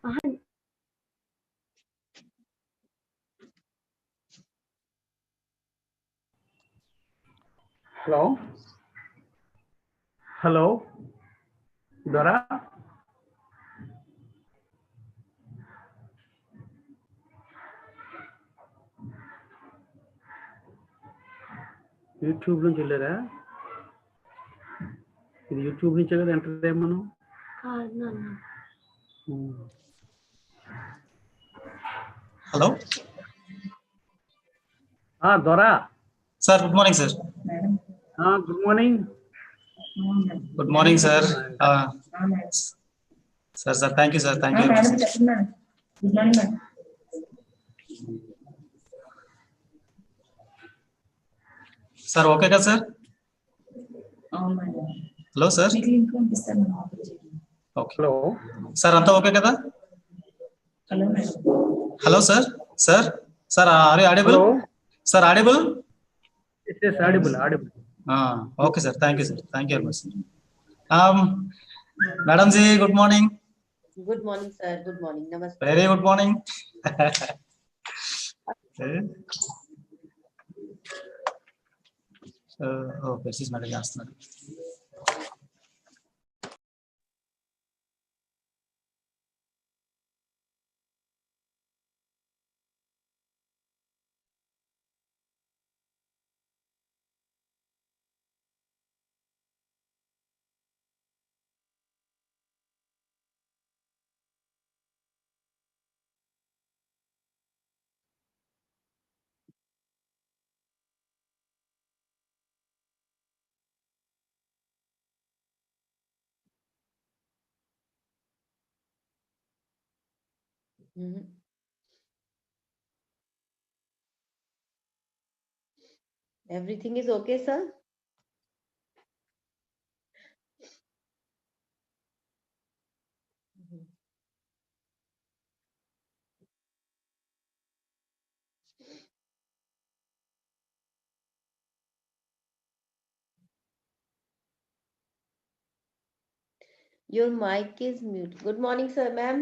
ఆహా! Hello hello దొరా YouTube నుంచి వెళ్ళారా? ఇది యూట్యూబ్ నుంచే కదా ఎంటర్ మనం. కాదు నాన్న. హలో దొరా sir, good morning sir. Good morning. Good morning sir. Sir thank you sir, thank you. Good morning madam. Sir okay కదా sir? Hello sir. Okay hello sir, అంతా ఓకే కదా? Hello madam. Hello sir. Sir are you audible? Hello sir audible? Audible audible. Okay sir, thank you sir, thank you very much. Madam ji good morning. Good morning sir. Good morning. नमस्ते. Very good morning. पेसिस madam చేస్తున్నారు. Everything is okay, sir? Your mic is mute. Good morning, sir, ma'am.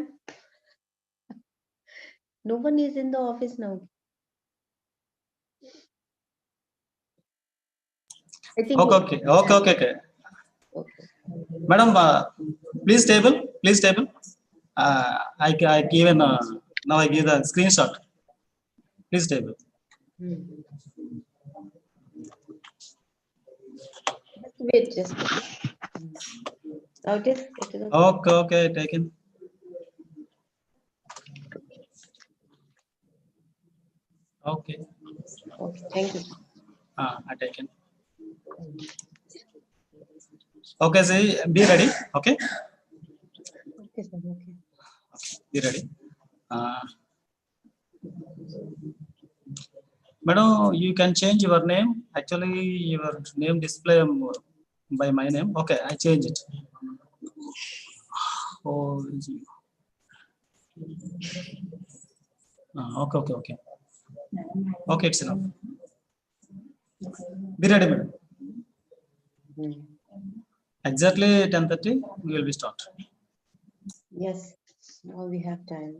No one is in the office now. I think Okay. Madam, please table. I given now I give the screenshot. Please table. Wait, just now it is Okay, taken. Okay, thank you. I taken. Okay, see, be ready. Okay, Okay, sir. Okay. be ready. Madam, you can change your name. Actually, your name display by my name. Okay, I change it. Okay. Okay, it's enough. Be ready, madam. Exactly 10:30 we will be start. Yes, now we have time.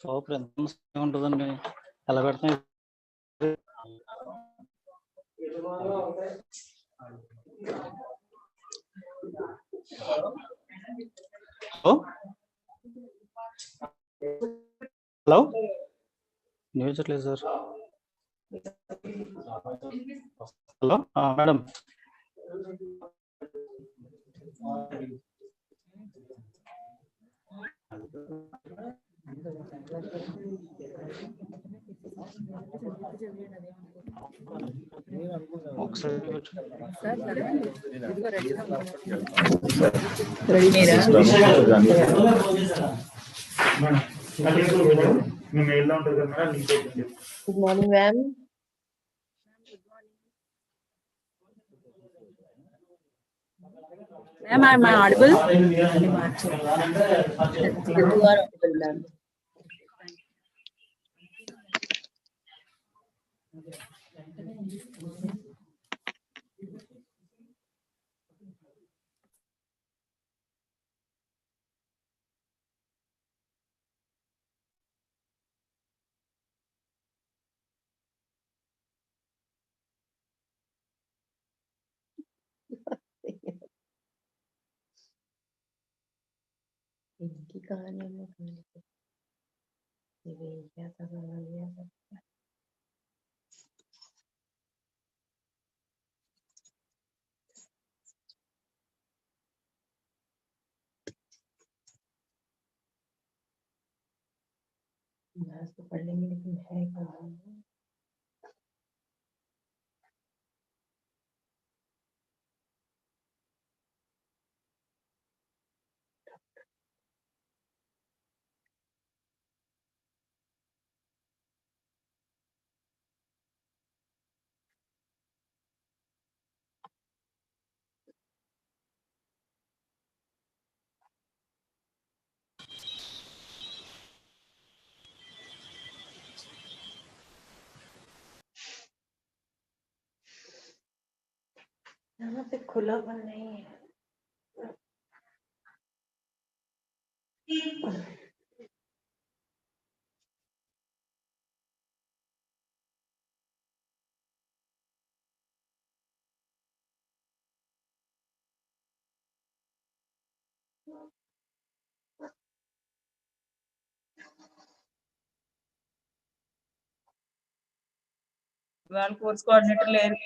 Super ఎంత ఉంటుందండి ఎలా పెడతాం hello నియోజకలేదు sir hello madam ఒకసారి Good morning, ma'am. Ma'am, am I audible? You are audible, ma'am. इनकी कहानियों में कहानी ये क्या था मैथ तो पढ़ लेंगे लेकिन है कहाँ यहाँ पे खुला बंद नहीं है వాళ్ళ కోర్స్ కోఆర్డినేటర్ లేరు.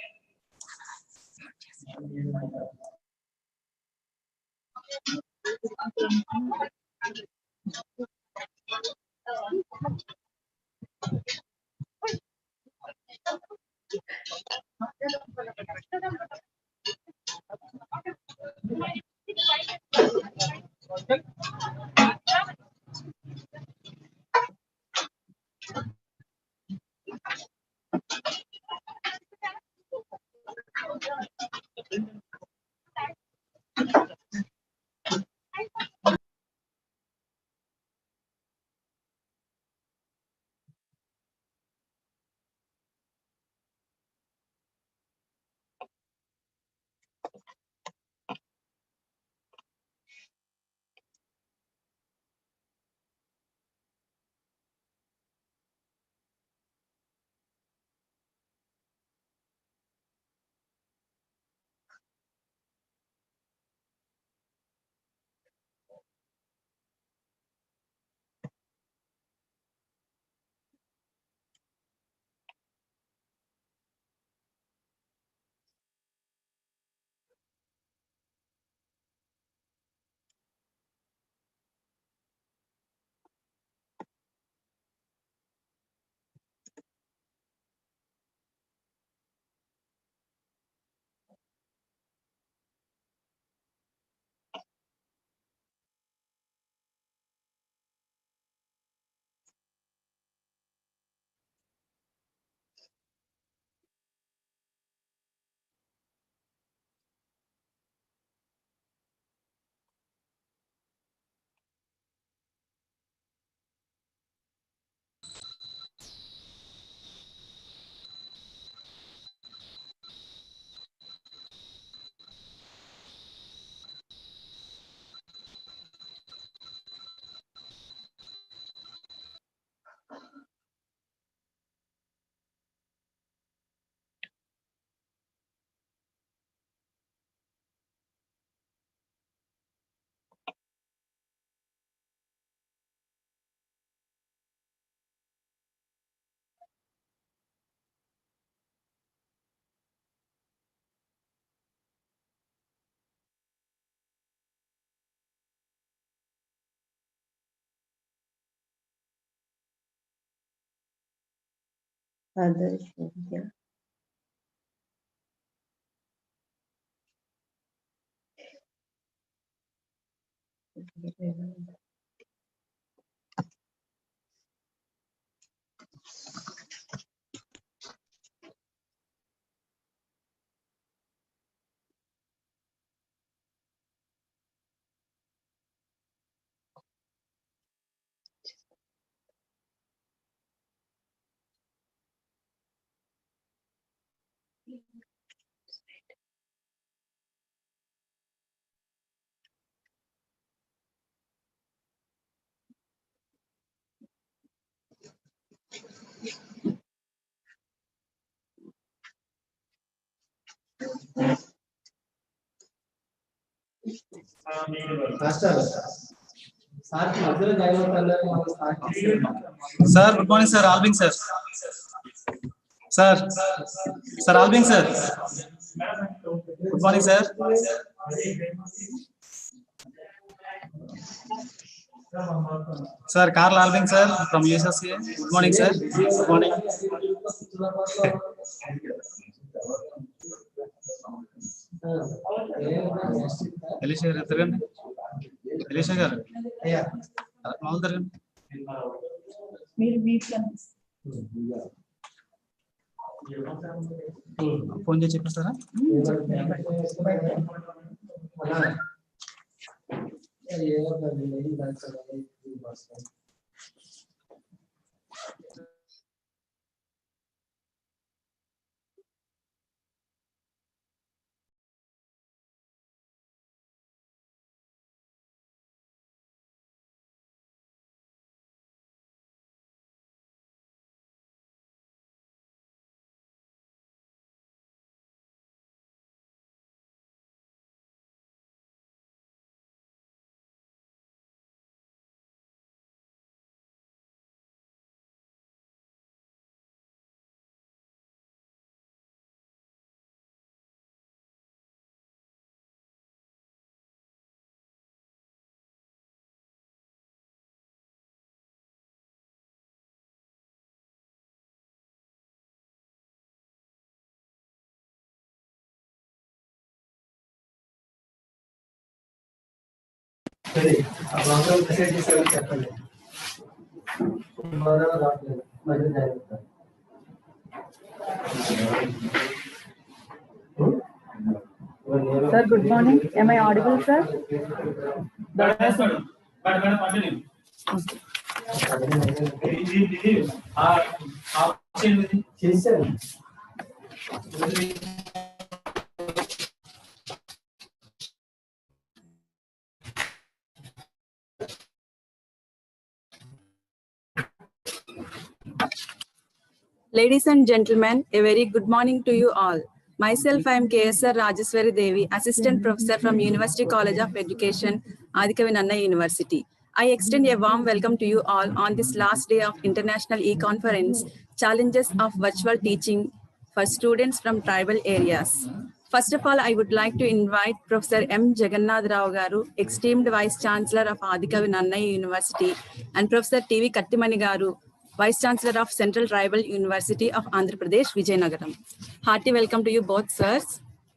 Others, yeah. Sir, good morning, sir. Albing, sir. Sir, sir, Albing, sir. Good morning, sir. Sir, Carl Albing, sir, from USSCA. Good morning, sir. Good morning. Elisha garu తిరగండి. Elisha గారు మామూలు తిరగండి. మీరు week కనిపిస్తారు. Phone చేసి చెప్పేస్తారా? సరే ఆ problem message చేసేవాళ్ళు చెప్పండి రావట్లేదు మళ్ళీ జాగ్రత్త Sir, good morning. Am I audible, sir? చేశారు Ladies and gentlemen, a very good morning to you all. Myself, I am KSR Rajeswari Devi, Assistant Professor from University College of Education, Adikavi Nanna University. I extend a warm welcome to you all on this last day of International E-Conference, Challenges of Virtual Teaching for Students from Tribal Areas. First of all, I would like to invite Professor M. Jagannath Rao Garu, esteemed Vice Chancellor of Adikavi Nanna University, and Professor T.V. Kattimani Garu, Vice Chancellor of Central Tribal University of Andhra Pradesh, Vijayanagaram. Hearty welcome to you both, sirs.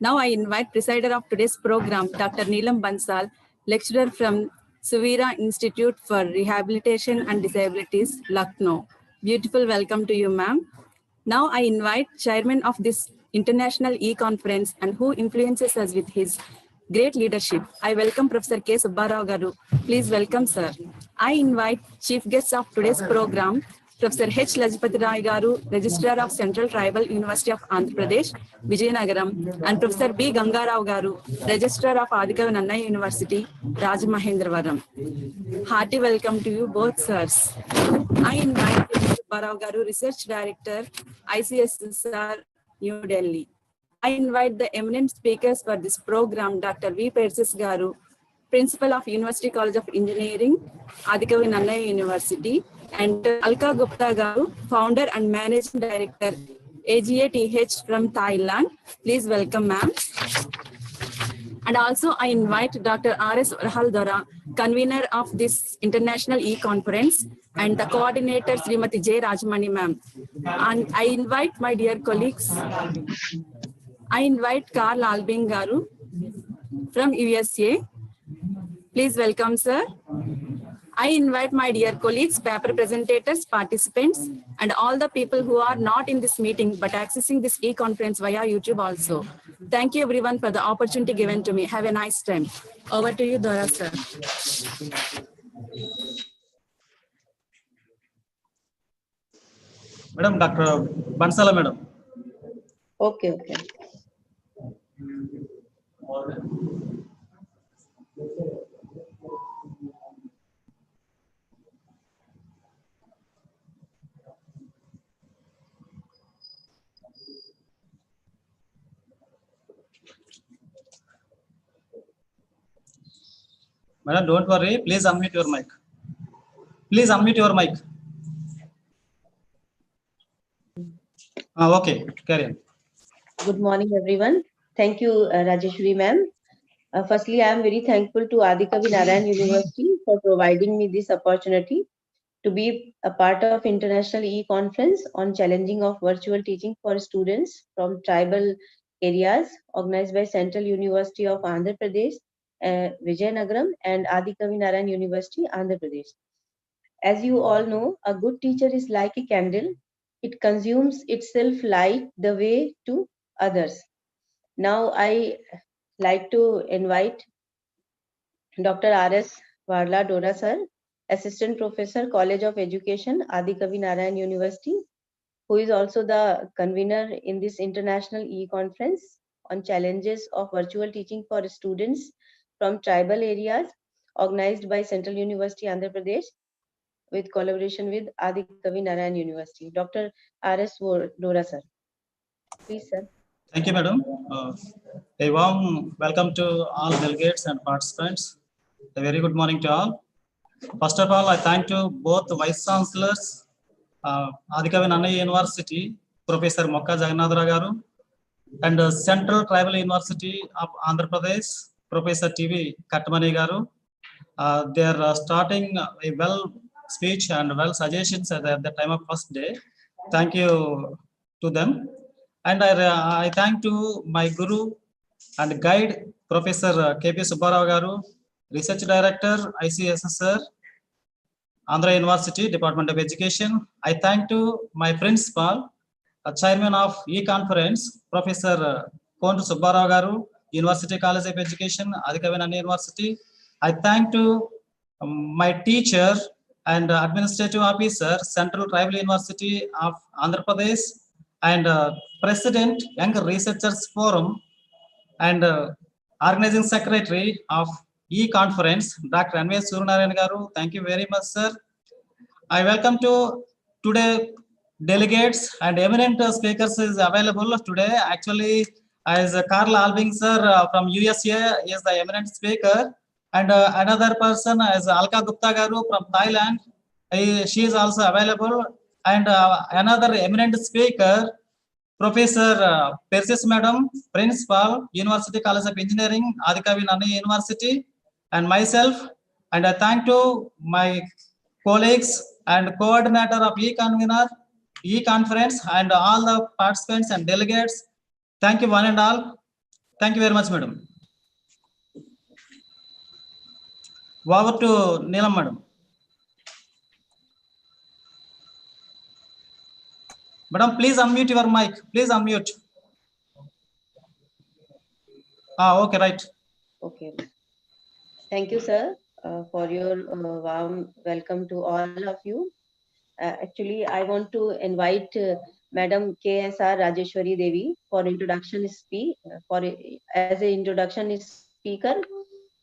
Now I invite presider of today's program, Dr. Neelam Bansal, lecturer from Suvira Institute for Rehabilitation and Disabilities, Lucknow. Beautiful welcome to you, ma'am. Now I invite chairman of this International E-Conference and who influences us with his great leadership. I welcome Professor K. Subbarao Garu. Please welcome, sir. I invite chief guests of today's program, Professor H. Lajpati Rai Garu, Registrar of Central Tribal University of Andhra Pradesh, Vijayanagaram, and Professor B. Gangarao Garu, Registrar of Adikavi Nanna University, Rajamahendravaram. Hearty welcome to you both, sirs. I invite Professor Subbarao Garu, Research Director, ICSSR, New Delhi. I invite the eminent speakers for this program, Dr. V. Persis Garu, Principal of University College of Engineering, Adikavi Nanna University, and Alka Gupta Garu, Founder and Managing Director, AGATH from Thailand. Please welcome, ma'am. And also I invite Dr. R.S. Rahal Dora, convener of this International E-Conference, and the coordinator, Srimati J. Rajmani, ma'am. And I invite my dear colleagues. I invite Carl Albin Garu from USA. Please welcome, sir. I invite my dear colleagues, paper presentators, participants, and all the people who are not in this meeting but accessing this e-conference via YouTube also. Thank you everyone for the opportunity given to me. Have a nice time. Over to you, Dora, sir. Madam, Dr. Bansala, madam. Okay. Madam, don't worry. Please unmute your mic. Please unmute your mic. Okay, carry on. Good morning, everyone. Thank you, Rajeshwari ma'am. Firstly, I am very thankful to Adikavi Narayan University for providing me this opportunity to be a part of International E-Conference on Challenging of Virtual Teaching for Students from Tribal Areas, organized by Central University of Andhra Pradesh, Vijayanagaram, and Adikavi Narayan University, Andhra Pradesh. As you all know, a good teacher is like a candle. It consumes itself light the way to others. Now I like to invite Dr. R.S. Varla Dora sir, Assistant Professor, College of Education, Adikavi Narayan University, who is also the convener in this International E-Conference on Challenges of Virtual Teaching for Students from Tribal Areas, organized by Central University, Andhra Pradesh, with collaboration with Adikavi Narayan University. Dr. R.S. Dora sir. Please, sir. Thank you, madam. A warm welcome to all delegates and participants. A very good morning to all. First of all, I thank to both the Vice Chancellors, Adikavi Nanna University, Professor Mokka Jagannath Rao Garu, and Central Tribal University of Andhra Pradesh, Professor T.V. Kattimani Garu. They are starting a well speech and well suggestions at the time of first day. Thank you to them. And I thank to my guru and guide, Professor K.P. Subbarao Garu, Research Director, ICSSR, Andhra University, Department of Education. I thank to my principal, Chairman of E-Conference, Professor Kondu Subbarao Garu, University College of Education, Adhika Vinaya University. I thank to my teacher and administrative officer, Central Tribal University of Andhra Pradesh, and President, Young Researchers Forum, and Organizing Secretary of E-Conference, Dr. Anvay Surunarayan Garu. Thank you very much, sir. I welcome to today delegates and eminent speakers is available today. Actually, as Carl Albing sir from USA is the eminent speaker, and another person as Alka Gupta Garu from Thailand, she is also available, and another eminent speaker, Professor Persis Madam, Principal, University College of Engineering, Adhika Vinaya University, and myself. And I thank to my colleagues and coordinator of E-Conference and all the participants and delegates. Thank you one and all. Thank you very much, madam. Over to Neelam, madam. Madam, please unmute your mic. Please unmute. Okay, right. Okay. Thank you, sir, for your warm welcome to all of you. Actually, I want to invite Madam KSR Rajeshwari Devi for introduction speak as an introduction speaker,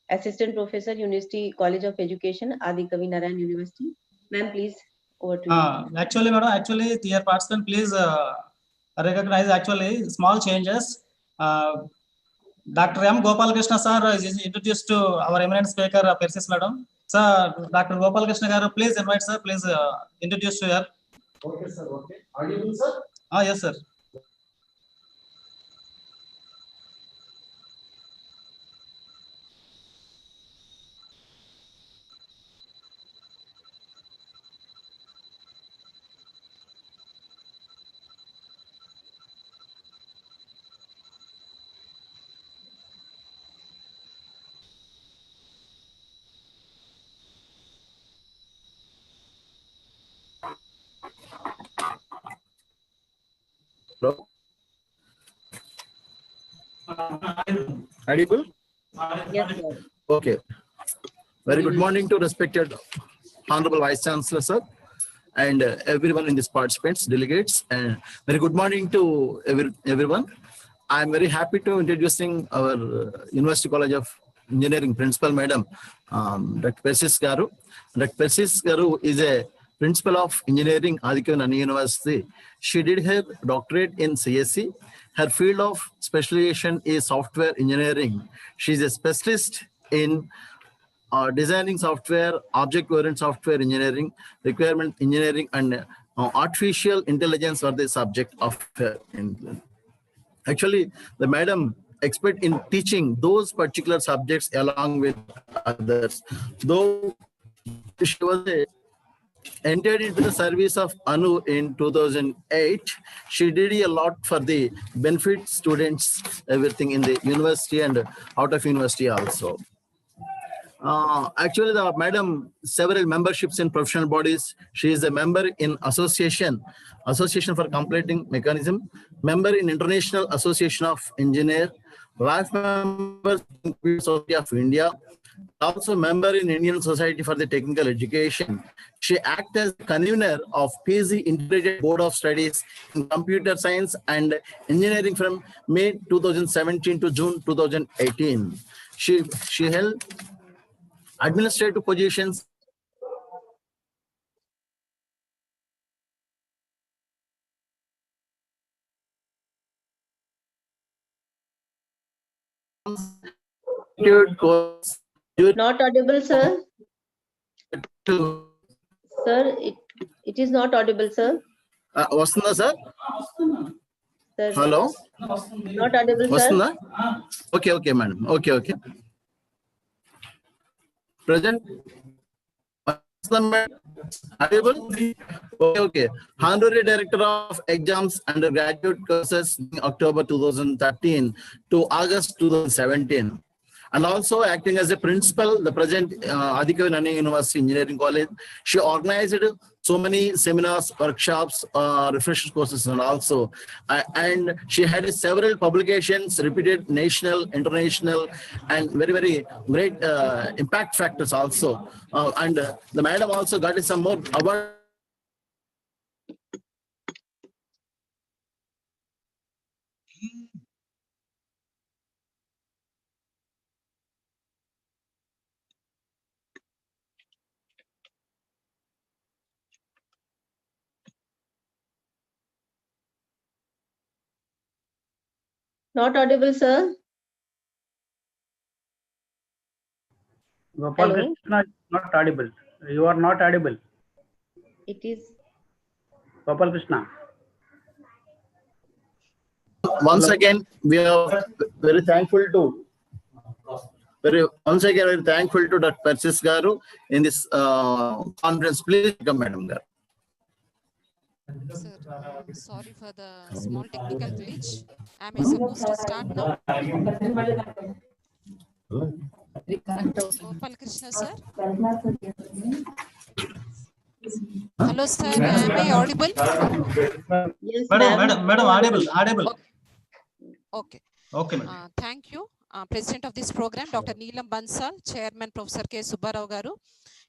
Assistant Professor, University College of Education, Adhika Vinaya University. Ma'am, please, over to you. Actually, madam, actually, dear participant, please recognize actually small changes. Dr. M. Gopal Krishna sir is introduced to our eminent speaker, Persis madam. Sir, Dr. Gopal Krishna garu, please invite sir, please introduce to her. Okay, sir. Okay. Audible, sir? Yes, sir. Hello? Audible? Yes, sir. Okay. Very good morning to respected Honorable Vice Chancellor, sir, and everyone in this participants, delegates, and very good morning to everyone. I'm very happy to introducing our University College of Engineering Principal Madam, Dr. Persis Garu. Dr. Persis Garu is a Principal of Engineering, Adhika Vinaya University. She did her doctorate in CSE. Her field of specialization is software engineering. She's a specialist in designing software, object-oriented software engineering, requirement engineering, and artificial intelligence are the subject of her. Actually, the madam expert in teaching those particular subjects along with others. Though she was entered into the service of ANU in 2008, she did a lot for the benefit students, everything in the university and out of university also. Actually, the madam, several memberships in professional bodies. She is a member in Association for Completing Mechanism, member in International Association of Engineers, life member in Society of India, also member in Indian Society for the Technical Education. She acts as convener of PG Integrated Board of Studies in Computer Science and Engineering from May 2017 to June 2018. She held administrative positions Not audible, sir. Sir, it is not audible, sir. Vasunda, sir? Sir, Hello? not audible, sir. Vasunda? Okay, madam. Okay. Present? Audible? Okay. Honorary Director of Exams and Graduate Courses in October 2013 to August 2017. and also acting as a principal, the present Adhikavi Nanna University Engineering College. She organized so many seminars, workshops, refresher courses, and also, and she had several publications, repeated national, international, and very, very great impact factors also. And the madam also got some more awards. Not audible, sir. Gopal Hello? Krishna is not audible. You are not audible. It is. Gopal Krishna. Once again, we are very thankful to very thankful to Dr. Persis Garu in this conference. Please come, Madam Garu. Sir, sorry for the small technical glitch. Am I supposed to start now? Gopal Krishna, sir. Hello, sir. Am I audible? Yes, Madam, audible. Okay. Okay, madam. Thank you. President of this program, Dr. Neelam Bansal, Chairman Professor K. Subbarao Garu,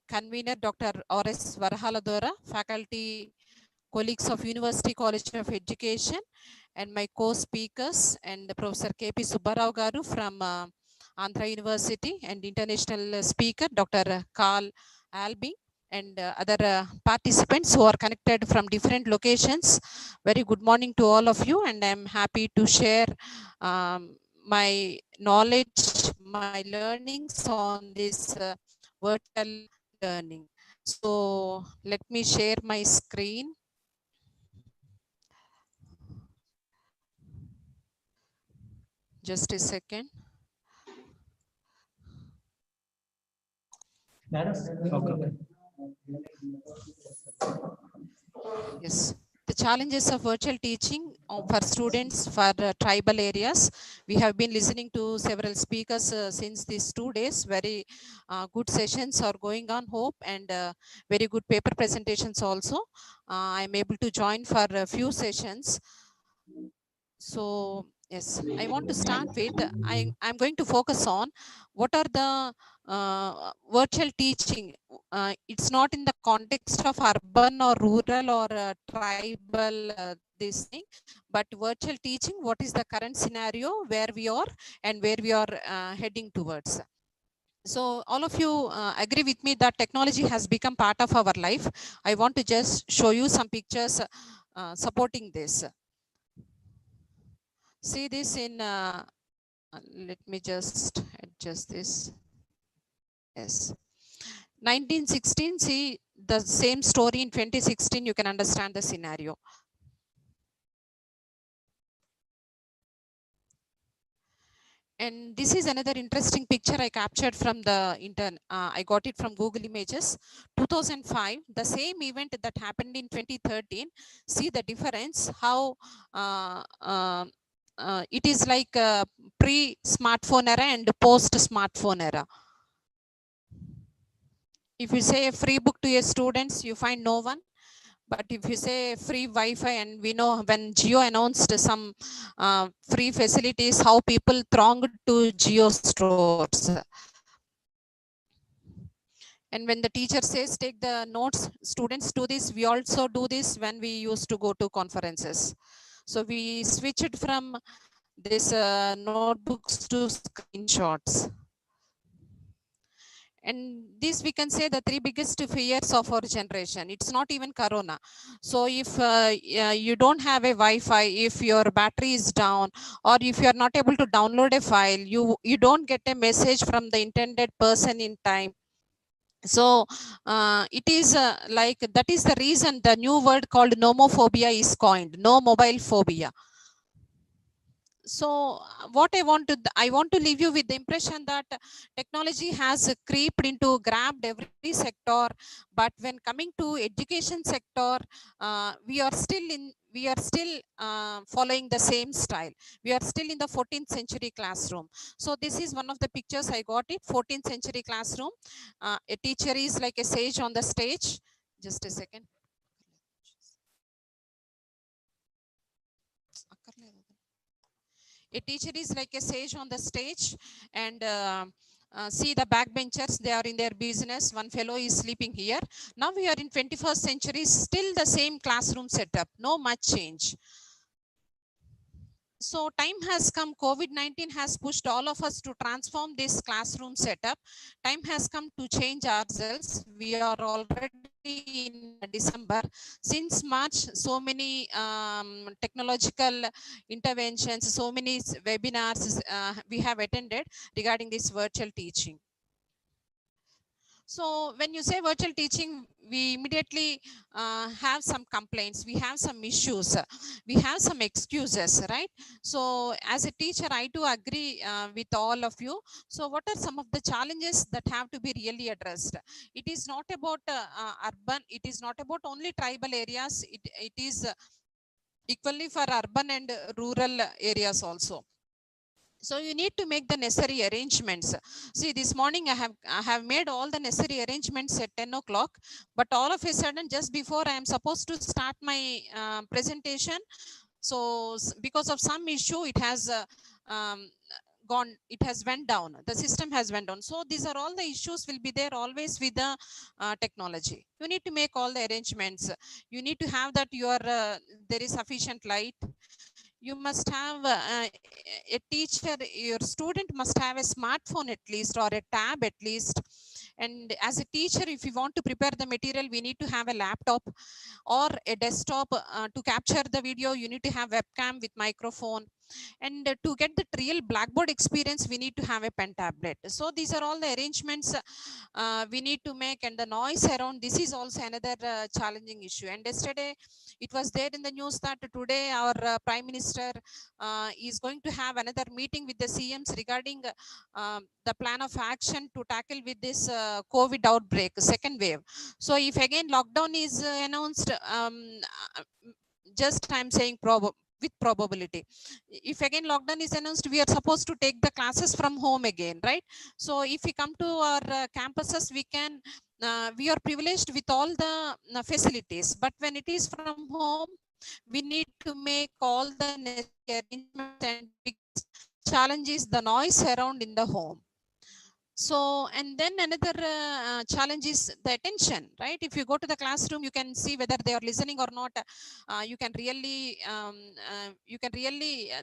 Convener Dr. R.S. Varahaladora, faculty colleagues of University College of Education, and my co-speakers and Professor K.P. Subbarao Garu from Andhra University, and international speaker Dr. Carl Albi, and other participants who are connected from different locations. Very good morning to all of you, and I'm happy to share my knowledge, my learnings on this virtual learning. So let me share my screen. Just a second. Okay. Yes. The challenges of virtual teaching for students for tribal areas. We have been listening to several speakers since these 2 days. Very good sessions are going on, hope, and very good paper presentations also. I'm able to join for a few sessions. So yes, I want to start with, I'm going to focus on what are the virtual teaching. It's not in the context of urban or rural or tribal this thing, but virtual teaching, what is the current scenario where we are and where we are heading towards. So all of you agree with me that technology has become part of our life. I want to just show you some pictures supporting this. See this in, let me just adjust this. Yes. 1916, see the same story in 2016, you can understand the scenario. And this is another interesting picture I captured from the internet. I got it from Google Images. 2005, the same event that happened in 2013. See the difference, how it is like a pre-smartphone era and post-smartphone era. If you say a free book to your students, you find no one. But if you say free Wi-Fi, and we know when Jio announced some free facilities, how people thronged to Jio stores. And when the teacher says, take the notes, students do this, we also do this when we used to go to conferences. So we switched from this notebooks to screenshots. And this we can say the 3 biggest fears of our generation. It's not even Corona. So if you don't have a Wi-Fi, if your battery is down, or if you are not able to download a file, you don't get a message from the intended person in time. So it is like, that is the reason the new word called nomophobia is coined, no mobile phobia. So what I want to leave you with the impression that technology has creeped into, grabbed every sector, but when coming to education sector, we are still following the same style. We are still in the 14th century classroom. So this is one of the pictures I got it, 14th century classroom. A teacher is like a sage on the stage. Just a second. A teacher is like a sage on the stage, and see the backbenchers, they are in their business. One fellow is sleeping here. Now we are in 21st century, still the same classroom setup, no much change. So time has come, COVID-19 has pushed all of us to transform this classroom setup. Time has come to change ourselves. We are already in December. Since March, so many technological interventions, so many webinars we have attended regarding this virtual teaching. So when you say virtual teaching, we immediately have some complaints, we have some issues, we have some excuses, right? So as a teacher, I do agree with all of you. So what are some of the challenges that have to be really addressed? It is not about urban, it is not about only tribal areas, it is equally for urban and rural areas also. So you need to make the necessary arrangements. See, this morning I have made all the necessary arrangements at 10 o'clock, but all of a sudden, just before I am supposed to start my presentation, so because of some issue, it has it has went down, the system has went down. So these are all the issues will be there always with the technology. You need to make all the arrangements. You need to have that there is sufficient light. You must have a teacher, your student must have a smartphone at least, or a tab at least. And as a teacher, if you want to prepare the material, we need to have a laptop or a desktop to capture the video. You need to have webcam with microphone. And to get the real Blackboard experience, we need to have a pen tablet. So these are all the arrangements we need to make. And the noise around, this is also another challenging issue. And yesterday, it was there in the news that today our Prime Minister is going to have another meeting with the CMs regarding the plan of action to tackle with this COVID outbreak, second wave. So if again lockdown is announced, just I'm saying with probability, if again lockdown is announced, we are supposed to take the classes from home again, right? So if we come to our campuses, we are privileged with all the facilities, but when it is from home, we need to make all the necessary arrangements, and big challenge is the noise around in the home. So, and then another challenge is the attention, right? If you go to the classroom, you can see whether they are listening or not. You can really,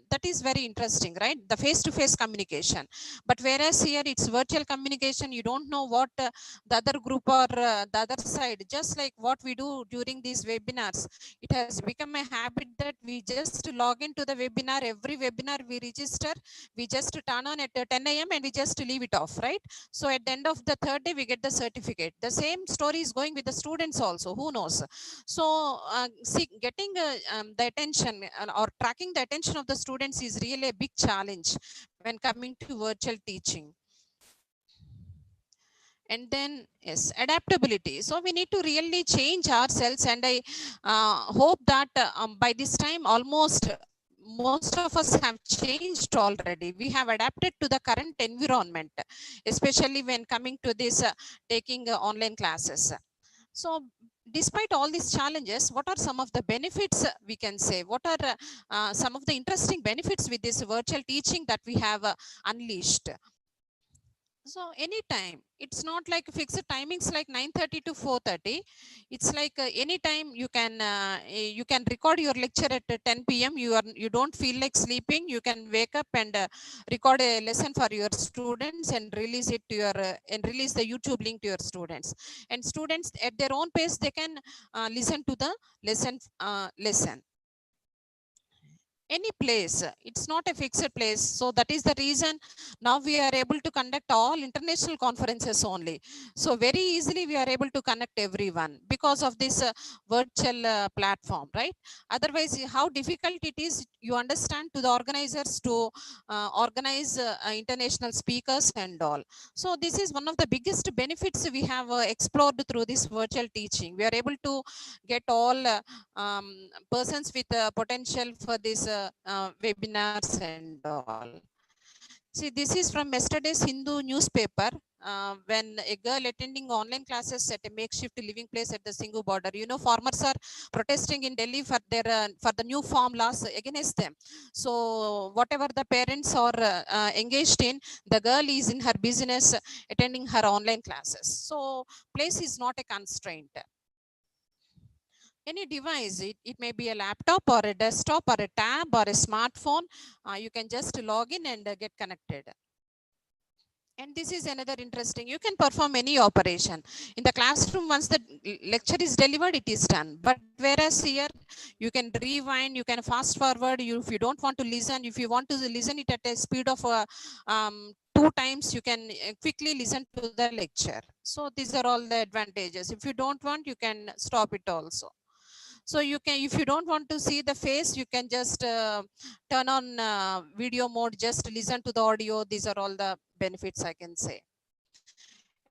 that is very interesting, right? The face-to-face communication. But whereas here it's virtual communication, you don't know what the other group or the other side, just like what we do during these webinars. It has become a habit that we just log into the webinar, every webinar we register, we just turn on at 10 a.m. and we just leave it off, right? So at the end of the third day, we get the certificate. The same story is going with the students also, who knows? So see, getting the attention or tracking the attention of the students is really a big challenge when coming to virtual teaching. And then, yes, adaptability. So we need to really change ourselves, and I hope that by this time, most of us have changed already. We have adapted to the current environment, especially when coming to this taking online classes. So despite all these challenges, what are some of the benefits we can say? What are some of the interesting benefits with this virtual teaching that we have unleashed? So anytime, it's not like fixed timings like 9:30 to 4:30. It's like anytime you can record your lecture at 10 p.m. You don't feel like sleeping. You can wake up and record a lesson for your students and release it to your and release the YouTube link to your students. And students at their own pace, they can listen to the lesson. any place. It's not a fixed place. So that is the reason now we are able to conduct all international conferences only. So very easily we are able to connect everyone because of this virtual platform, right? Otherwise, how difficult it is, you understand, to the organizers to organize international speakers and all. So this is one of the biggest benefits we have explored through this virtual teaching. We are able to get all persons with potential for these webinars and all. See, this is from yesterday's Hindu newspaper. When a girl attending online classes at a makeshift living place at the Singhu border. You know, farmers are protesting in Delhi for their for the new farm laws against them. So whatever the parents are engaged in, the girl is in her business attending her online classes. So place is not a constraint. Any device, it may be a laptop or a desktop or a tab or a smartphone, you can just log in and get connected. And this is another interesting, you can perform any operation in the classroom. Once the lecture is delivered, it is done. But whereas here, you can rewind, you can fast forward, if you don't want to listen, if you want to listen it at a speed of 2 times, you can quickly listen to the lecture. So these are all the advantages. If you don't want, you can stop it also. So you can, if you don't want to see the face, you can just turn on video mode, just listen to the audio. These are all the benefits I can say.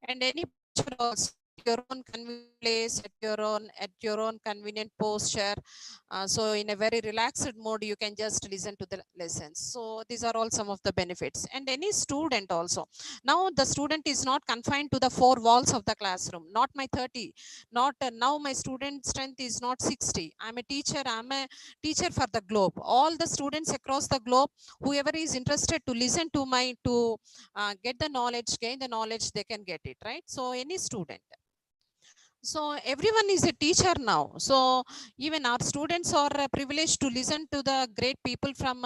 And any picture also, your own convenient place, at your own convenient posture. So in a very relaxed mode, you can just listen to the lessons. So these are all some of the benefits. And any student also. Now the student is not confined to the 4 walls of the classroom. Not my 30. Not now my student strength is not 60. I'm a teacher for the globe. All the students across the globe, whoever is interested to listen to my get the knowledge, gain the knowledge, they can get it, right? So any student. So everyone is a teacher now. So even our students are privileged to listen to the great people from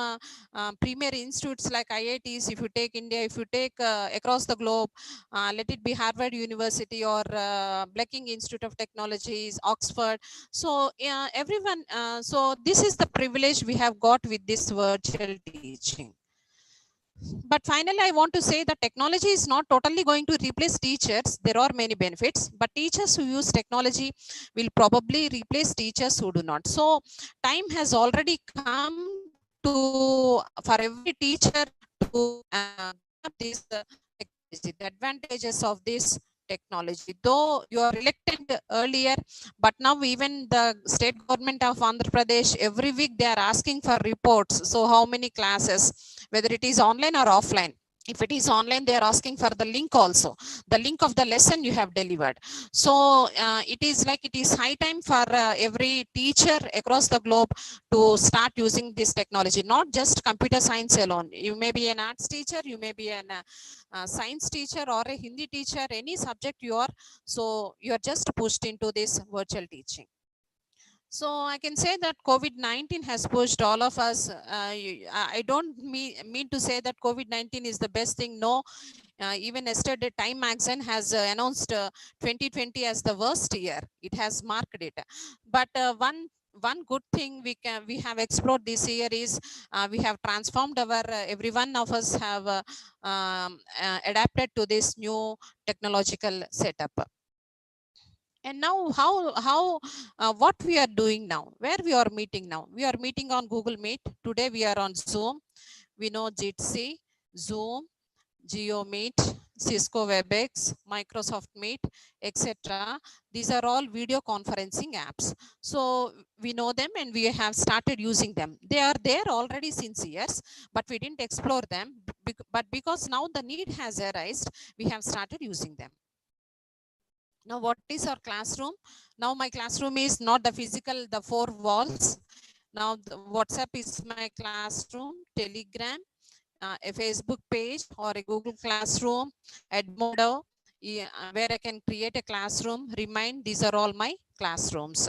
premier institutes like IITs. If you take India, if you take across the globe, let it be Harvard University or Blacking Institute of Technologies, Oxford. So everyone, so this is the privilege we have got with this virtual teaching. But finally, I want to say that technology is not totally going to replace teachers. There are many benefits, but teachers who use technology will probably replace teachers who do not. So time has already come to for every teacher to have this technology, the advantages of this technology. Though you are reluctant earlier, but now even the state government of Andhra Pradesh, every week they are asking for reports. So how many classes, whether it is online or offline. If it is online, they are asking for the link also, the link of the lesson you have delivered. So it is like it is high time for every teacher across the globe to start using this technology, not just computer science alone. You may be an arts teacher, you may be an science teacher or a Hindi teacher, any subject you are. So you are just pushed into this virtual teaching. So I can say that COVID-19 has pushed all of us. I don't mean to say that COVID-19 is the best thing. No, even yesterday Time magazine has announced 2020 as the worst year. It has marked it. But one good thing we have explored this year is we have transformed our every one of us have adapted to this new technological setup. And now what we are doing now, where we are meeting now, we are meeting on Google Meet. Today we are on Zoom. We know Jitsi, Zoom, GeoMeet, Cisco WebEx, Microsoft Meet, etc. These are all video conferencing apps. So we know them and we have started using them. They are there already since years, but we didn't explore them. But because now the need has arisen, we have started using them. Now, what is our classroom? Now, my classroom is not the physical, the 4 walls. Now, the WhatsApp is my classroom, Telegram, a Facebook page or a Google Classroom, Edmodo, where I can create a classroom, Remind, these are all my classrooms.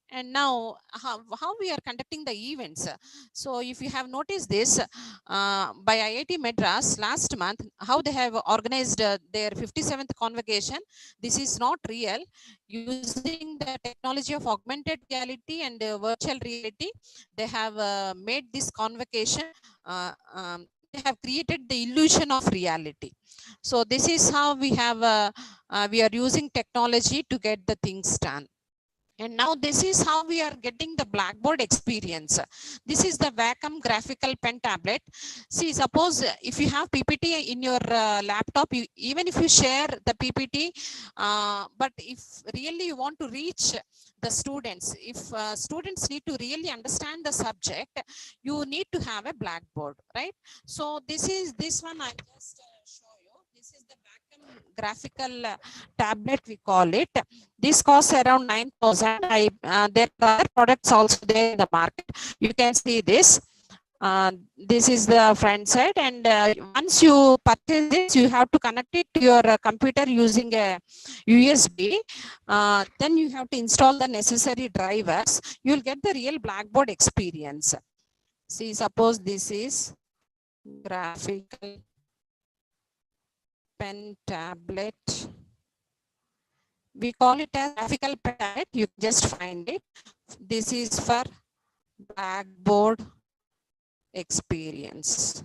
And now how we are conducting the events. So if you have noticed this, by IIT Madras last month, how they have organized their 57th convocation. This is not real. Using the technology of augmented reality and virtual reality, they have made this convocation. They have created the illusion of reality. So this is how we are using technology to get the things done. And now this is how we are getting the Blackboard experience. This is the Wacom graphical pen tablet. See, suppose if you have PPT in your laptop, even if you share the PPT, but if really you want to reach the students, if students need to really understand the subject, you need to have a Blackboard, right? So this one I just show you. This is the Wacom graphical tablet, we call it. This costs around 9,000. There are other products also there in the market. You can see this. This is the front side, and once you purchase this, you have to connect it to your computer using a USB. Then you have to install the necessary drivers. You will get the real Blackboard experience. See, suppose this is graphical pen tablet. We call it as graphical tablet. You just find it. This is for Blackboard experience.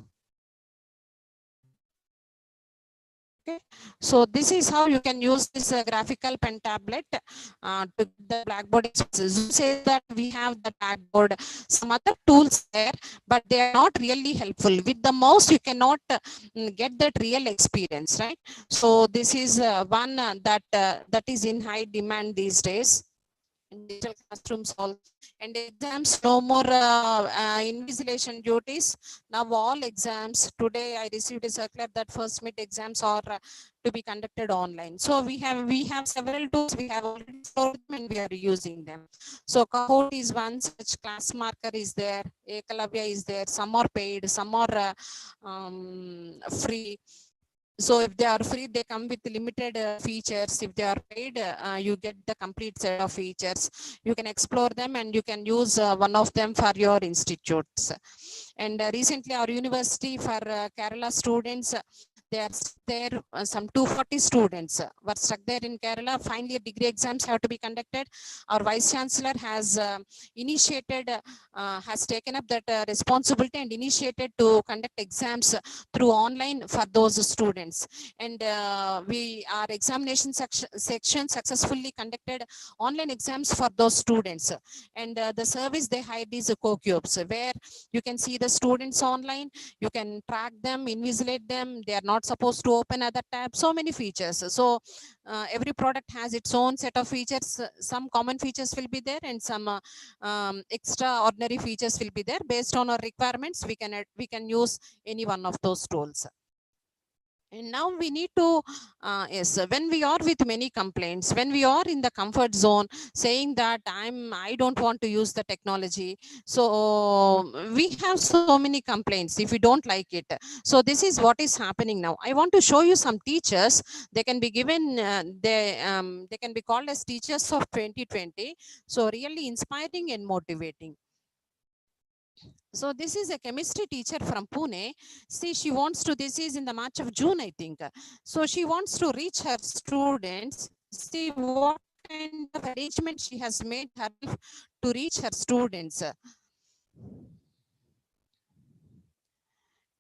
Okay, so this is how you can use this graphical pen tablet to the Blackboard experience. Zoom says that we have the Blackboard, some other tools there, but they are not really helpful. With the mouse, you cannot get that real experience, right? So this is one that is in high demand these days. In digital classrooms also. And exams, no more invigilation duties. Now all exams, today I received a circular that first mid exams are to be conducted online. So we have several tools, we have already stored them and we are using them. So Kahoot is one such, class marker is there, Ekalavya is there, some are paid, some are free. So if they are free, they come with limited features. If they are paid, you get the complete set of features. You can explore them and you can use one of them for your institutes. And recently our university for Kerala students, they are there, some 240 students were stuck there in Kerala. Finally, degree exams have to be conducted. Our Vice Chancellor has initiated, has taken up that responsibility and initiated to conduct exams through online for those students. And our examination section successfully conducted online exams for those students. And the service they hired is CoCubes, where you can see the students online, you can track them, invigilate them, they are not supposed to open other tabs, so many features. So every product has its own set of features. Some common features will be there and some extraordinary features will be there. Based on our requirements, we can use any one of those tools. And now we need to, yes, when we are with many complaints, when we are in the comfort zone, saying that I don't want to use the technology. So we have so many complaints if we don't like it. So this is what is happening now. I want to show you some teachers. They can be given, they can be called as teachers of 2020. So really inspiring and motivating. So this is a chemistry teacher from Pune. See, she wants to, this is in the March of June, I think. So she wants to reach her students. See what kind of arrangement she has made her to reach her students.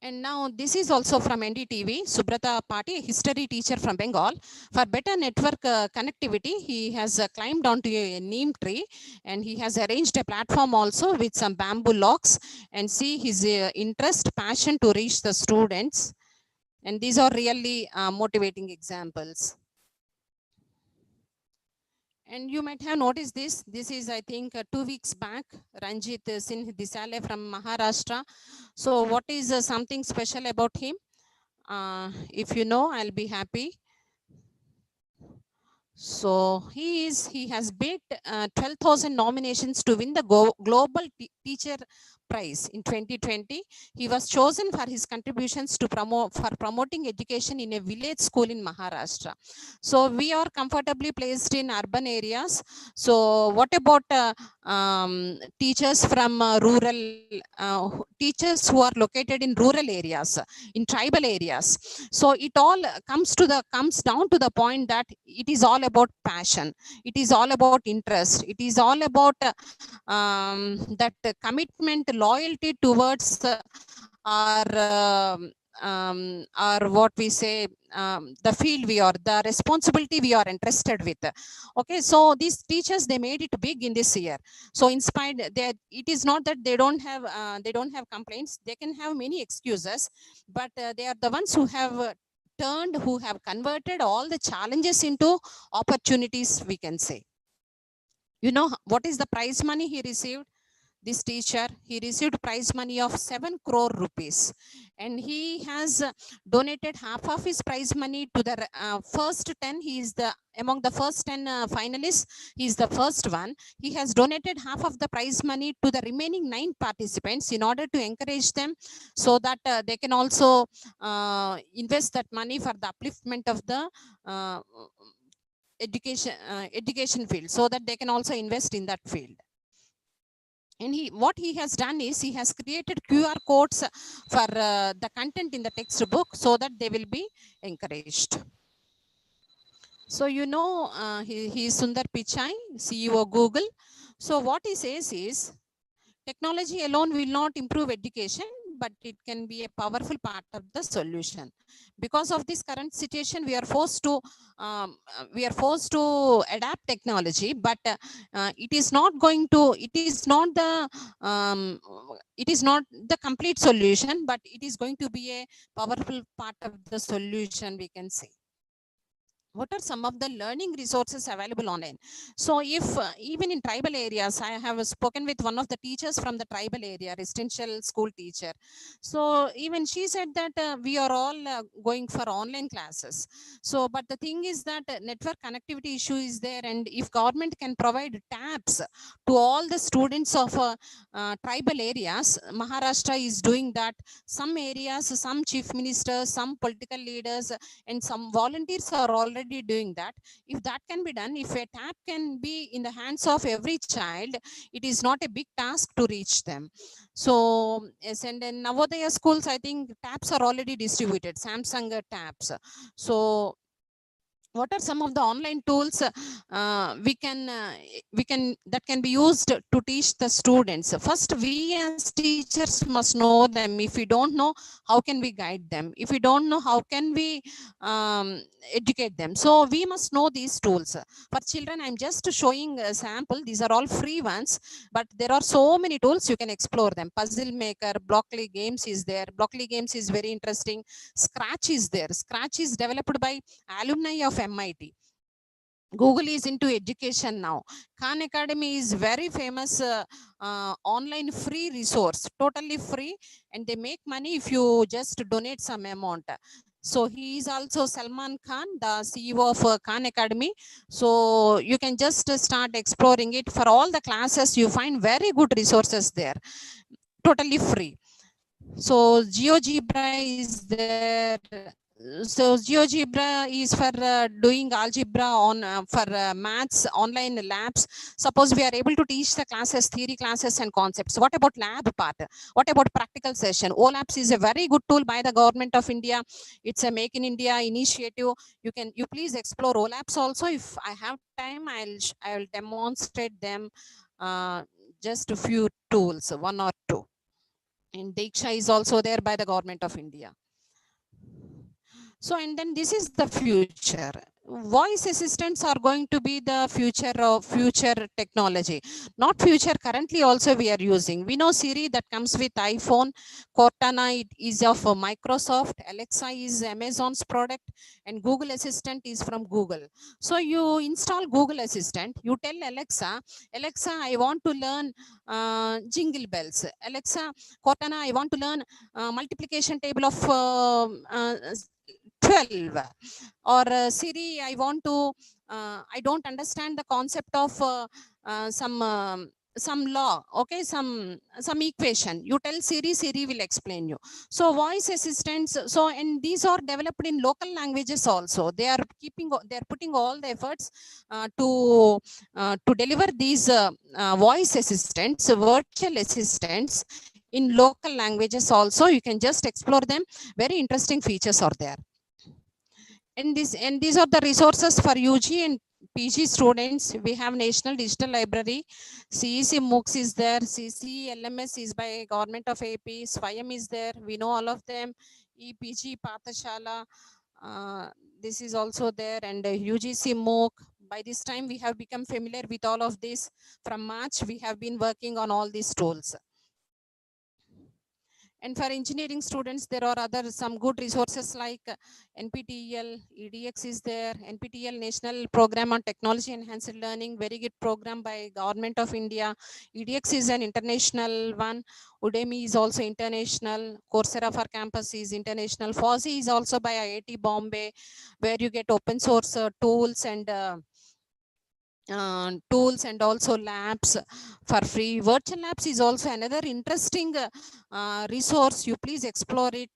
And now this is also from NDTV, Subrata Pati, a history teacher from Bengal. For better network connectivity, he has climbed onto a neem tree and he has arranged a platform also with some bamboo logs, and see his interest, passion to reach the students. And these are really motivating examples. And you might have noticed this. This is, I think, 2 weeks back, Ranjit Singh Disale from Maharashtra. So what is something special about him? If you know, I'll be happy. So he has beat 12,000 nominations to win the Global Teacher prize in 2020. He was chosen for his contributions to promoting education in a village school in Maharashtra. So we are comfortably placed in urban areas. So what about teachers from teachers who are located in rural areas, in tribal areas? So it all comes down to the point that it is all about passion. It is all about interest. It is all about that commitment, loyalty towards our what we say, the field the responsibility we are entrusted with. Okay, so these teachers, they made it big in this year. So inspired, it is not that they don't have complaints. They can have many excuses, but they are the ones who have who have converted all the challenges into opportunities, we can say. You know what is the prize money he received? This teacher, he received prize money of 7 crore rupees, and he has donated half of his prize money to the first 10. He is among the first 10 finalists. He is the first one. He has donated half of the prize money to the remaining 9 participants in order to encourage them, so that they can also invest that money for the upliftment of the education field, so that they can also invest in that field. And what he has done is he has created QR codes for the content in the textbook, so that they will be encouraged. So you know, he is Sundar Pichai, CEO Google. So what he says is, technology alone will not improve education, but it can be a powerful part of the solution. Because of this current situation, we are forced to adapt technology, but it is not the complete solution, but it is going to be a powerful part of the solution, we can say. What are some of the learning resources available online? So if even in tribal areas, I have spoken with one of the teachers from the tribal area, residential school teacher. So even she said that we are all going for online classes. So, but the thing is that network connectivity issue is there, and if government can provide tabs to all the students of tribal areas, Maharashtra is doing that. Some areas, some chief ministers, some political leaders, and some volunteers are already doing that. If that can be done, if a tab can be in the hands of every child, it is not a big task to reach them. So yes, and in Navodaya schools, I think tabs are already distributed, Samsung tabs. So what are some of the online tools we can that can be used to teach the students? First, we as teachers must know them. If we don't know, how can we guide them? If we don't know, how can we educate them? So we must know these tools. For children, I'm just showing a sample. These are all free ones, but there are so many tools, you can explore them. Puzzle Maker, Blockly Games is there. Blockly Games is very interesting. Scratch is there. Scratch is developed by alumni of MIT. Google is into education now. Khan Academy is very famous online free resource, totally free, and they make money if you just donate some amount. So he is also Salman Khan, the CEO of Khan Academy. So you can just start exploring it. For all the classes, you find very good resources there, totally free. So GeoGebra is there. So GeoGebra is for doing algebra on for maths online labs. Suppose we are able to teach the classes, theory classes and concepts. What about lab part? What about practical session? OLAPS is a very good tool by the government of India. It's a Make in India initiative. You please explore OLAPS also. If I have time, I will demonstrate them. Just a few tools, one or two. And Diksha is also there by the government of India. So, and then this is the future. Voice assistants are going to be the future of future technology. Not future, currently also we are using. We know Siri that comes with iPhone. Cortana it is of Microsoft. Alexa is Amazon's product, and Google Assistant is from Google. So you install Google Assistant. You tell Alexa, Alexa, I want to learn jingle bells. Alexa, Cortana, I want to learn multiplication table of 12. Or Siri, I want to I don't understand the concept of some some law, okay, some equation. You tell Siri, Siri will explain you. So voice assistants. So, and these are developed in local languages also. They are putting all the efforts to deliver these voice assistants, virtual assistants in local languages also. You can just explore them. Very interesting features are there. And these are the resources for UG and PG students. We have National Digital Library, CEC MOOCs is there, CC LMS is by Government of AP, SWAYAM is there. We know all of them. EPG Pathashala, this is also there, and UGC MOOC. By this time, we have become familiar with all of this. From March, we have been working on all these tools. And for engineering students, there are some good resources like NPTEL, EDX is there, NPTEL National Program on Technology Enhanced Learning, very good program by Government of India. EDX is an international one. Udemy is also international. Coursera for Campus is international. FOSSEE is also by IIT Bombay, where you get open source tools and also labs for free. Virtual labs is also another interesting resource. You please explore it.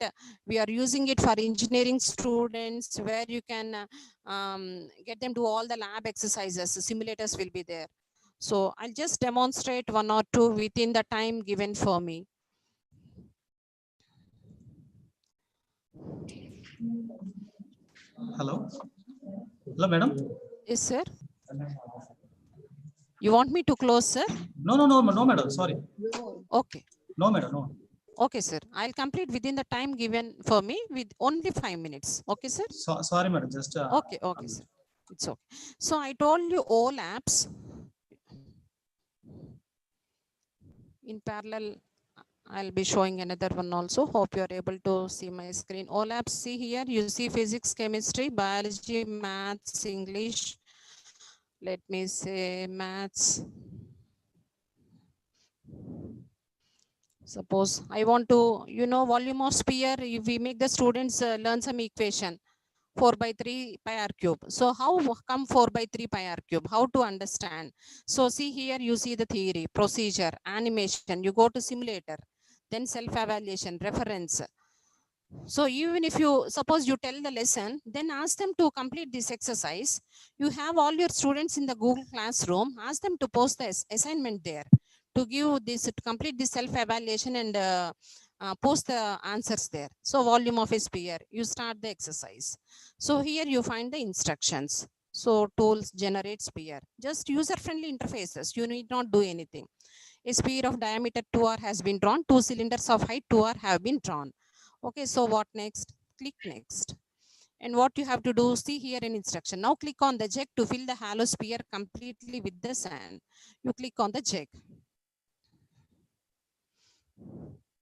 We are using it for engineering students, where you can get them do all the lab exercises. Simulators will be there. So I'll just demonstrate one or two within the time given for me. Hello. Hello, madam. Yes, sir. You want me to close, sir? No, madam. Sorry. Okay. No, madam. No. Okay, sir. I'll complete within the time given for me with only 5 minutes. Okay, sir? Sorry, madam. Just. Okay, sir. It's okay. So I told you all apps. In parallel, I'll be showing another one also. Hope you're able to see my screen. All apps, see here. You see physics, chemistry, biology, maths, English. Let me say maths. Suppose I want to, volume of sphere, we make the students learn some equation, 4/3 pi r cube. So how come 4/3 pi r cube? How to understand? So see here, you see the theory, procedure, animation, you go to simulator, then self-evaluation, reference. So even if suppose you tell the lesson, then ask them to complete this exercise. You have all your students in the Google Classroom, ask them to post the assignment there, to give this, to complete this self-evaluation and post the answers there. So volume of a sphere, you start the exercise. So here you find the instructions. So tools generate sphere, just user-friendly interfaces. You need not do anything. A sphere of diameter 2r has been drawn. 2 cylinders of height 2r have been drawn. Okay, so what next? Click next. And what you have to do, see here in instruction. Now click on the jig to fill the hollow sphere completely with the sand. You click on the jig.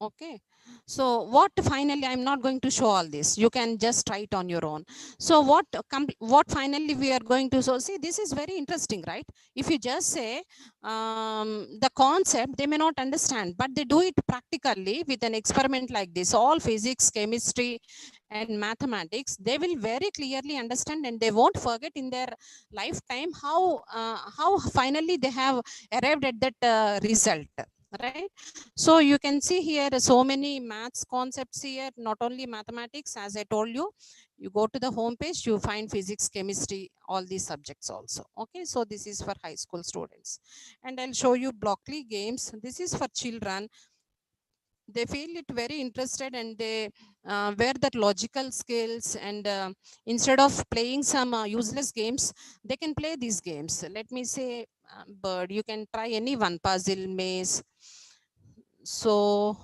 Okay, so what finally, I'm not going to show all this. You can just try it on your own. So what finally we are going to, so see, this is very interesting, right? If you just say the concept, they may not understand, but they do it practically with an experiment like this. All physics, chemistry, and mathematics, they will very clearly understand, and they won't forget in their lifetime how finally they have arrived at that result. Right? So you can see here so many maths concepts here, not only mathematics. As I told you, you go to the home page, you find physics, chemistry, all these subjects also. Okay, so this is for high school students. And I'll show you Blockly games. This is for children. They feel it very interested, and they wear that logical skills, and instead of playing some useless games, they can play these games. Let me say bird, you can try any one, puzzle, maze. So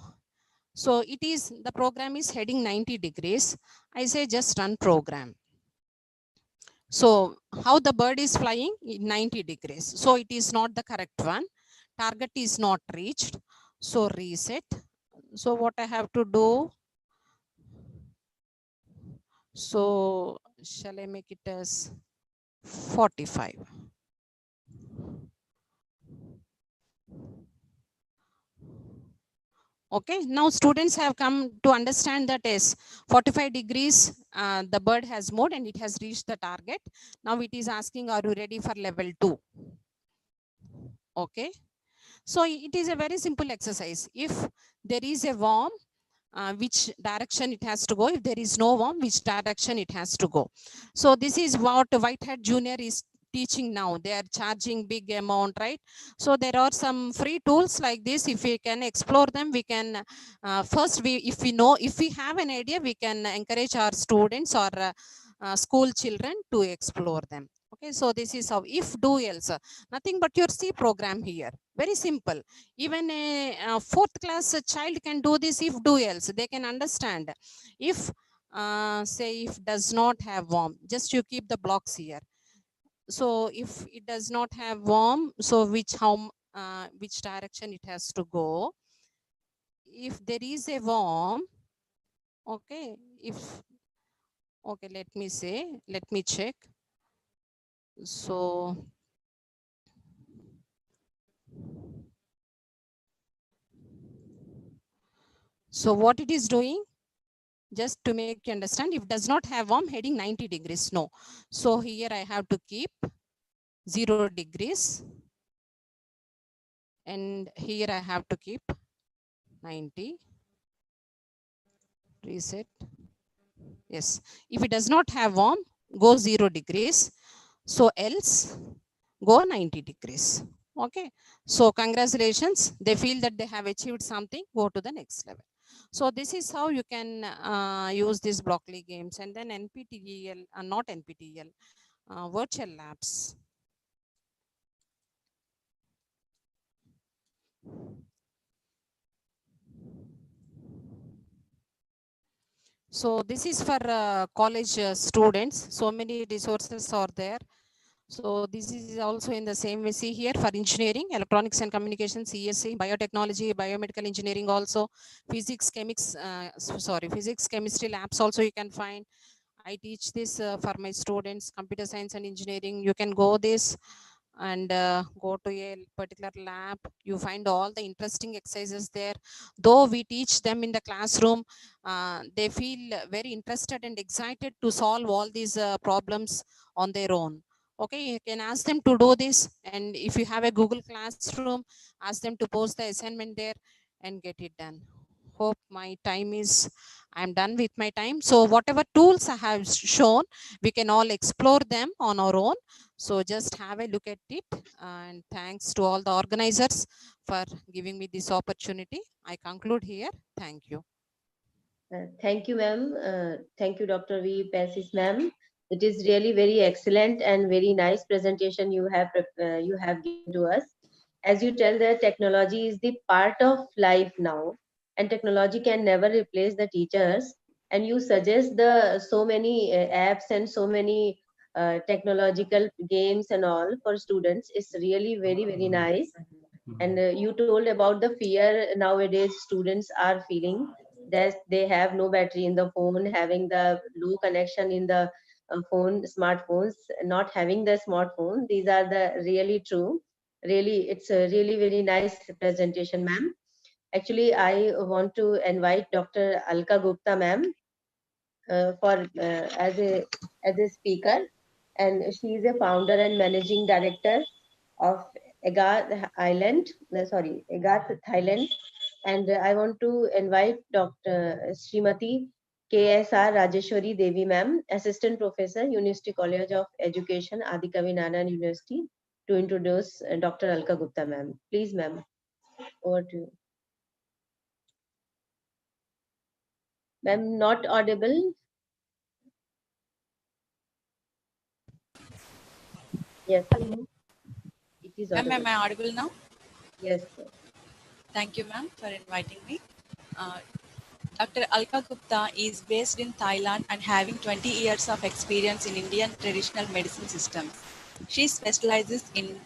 it is, the program is heading 90 degrees. I say just run program. So how the bird is flying? 90 degrees. So it is not the correct one. Target is not reached. So reset. So what I have to do? So shall I make it as 45? Okay, now students have come to understand that is 45 degrees, the bird has moved and it has reached the target. Now it is asking, are you ready for level 2? Okay, So it is a very simple exercise. If there is a worm, which direction it has to go. If there is no worm, which direction it has to go. So this is what Whitehead Junior is teaching now. They are charging big amount, right? So there are some free tools like this. If we can explore them, we can first if we have an idea, we can encourage our students or school children to explore them. Okay, so this is how if do else, nothing but your C program here. Very simple. Even a fourth class child can do this if do else. They can understand. If say if does not have worm, just you keep the blocks here. So if it does not have worm, so which direction it has to go. If there is a worm, okay, let me check. So what it is doing, just to make you understand, if does not have worm, heading 90 degrees, no. So here I have to keep 0 degrees. And here I have to keep 90. Reset. Yes. If it does not have worm, go 0 degrees. So else go 90 degrees. Okay. So congratulations. They feel that they have achieved something. Go to the next level. So this is how you can use these Blockly games. And then NPTEL, not NPTEL, virtual labs. So this is for college students. So many resources are there. So this is also in the same way. See here for engineering, electronics and communications, CSE, biotechnology, biomedical engineering also, physics, physics, chemistry labs also you can find. I teach this for my students, computer science and engineering. You can go this and go to a particular lab. You find all the interesting exercises there. Though we teach them in the classroom, they feel very interested and excited to solve all these problems on their own. Okay, you can ask them to do this, and if you have a Google Classroom, ask them to post the assignment there and get it done. Hope my time is, I'm done with my time. So whatever tools I have shown, we can all explore them on our own. So just have a look at it, and thanks to all the organizers for giving me this opportunity. I conclude here. Thank you. Thank you, ma'am. Thank you, Dr. V. Pensis, ma'am. It is really very excellent and very nice presentation you have given to us. As you tell that technology is the part of life now, and technology can never replace the teachers. And you suggest so many apps and so many technological games and all for students. It's really very, very nice. And you told about the fear nowadays students are feeling, that they have no battery in the phone, having the low connection in the smartphones, not having the smartphone. These are the really true. Really, it's a really very nice presentation, ma'am. Actually, I want to invite Dr. Alka Gupta, ma'am, as a speaker, and she is a founder and managing director of Agath Thailand. And I want to invite Dr. Srimati KSR Rajeshwari Devi, ma'am, Assistant Professor, University College of Education, Adikavi Nanan University, to introduce Dr. Alka Gupta, ma'am. Please, ma'am, over to you. Ma'am, not audible. Yes. It is audible. Ma'am, am I audible now? Yes, sir. Thank you, ma'am, for inviting me. Dr. Alka Gupta is based in Thailand and having 20 years of experience in Indian traditional medicine systems. She specializes in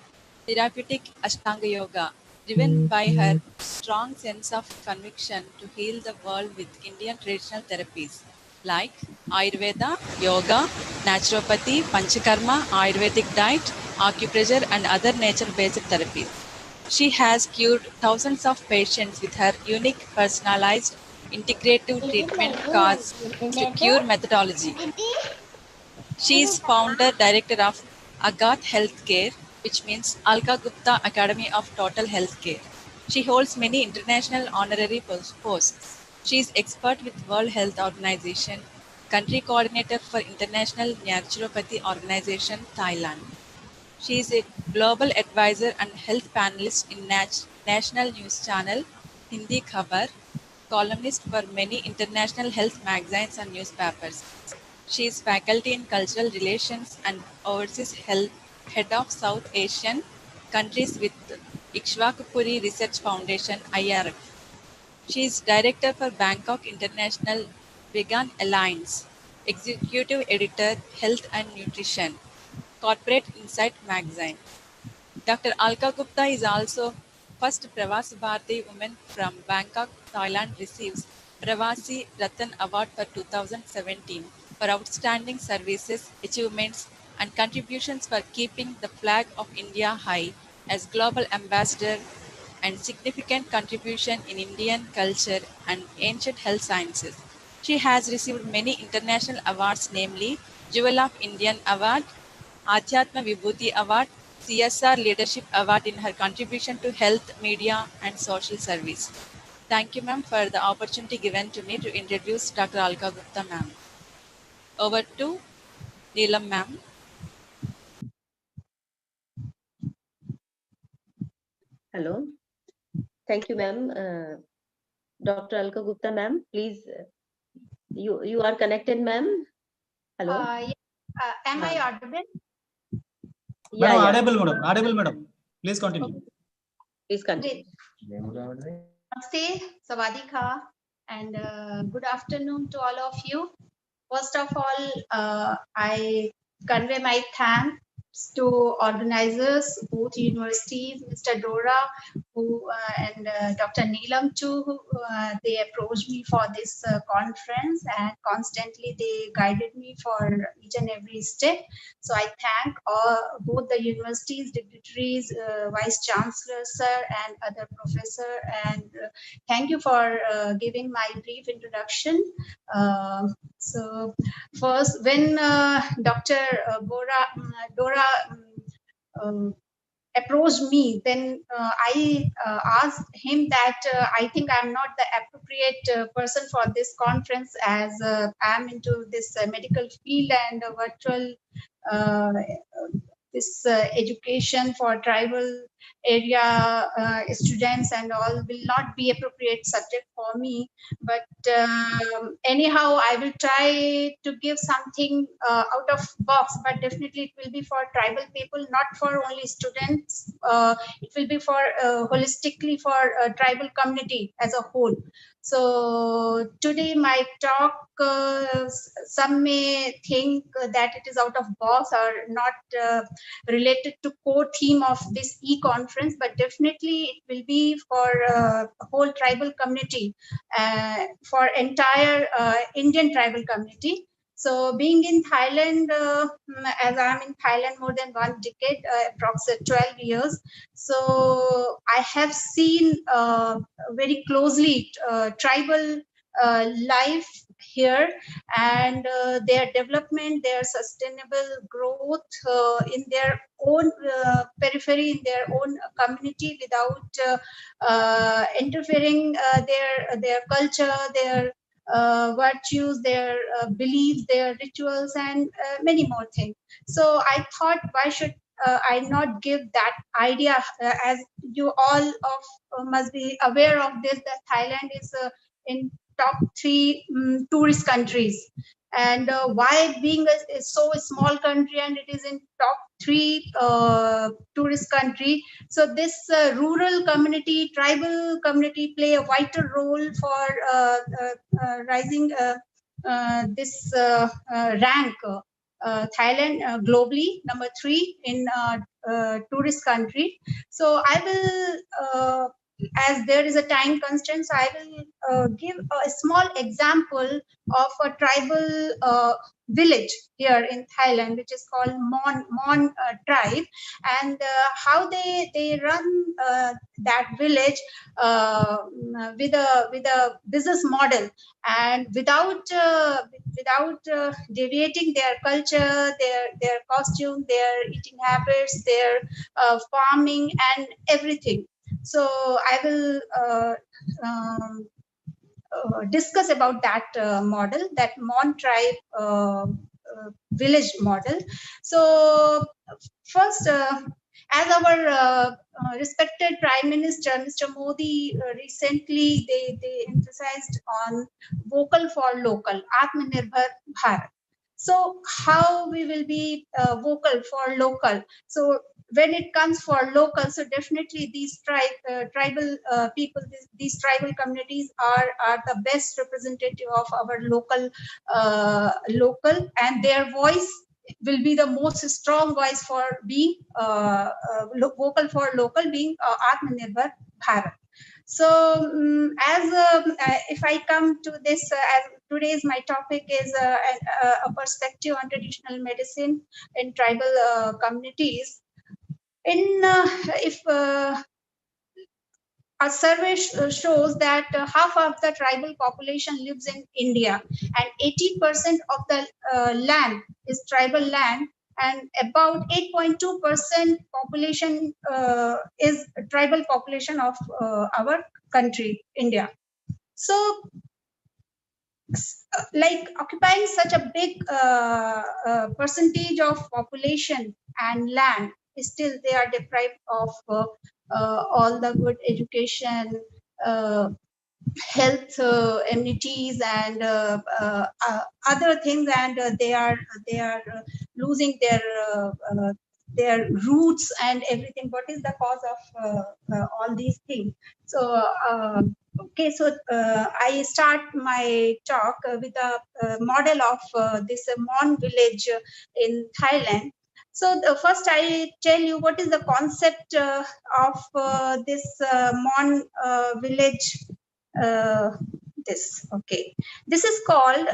therapeutic Ashtanga Yoga, driven by her strong sense of conviction to heal the world with Indian traditional therapies like Ayurveda, Yoga, Naturopathy, Panchakarma, Ayurvedic diet, acupressure, and other nature-based therapies. She has cured thousands of patients with her unique personalized integrative treatment cards to cure methodology. She is founder director of Agath Healthcare, which means Alka Gupta Academy of Total Healthcare. She holds many international honorary posts. She is expert with World Health Organization, country coordinator for International Naturopathy Organization, Thailand. She is a global advisor and health panelist in National News Channel, Hindi Khabar, columnist for many international health magazines and newspapers. She is faculty in cultural relations and overseas head of South Asian countries with Ikshvakupuri Research Foundation, IRF. She is director for Bangkok International Vegan Alliance, executive editor, health and nutrition, Corporate Insight magazine. Dr. Alka Gupta is also first Pravasi Bharati woman from Bangkok, Thailand receives Pravasi Ratan Award for 2017 for outstanding services, achievements, and contributions for keeping the flag of India high as global ambassador and significant contribution in Indian culture and ancient health sciences. She has received many international awards, namely Jewel of Indian Award, Adhyatma Vibhuti Award, CSR Leadership Award in her contribution to health, media, and social service. Thank you, ma'am, for the opportunity given to me to introduce Dr. Alka Gupta, ma'am. Over to Neelam, ma'am. Hello. Thank you, ma'am. Dr. Alka Gupta, ma'am, please. You are connected, ma'am. Hello. Am I audible? Madam, audible, madam. Audible, madam. Please continue. Please continue. Namaste, Sawadika, and good afternoon to all of you. First of all, I convey my thanks to organizers, both universities, Mr. Dora, and Dr. Neelam too, who they approached me for this conference, and constantly they guided me for each and every step. So I thank both the universities, dignitaries, vice chancellor sir, and other professor, and thank you for giving my brief introduction. So first, when Dr. Dora approached me, then I asked him that I think I'm not the appropriate person for this conference, as I'm into this medical field, and virtual this education for tribal area students and all will not be appropriate subject for me. But anyhow, I will try to give something out of box, but definitely it will be for tribal people, not for only students. It will be for holistically for tribal community as a whole. So today my talk, some may think that it is out of box or not related to core theme of this e-conference, but definitely it will be for whole tribal community, for entire Indian tribal community. So being in Thailand, as I'm in Thailand more than 1 decade, approximately 12 years. So I have seen very closely tribal life here, and their development, their sustainable growth in their own periphery, in their own community, without interfering their culture, their virtues, their beliefs, their rituals, and many more things. So I thought, why should I not give that idea, as you all must be aware of this, that Thailand is in top 3 tourist countries. And why being a so small country and it is in top 3 tourist country, so this rural community, tribal community play a vital role for rising this rank. Thailand globally number 3 in tourist country. So I will, as there is a time constraint, so I will give a small example of a tribal village here in Thailand, which is called Mon tribe, and how they run that village with a business model, and without deviating their culture, their costume, their eating habits, their farming and everything. So I will discuss about that model, that Mon tribe village model. So first, as our respected Prime Minister, Mr. Modi, recently they emphasized on vocal for local, Atmanirbhar Bharat. So how we will be vocal for local? So when it comes for local, so definitely these tribal people, these tribal communities are the best representative of our local, and their voice will be the most strong voice for being vocal for local, being Atmanirbhar Bharat. So if I come to this, as today's my topic is a perspective on traditional medicine in tribal communities. If a survey shows that half of the tribal population lives in India, and 80% of the land is tribal land, and about 8.2% population is tribal population of our country, India. So, like occupying such a big percentage of population and land, still they are deprived of all the good education, health amenities, and other things, and they are losing their roots and everything. What is the cause of all these things? So okay, so I start my talk with a model of this Mon village in Thailand. So first I tell you what is the concept of this Mon village. Okay, this is called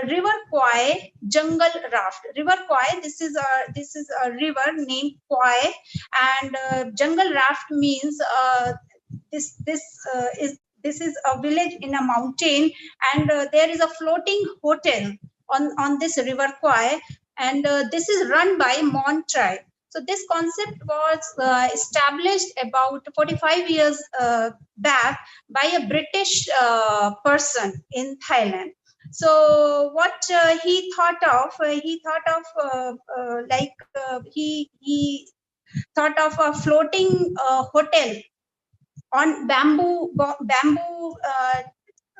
River Kwai Jungle Raft. River Kwai, this is a river named Kwai, and jungle raft means this is a village in a mountain, and there is a floating hotel on this River Kwai, and this is run by Mon tribe. So this concept was established about 45 years back by a British person in Thailand. So what he thought of, he thought of a floating hotel on bamboo,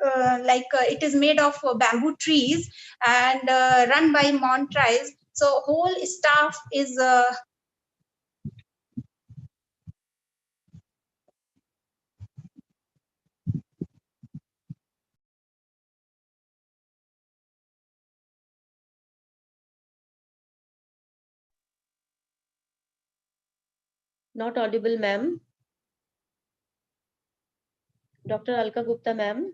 it is made of bamboo trees, and run by Mon tribes. So whole staff is Not audible, ma'am. Dr. Alka Gupta, ma'am.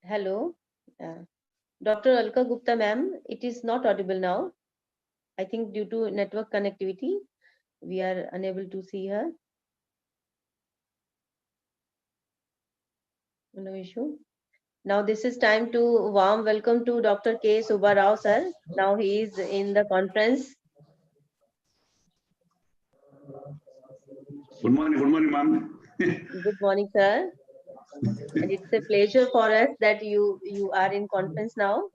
Hello. Dr. Alka Gupta, ma'am, it is not audible now. I think due to network connectivity, we are unable to see her. No issue. Now this is time to warm welcome to Dr. K. Subba Rao, sir. Now he is in the conference. Good morning, ma'am. Good morning, sir. And it's a pleasure for us that you are in conference now.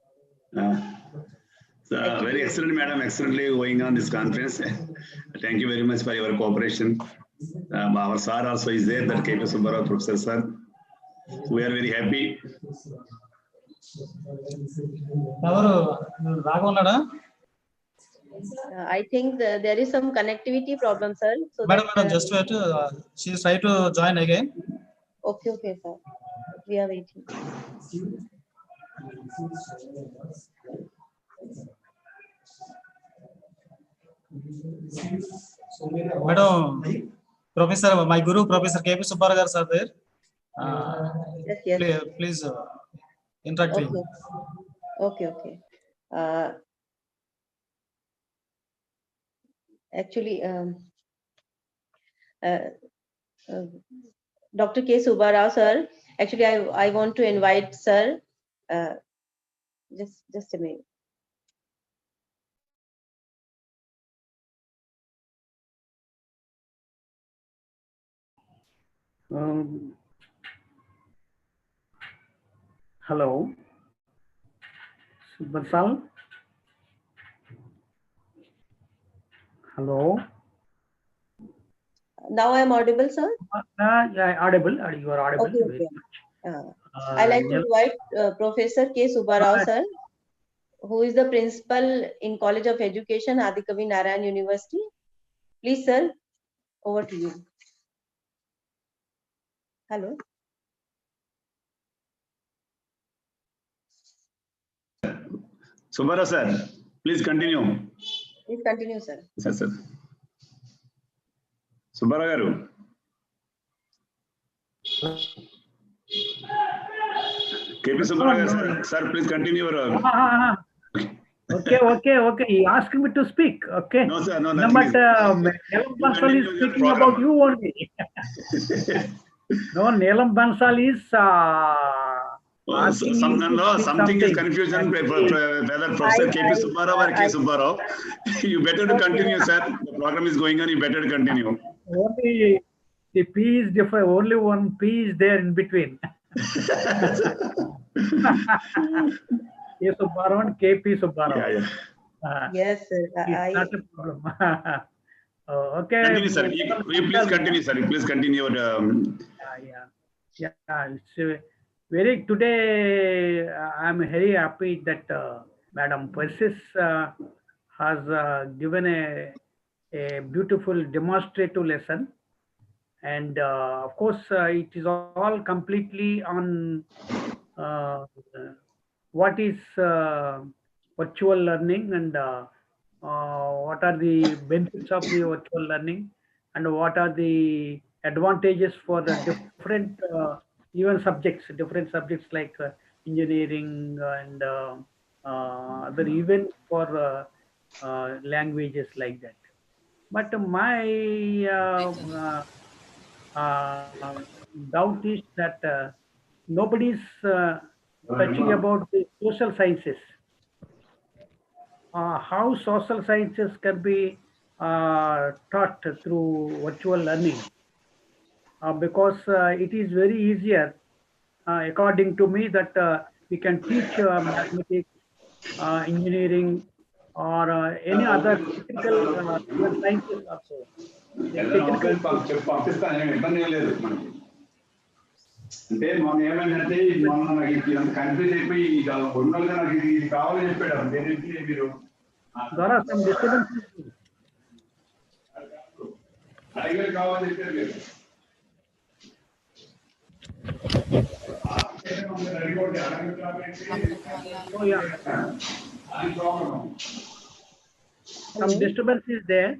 Very excellent, madam. Excellently going on this conference. Thank you very much for your cooperation. Our sir also is there, that KP Subba Rao, Professor sir. We are very happy. I think there is some connectivity problem, sir. So Madam, just wait. She is trying to join again. Okay, sir. We are waiting. Madam, Professor, my Guru, Professor KP Subba Rao sir there. Yes. Please interact with him. Okay. Actually, Dr. K. Subbarao, sir. Actually, I want to invite sir. Just a minute. Hello, Subbarsal. Hello. Now I am audible, sir. Yeah, audible. You are audible. Okay, Very okay. much. I like to invite Professor K. Subbarao, sir, who is the principal in College of Education, Adikavi Narayan University. Please, sir, over to you. Hello. Subbarao sir, please continue. Please continue, sir. Yes, sir. Subbarao garu. KP Subbarao sir, sir, please continue your. Okay. He asked me to speak. Okay. No, sir, no, No, nothing. but Neelam Bansal is speaking about you only. No, Neelam Bansal is asking you to speak Something is confusion. Whether Professor KP Subbarao or K. Subbarao. You better to continue, sir. The program is going on. You better to continue. Only the P is different. Only one P is there in between. K. Subbarao and KP Subbarao. Yes, sir. It's not a problem. Okay. Continue, sir. You please continue, sir. You please continue. Yeah. It's very today. I'm very happy that Madam Persis has given a beautiful demonstrative lesson, and of course it is all completely on what is virtual learning and what are the benefits of the virtual learning and what are the advantages for the different even different subjects like engineering and other even for languages like that. But my doubt is that nobody is touching about the social sciences. How social sciences can be taught through virtual learning, because it is very easier, according to me, that we can teach mathematics, engineering, or any other technical even sciences also. అంటే మొన్న ఏమైందంటే మొన్న నాకు ఇది అంత confuse అయిపోయి ఇది ఉన్నలుగా నాకు ఇది కావాలని చెప్పాడు దేనికి మీరు అడిగారు కావాలని చెప్పారు మీరు Some disturbance is there.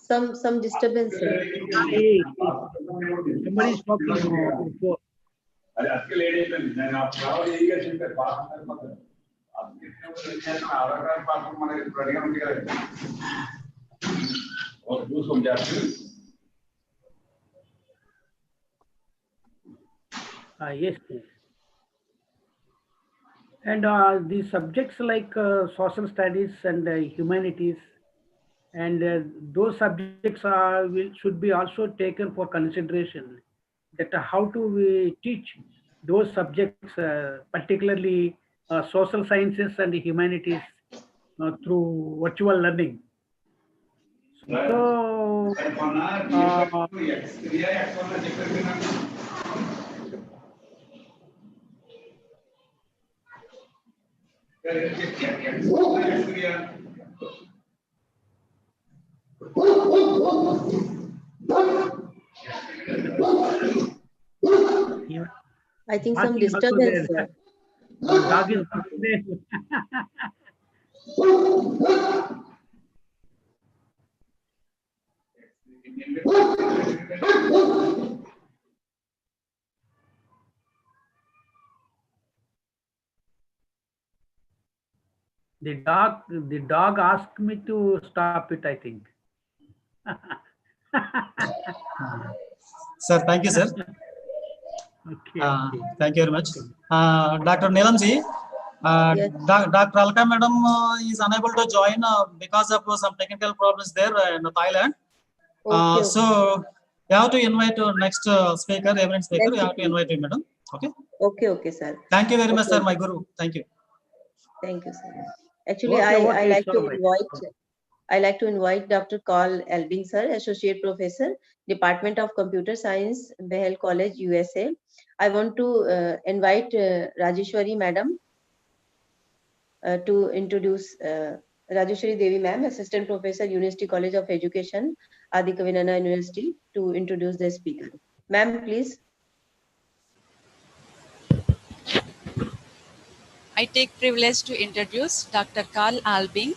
Some disturbance. Somebody is talking. అది అసలు లేట్ అయిపోయింది నేను కావాలి ఏగా చెప్పారు పాస్ ఆధార్ కార్డు పాస్ మనకి ఇప్పుడు అడిగా ఉంది కదా చూసుకొని చేస్తారు. Yes. And the subjects like social studies and humanities, and those subjects should be also taken for consideration. That how to we teach those subjects, particularly social sciences and humanities, through virtual learning. So. I think some disturbance. Dog is there. The dog asked me to stop it, I think. Sir, thank you, sir. Okay. Thank you very much. Dr. Neelamji, Yes. Dr. Alka madam is unable to join because of some technical problems there in Thailand. Okay, So you have to invite next speaker, eminent speaker. You Next have to invite him, madam. Okay. okay, sir. Thank you very much, Okay. sir, my guru. Thank you. Thank you, sir. Actually, Okay, I okay, like it's to all right. invite I like to invite Dr. Carl Elbing, sir, Associate Professor, Department of Computer Science, Behel College, USA. I want to invite Rajeshwari Madam to introduce Rajeshwari Devi Ma'am, Assistant Professor, University College of Education, Adi Kavi Nanna University, to introduce the speaker. Ma'am, please. I take privilege to introduce Dr. Carl Albing,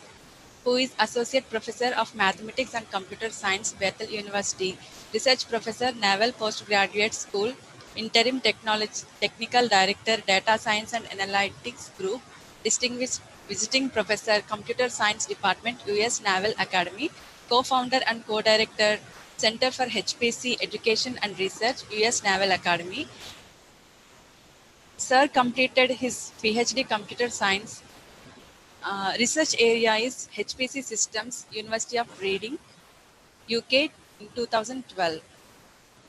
who is Associate Professor of Mathematics and Computer Science, Bethel University, Research Professor, Naval Postgraduate School, Interim Technical Director, Data Science and Analytics Group, Distinguished Visiting Professor, Computer Science Department, US Naval Academy, Co-founder and Co-Director, Center for HPC Education and Research, US Naval Academy. Sir completed his PhD Computer Science. Research area is HPC Systems, University of Reading, UK in 2012.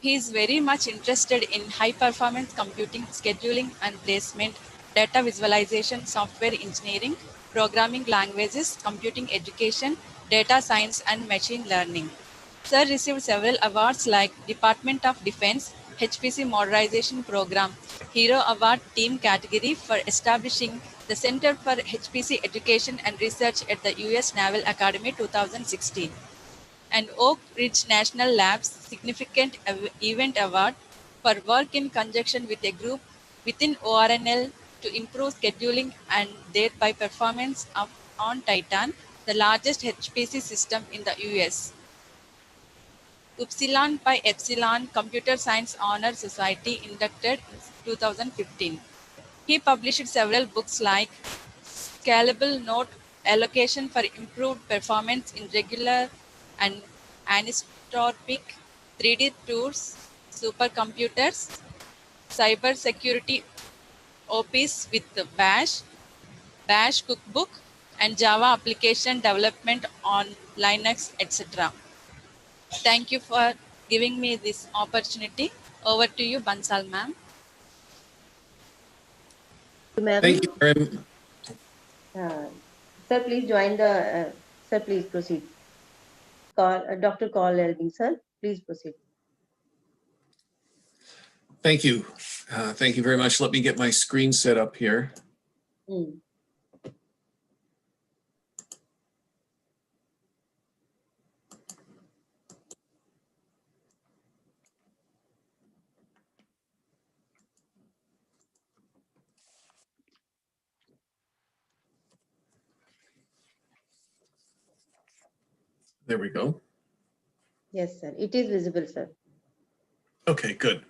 He is very much interested in high performance computing, scheduling and placement, data visualization, software engineering, programming languages, computing education, data science and machine learning. Sir received several awards like Department of Defense, HPC Modernization Program, Hero Award Team category for establishing the Center for HPC Education and Research at the US Naval Academy 2016. And Oak Ridge National Labs Significant Event Award for work in conjunction with a group within ORNL to improve scheduling and thereby performance on Titan, the largest HPC system in the US. Upsilon by Epsilon Computer Science Honor Society inducted in 2015. He published several books like Scalable Node Allocation for Improved Performance in Regular and Anisotropic 3D Tours, Supercomputers, Cyber Security OPs with Bash, Bash Cookbook, and Java Application Development on Linux, etc. Thank you for giving me this opportunity. Over to you, Bansal ma'am. Thank you very much. Sir, please join the, sir, please proceed. Dr. Carl Elbing, sir, please proceed. Thank you. Thank you very much. Let me get my screen set up here. There we go. Yes, sir. It is visible, sir. Okay, good.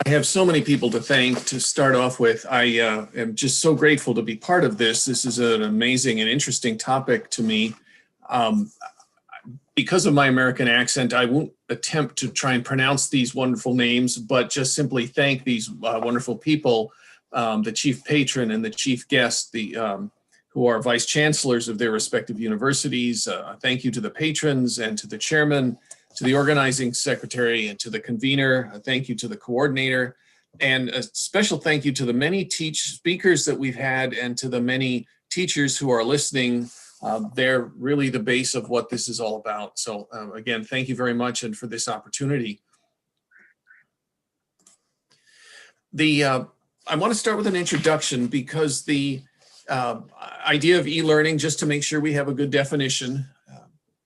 I have so many people to thank to start off with. I am just so grateful to be part of this. This is an amazing and interesting topic to me. Because of my American accent, I won't attempt to try and pronounce these wonderful names, but just simply thank these wonderful people, the chief patron and the chief guest, who are vice chancellors of their respective universities. Thank you to the patrons and to the chairman, to the organizing secretary and to the convener. Thank you to the coordinator, and a special thank you to the many speakers that we've had and to the many teachers who are listening. They're really the base of what this is all about. So again, thank you very much and for this opportunity. I want to start with an introduction because the idea of e-learning, just to make sure we have a good definition,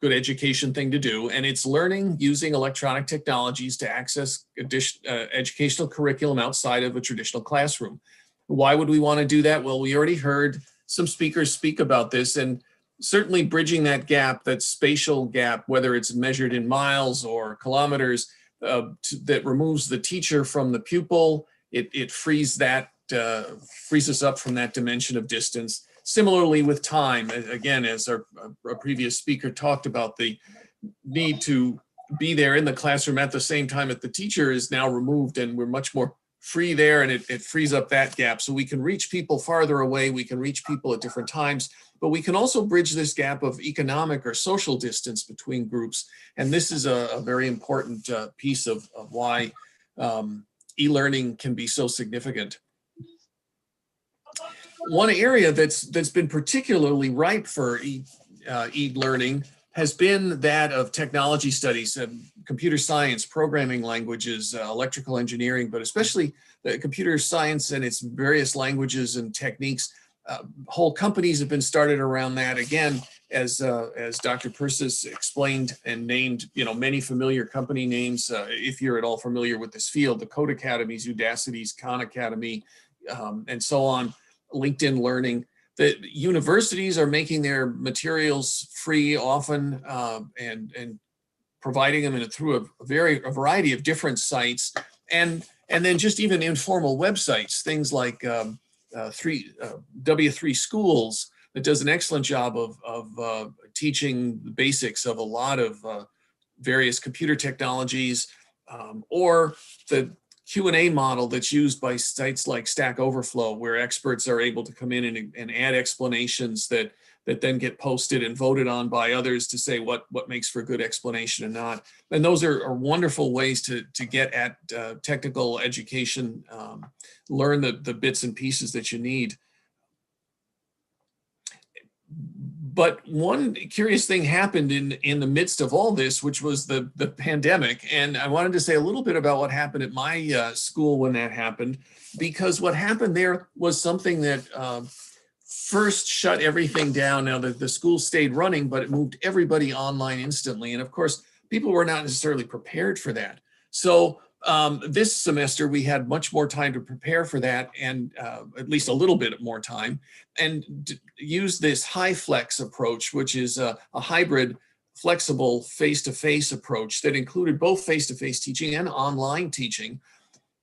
good education thing to do, and it's learning using electronic technologies to access educational curriculum outside of a traditional classroom. Why would we want to do that? Well, we already heard some speakers speak about this, and certainly bridging that gap, that spatial gap, whether it's measured in miles or kilometers, that removes the teacher from the pupil. It frees us up from that dimension of distance. similarly with time, again, as our previous speaker talked about, the need to be there in the classroom at the same time that the teacher is now removed, and we're much more free there, and it frees up that gap. So we can reach people farther away, we can reach people at different times, but we can also bridge this gap of economic or social distance between groups. And this is a very important piece of why e-learning can be so significant. One area that's been particularly ripe for e-learning has been that of technology studies, computer science, programming languages, electrical engineering, but especially the computer science and its various languages and techniques. Whole companies have been started around that. Again, as Dr. Persis explained and named, many familiar company names. If you're at all familiar with this field, the Code Academies, Udacities, Khan Academy, and so on, LinkedIn Learning. The universities are making their materials free often and providing them through a variety of different sites, and then just even informal websites, things like W3 Schools that does an excellent job of teaching the basics of a lot of various computer technologies, or the Q&A model that's used by sites like Stack Overflow, where experts are able to come in and add explanations that then get posted and voted on by others to say what makes for a good explanation and not. And those are wonderful ways to get at technical education, learn the bits and pieces that you need. But one curious thing happened in the midst of all this, which was the pandemic. And I wanted to say a little bit about what happened at my school when that happened, because what happened there was something that first shut everything down. Now the school stayed running, but it moved everybody online instantly. And of course, people were not necessarily prepared for that. So this semester, we had much more time to prepare for that, and at least a little bit more time, and use this HyFlex approach, which is a hybrid, flexible face-to-face approach that included both face-to-face teaching and online teaching.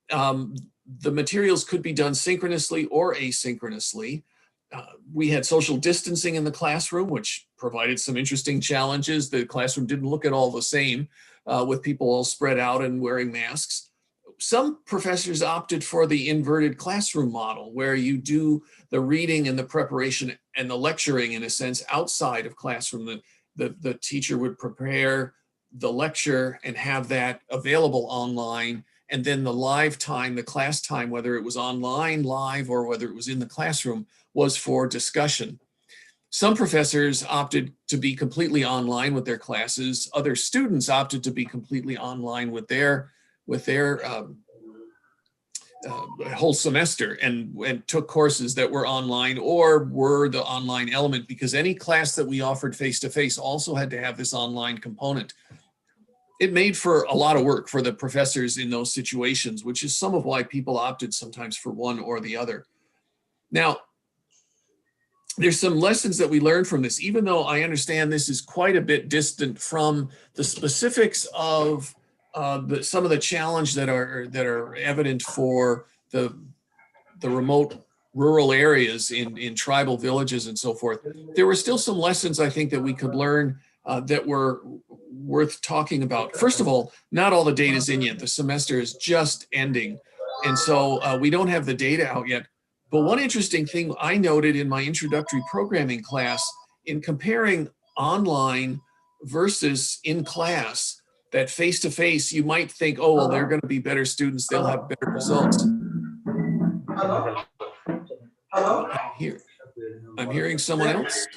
The materials could be done synchronously or asynchronously. We had social distancing in the classroom, which provided some interesting challenges. The classroom didn't look at all the same, with people all spread out and wearing masks. Some professors opted for the inverted classroom model, where you do the reading and the preparation and the lecturing, in a sense, outside of classroom. The teacher would prepare the lecture and have that available online, and then the live time, the class time, whether it was online, live, or whether it was in the classroom, was for discussion. Some professors opted to be completely online with their classes. Other students opted to be completely online with their whole semester, and took courses that were online or were the online element, because any class that we offered face-to-face also had to have this online component. It made for a lot of work for the professors in those situations, which is some of why people opted sometimes for one or the other. Now, there's some lessons that we learned from this, even though I understand this is quite a bit distant from the specifics of some of the challenge that are evident for the remote rural areas in tribal villages and so forth. There were still some lessons, I think, that we could learn that were worth talking about. First of all, not all the data is in yet. The semester is just ending, and so we don't have the data out yet. But one interesting thing I noted in my introductory programming class, in comparing online versus in class, that face-to-face, you might think, oh, well, they're going to be better students, they'll have better results. Hello? Hello? I'm hearing someone else.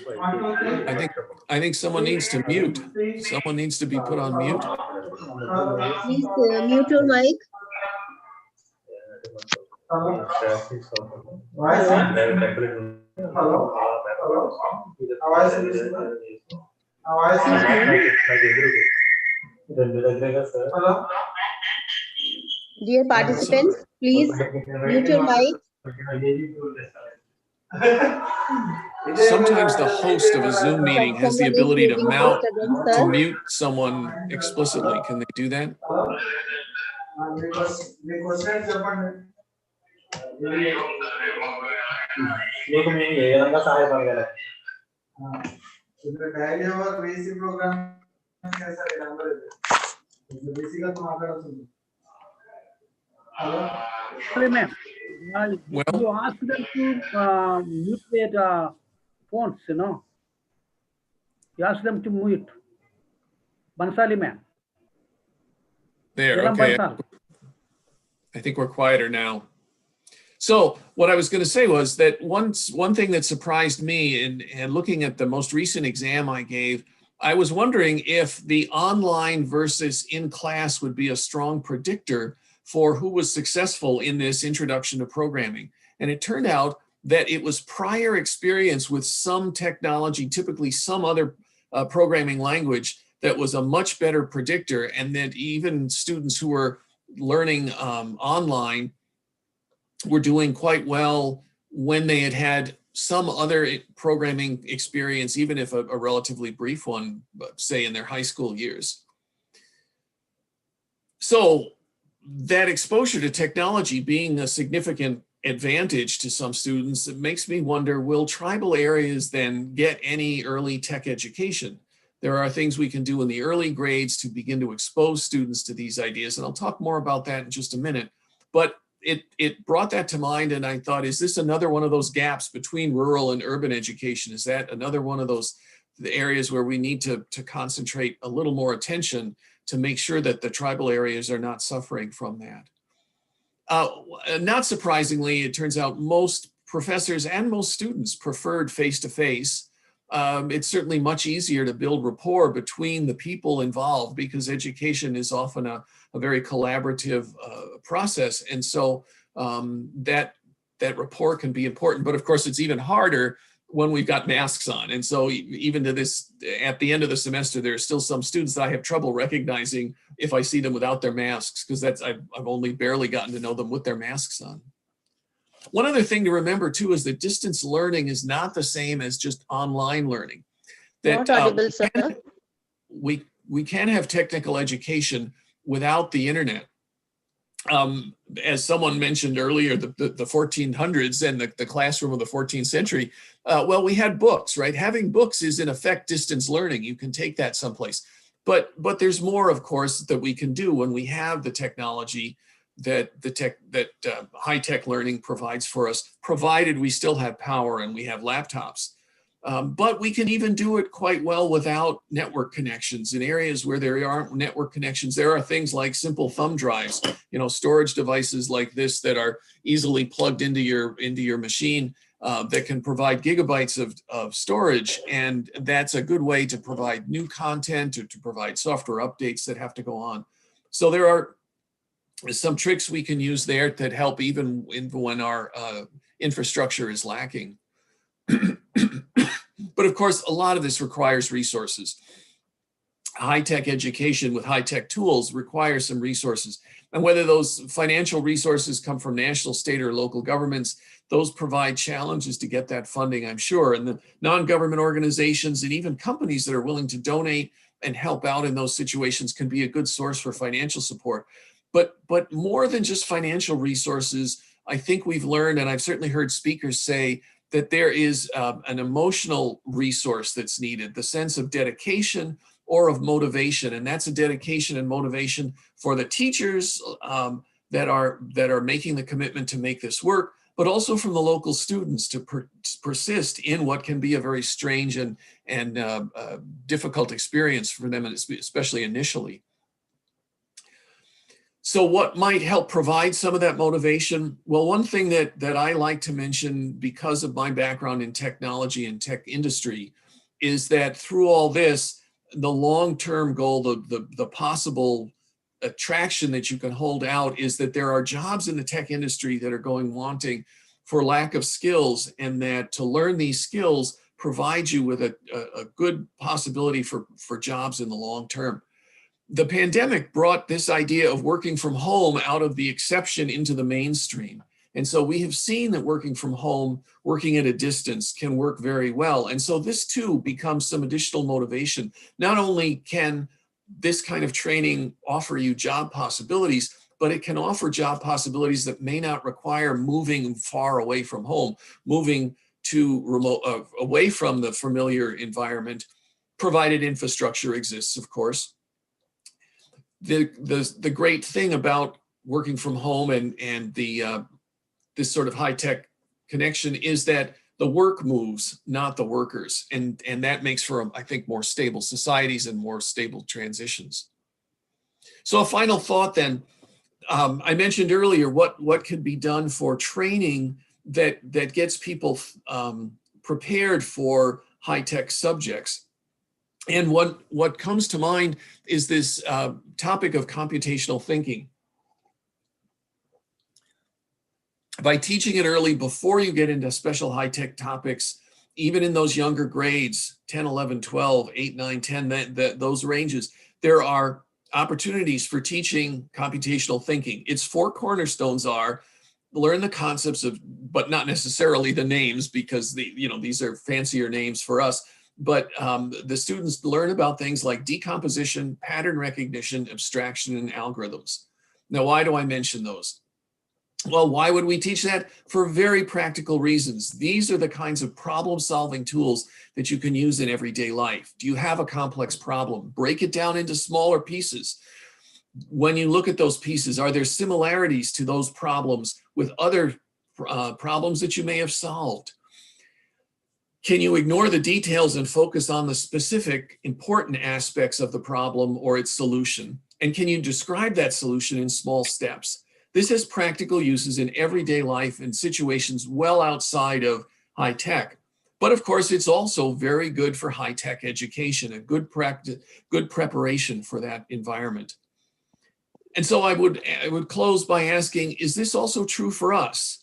I think someone needs to mute. Someone needs to be put on mute. Please mute your mic. Hello? Dear participants, please mute your mic. Sometimes the host of a Zoom meeting has the ability to mute someone explicitly. Can they do that? మీకు మేము ఏ విధంగా సహాయపడగలం? Daily hour basic programme చేస్తారు అందరూ basic గా మాట్లాడుతుంది. Hello ma'am. You ask them to mute their phones, you know. You ask them to mute. Bansali ma'am. There, Yalam okay. Bansal. I think we're quieter now. So what I was going to say was that one thing that surprised me in looking at the most recent exam I gave, I was wondering if the online versus in class would be a strong predictor for who was successful in this introduction to programming. And it turned out that it was prior experience with some technology, typically some other programming language, that was a much better predictor, and that even students who were learning online were doing quite well when they had had some other programming experience, even if a relatively brief one, say in their high school years. So that exposure to technology being a significant advantage to some students, it makes me wonder, will tribal areas then get any early tech education? There are things we can do in the early grades to begin to expose students to these ideas, and I'll talk more about that in just a minute. But it brought that to mind, and I thought, is this another one of those gaps between rural and urban education? Is that another one of those areas where we need to concentrate a little more attention to make sure that the tribal areas are not suffering from that? Not surprisingly, it turns out most professors and most students preferred face-to-face. It's certainly much easier to build rapport between the people involved because education is often a very collaborative process. And so that rapport can be important, but of course it's even harder when we've got masks on. And so even to this, at the end of the semester, there are still some students that I have trouble recognizing if I see them without their masks, because I've only barely gotten to know them with their masks on. One other thing to remember too is that distance learning is not the same as just online learning. That Not audible, sir. we can have technical education without the internet. As someone mentioned earlier, the 1400s and the classroom of the 14th century, well, we had books, right? Having books is in effect distance learning. You can take that someplace. But there's more, of course, that we can do when we have the technology that high-tech learning provides for us, provided we still have power and we have laptops. But we can even do it quite well without network connections. In areas where there aren't network connections, there are things like simple thumb drives, storage devices like this that are easily plugged into your machine that can provide gigabytes of storage. And that's a good way to provide new content or to provide software updates that have to go on. So there are some tricks we can use there that help even when our infrastructure is lacking. But of course, a lot of this requires resources. High-tech education with high-tech tools requires some resources. And whether those financial resources come from national, state, or local governments, those provide challenges to get that funding, I'm sure. And the non-government organizations and even companies that are willing to donate and help out in those situations can be a good source for financial support. But more than just financial resources, I think we've learned, and I've certainly heard speakers say, that there is an emotional resource that's needed, the sense of dedication or of motivation. And that's a dedication and motivation for the teachers that are making the commitment to make this work, but also from the local students to persist in what can be a very strange and difficult experience for them, especially initially. So what might help provide some of that motivation? Well, one thing that I like to mention because of my background in technology and tech industry is that through all this, the long-term goal, the possible attraction that you can hold out is that there are jobs in the tech industry that are going wanting for lack of skills, and that to learn these skills provides you with a good possibility for jobs in the long term. The pandemic brought this idea of working from home out of the exception into the mainstream. And so we have seen that working from home, working at a distance can work very well. And so this too becomes some additional motivation. Not only can this kind of training offer you job possibilities, but it can offer job possibilities that may not require moving far away from home, moving to remote, away from the familiar environment, provided infrastructure exists, of course. The great thing about working from home and this sort of high-tech connection is that the work moves, not the workers. And that makes for, I think, more stable societies and more stable transitions. So a final thought then, I mentioned earlier what could be done for training that gets people prepared for high-tech subjects. And what comes to mind is this topic of computational thinking. By teaching it early before you get into special high-tech topics, even in those younger grades, 10, 11, 12, 8, 9, 10, those ranges, there are opportunities for teaching computational thinking. Its four cornerstones are learn the concepts of, but not necessarily the names, because these are fancier names for us. But the students learn about things like decomposition, pattern recognition, abstraction, and algorithms. Now, why do I mention those? Well, why would we teach that? For very practical reasons. These are the kinds of problem-solving tools that you can use in everyday life. Do you have a complex problem? Break it down into smaller pieces. When you look at those pieces, are there similarities to those problems with other problems that you may have solved? Can you ignore the details and focus on the specific important aspects of the problem or its solution? And can you describe that solution in small steps? This has practical uses in everyday life and situations well outside of high tech. But of course, it's also very good for high tech education, a good preparation for that environment. And so I would close by asking, is this also true for us?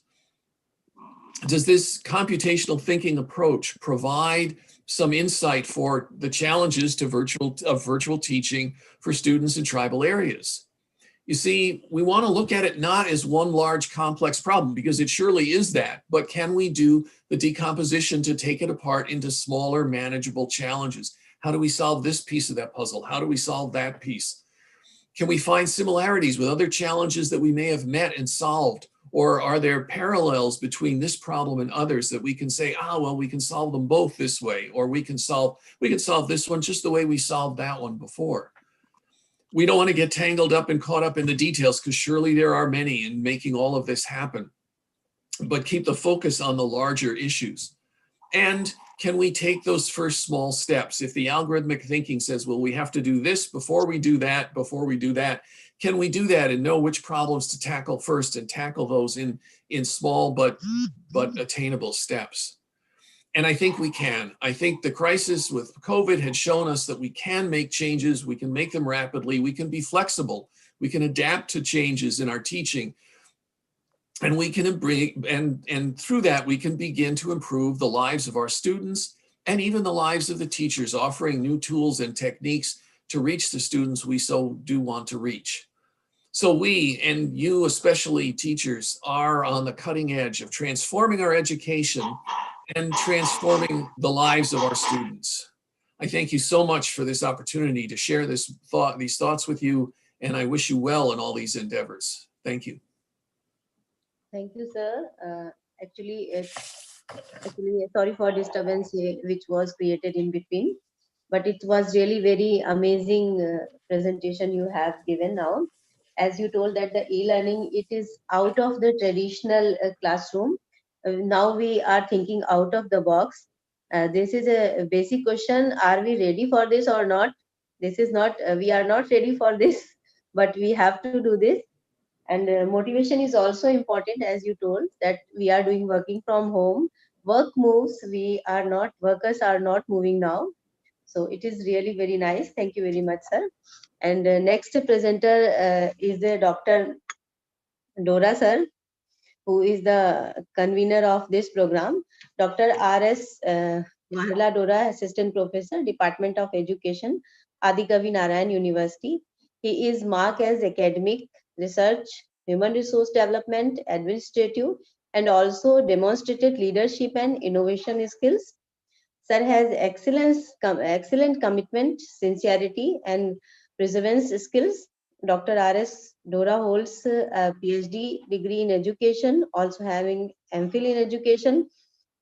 Does this computational thinking approach provide some insight for the challenges of virtual teaching for students in tribal areas? You see, we want to look at it not as one large complex problem, because it surely is that, but can we do the decomposition to take it apart into smaller, manageable challenges? How do we solve this piece of that puzzle? How do we solve that piece? Can we find similarities with other challenges that we may have met and solved? Or are there parallels between this problem and others that we can say, well, we can solve them both this way, or we can solve this one just the way we solved that one before? We don't want to get tangled up and caught up in the details, because surely there are many in making all of this happen. But keep the focus on the larger issues. And can we take those first small steps? If the algorithmic thinking says, well, we have to do this before we do that, can we do that and know which problems to tackle first and tackle those in small but attainable steps? And I think we can. I think the crisis with COVID had shown us that we can make changes, we can make them rapidly, we can be flexible, we can adapt to changes in our teaching, and we can bring, and through that we can begin to improve the lives of our students and even the lives of the teachers, offering new tools and techniques to reach the students we so do want to reach. So we, and you especially teachers, are on the cutting edge of transforming our education and transforming the lives of our students. I thank you so much for this opportunity to share these thoughts with you, and I wish you well in all these endeavors. Thank you. Thank you, sir. Actually, sorry for disturbance which was created in between, but it was really very amazing presentation you have given now. As you told that the e-learning, it is out of the traditional classroom. Now we are thinking out of the box. This is a basic question. Are we ready for this or not? This is not, we are not ready for this, but we have to do this. And motivation is also important, as you told, that we are doing working from home. Work moves, workers are not moving now. So it is really very nice. Thank you very much, sir. And next presenter is Dr. Dora, sir, who is the convener of this program. Dr. R.S. Mahala Dora, Assistant Professor, Department of Education, Adi Kavi Narayan University. He is marked as academic, research, human resource development, administrative, and also demonstrated leadership and innovation skills. Sir has excellent commitment, sincerity, and perseverance skills. Dr. R.S. Dora holds a PhD degree in education, also having MPhil in education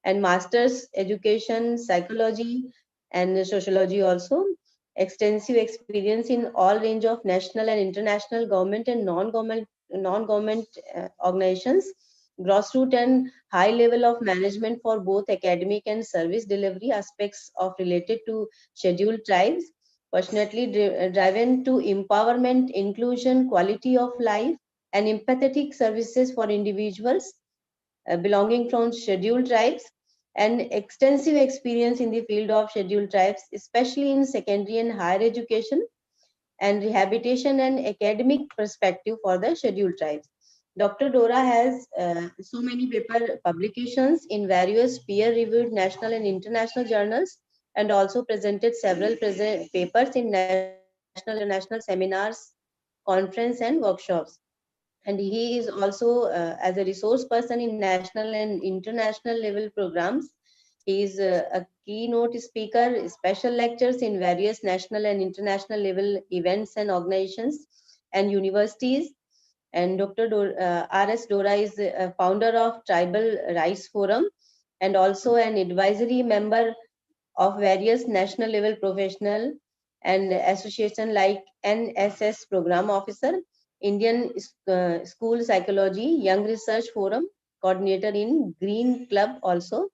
and master's education, psychology and sociology also. Extensive experience in all range of national and international government and non-government organizations, grassroots and high level of management for both academic and service delivery aspects of related to scheduled tribes, passionately driven to empowerment, inclusion, quality of life, and empathetic services for individuals belonging from scheduled tribes, and extensive experience in the field of scheduled tribes, especially in secondary and higher education and rehabilitation and academic perspective for the scheduled tribes. Dr. Dora has so many paper publications in various peer-reviewed national and international journals, and also presented several papers in national and international seminars, conference, and workshops. And he is also as a resource person in national and international level programs. He is a keynote speaker, special lectures in various national and international level events and organizations and universities. And Dr. R.S. Dora is a founder of Tribal Rights Forum and also an advisory member of various national level professional and association like NSS Program Officer, Indian School Psychology, Young Research Forum, coordinator in Green Club also.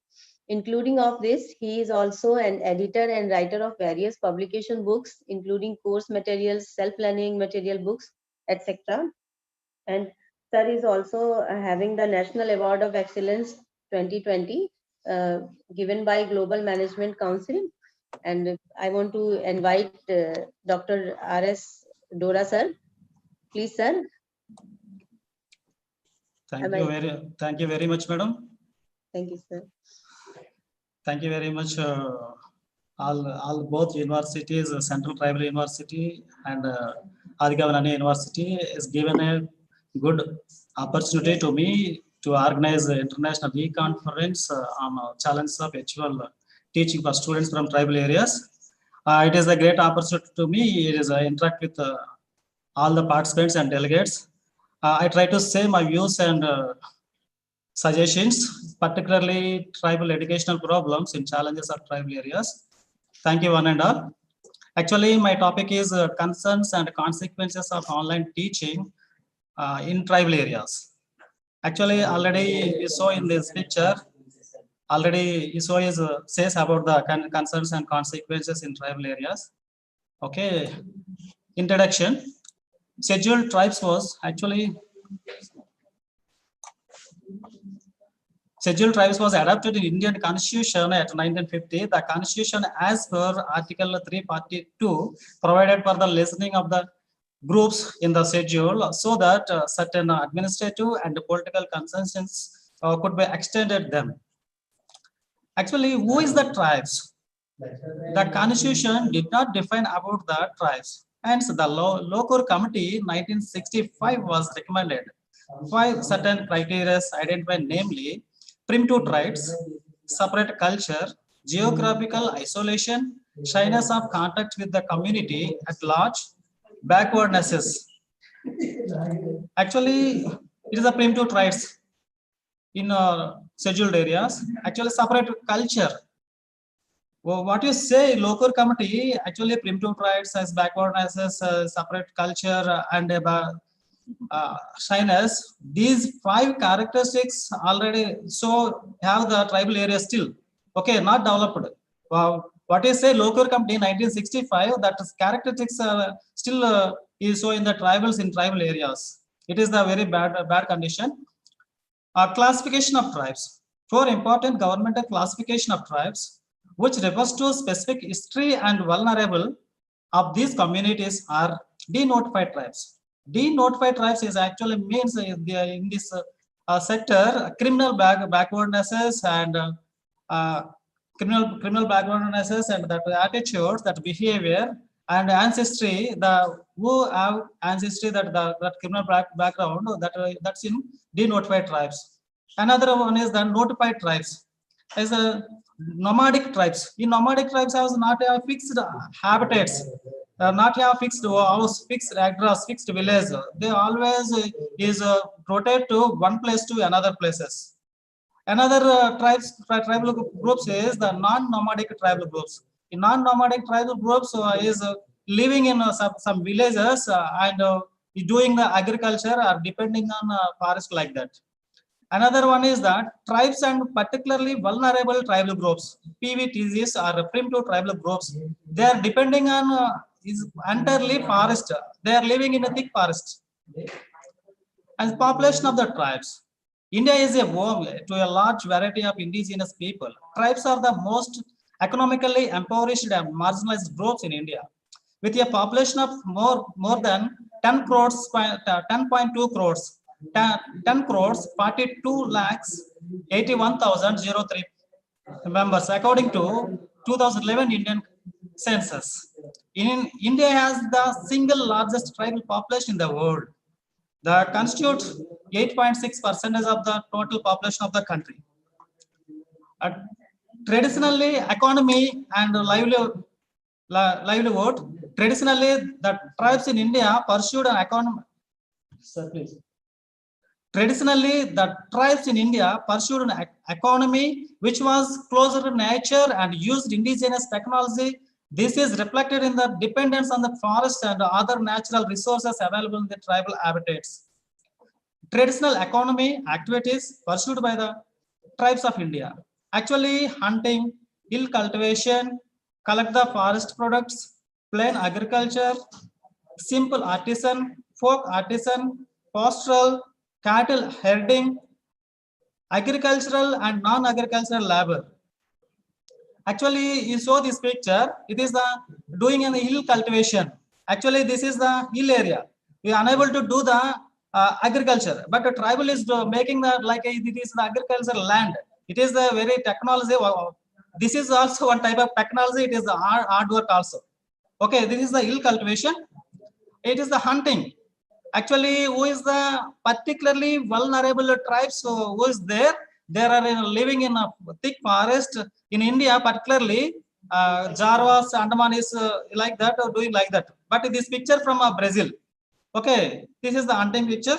Including of this, he is also an editor and writer of various publication books, including course materials, self-learning material books, etc. And sir is also having the National Award of Excellence 2020, given by Global Management Council. And I want to invite Dr. R.S. Dora sir. Please, sir. Thank you very much, madam. Thank you, sir. Thank you very much. All both universities, Central Tribal University and Adhika Vi Nannaya University, is given a good opportunity to me to organize an international e-conference on challenges of virtual teaching for students from tribal areas. It is a great opportunity to me. It is interact with all the participants and delegates. I try to say my views and suggestions, particularly tribal educational problems and challenges of tribal areas. Thank you one and all. Actually, my topic is concerns and consequences of online teaching in tribal areas. Actually, already you saw in this picture, already you saw says about the concerns and consequences in tribal areas. Okay, introduction. Scheduled tribes was adopted in Indian Constitution at 1950. The Constitution, as per Article 342, provided for the listening of the groups in the schedule so that certain administrative and political concessions could be extended them. Actually, who is the tribes? The Constitution did not define about the tribes. Hence, the Lokur Committee 1965 was recommended 5 certain criteria identified, namely primitive tribes, separate culture, geographical isolation, shyness of contact with the community at large, backwardnesses. Actually, it is a primitive tribes in scheduled areas. Actually, separate culture. Well, what you say, local committee, actually primitive tribes as backwardnesses, separate culture and shyness. These 5 characteristics already so have the tribal area still. Okay, not developed. What you say, local committee 1965, that characteristics still is so in the tribals in tribal areas. It is the very bad condition. Classification of tribes. 4 important governmental classification of tribes, which refers to specific history and vulnerable of these communities, are denotified tribes. Denotified tribes is actually means in this sector criminal backwardnesses and criminal backwardnesses and that attitudes, that behavior and ancestry, the who have ancestry that criminal background, that's in denotified tribes. Another one is the notified tribes. As a nomadic tribes. In nomadic tribes, have not fixed habitats. not have fixed house, fixed address, fixed village. They always rotate to one place to another places. Another tribal groups is the non-nomadic tribal groups. In non-nomadic tribal groups is living in some villages and doing the agriculture or depending on forest like that. Another one is that tribes and particularly vulnerable tribal groups, PVTGs are primitive tribal groups. They are depending on is entirely forest. They are living in a thick forest. As population of the tribes, India is a home to a large variety of indigenous people. Tribes are the most economically impoverished and marginalized groups in India. With a population of more than 10 crores, 10.2 crores, 10 crores, 42 lakhs, 81,003 members, according to 2011 Indian census. India has the single largest tribal population in the world. That constitutes 8.6% of the total population of the country. Traditionally, economy and livelihood. Traditionally, the tribes in India pursued an economy. Sir, please. Traditionally, the tribes in India pursued an economy which was closer to nature and used indigenous technology. This is reflected in the dependence on the forest and other natural resources available in the tribal habitats. Traditional economy activities pursued by the tribes of India. Actually, hunting, hill cultivation, collect the forest products, plain agriculture, simple artisan, folk artisan, pastoral, cattle herding, agricultural and non-agricultural labor. Actually, you saw this picture. It is the doing in the hill cultivation. Actually, this is the hill area. We are unable to do the agriculture, but the tribal is making the like it is the agricultural land. It is the very technology. This is also one type of technology. It is the hard work also. Okay, this is the hill cultivation. It is the hunting. Actually, who is the particularly vulnerable tribes? So who is there? They are living in a thick forest in India, particularly Jarwas, Andaman is like that or doing like that. But this picture from Brazil. Okay, this is the hunting picture.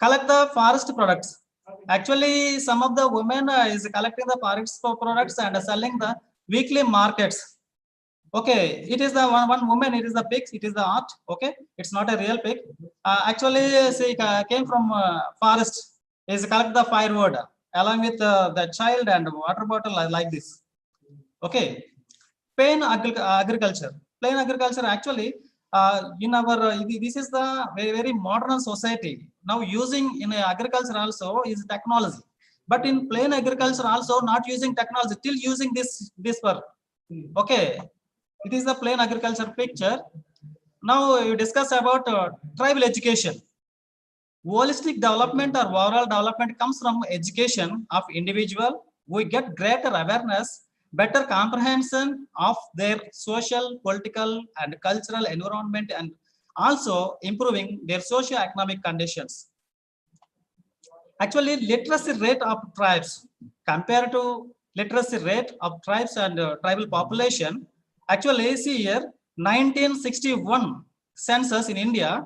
Collect the forest products. Actually, some of the women is collecting the forest products and selling the weekly markets. Okay, it is the one woman. It is the pigs. It is the art. Okay, it's not a real pig. Actually, she came from forest. Is collect the firewood along with the child and water bottle like this. Okay, plain agriculture. Plain agriculture actually in our this is the very modern society now using in agriculture also is technology, but in plain agriculture also not using technology, still using this for. Okay, it is the plain agriculture picture. Now we discuss about tribal education. Holistic development or overall development comes from education of individual. We get greater awareness, better comprehension of their social, political, and cultural environment, and also improving their socio-economic conditions. Actually, literacy rate of tribes compared to literacy rate of tribes and tribal population. Actually, see here, 1961 census in India,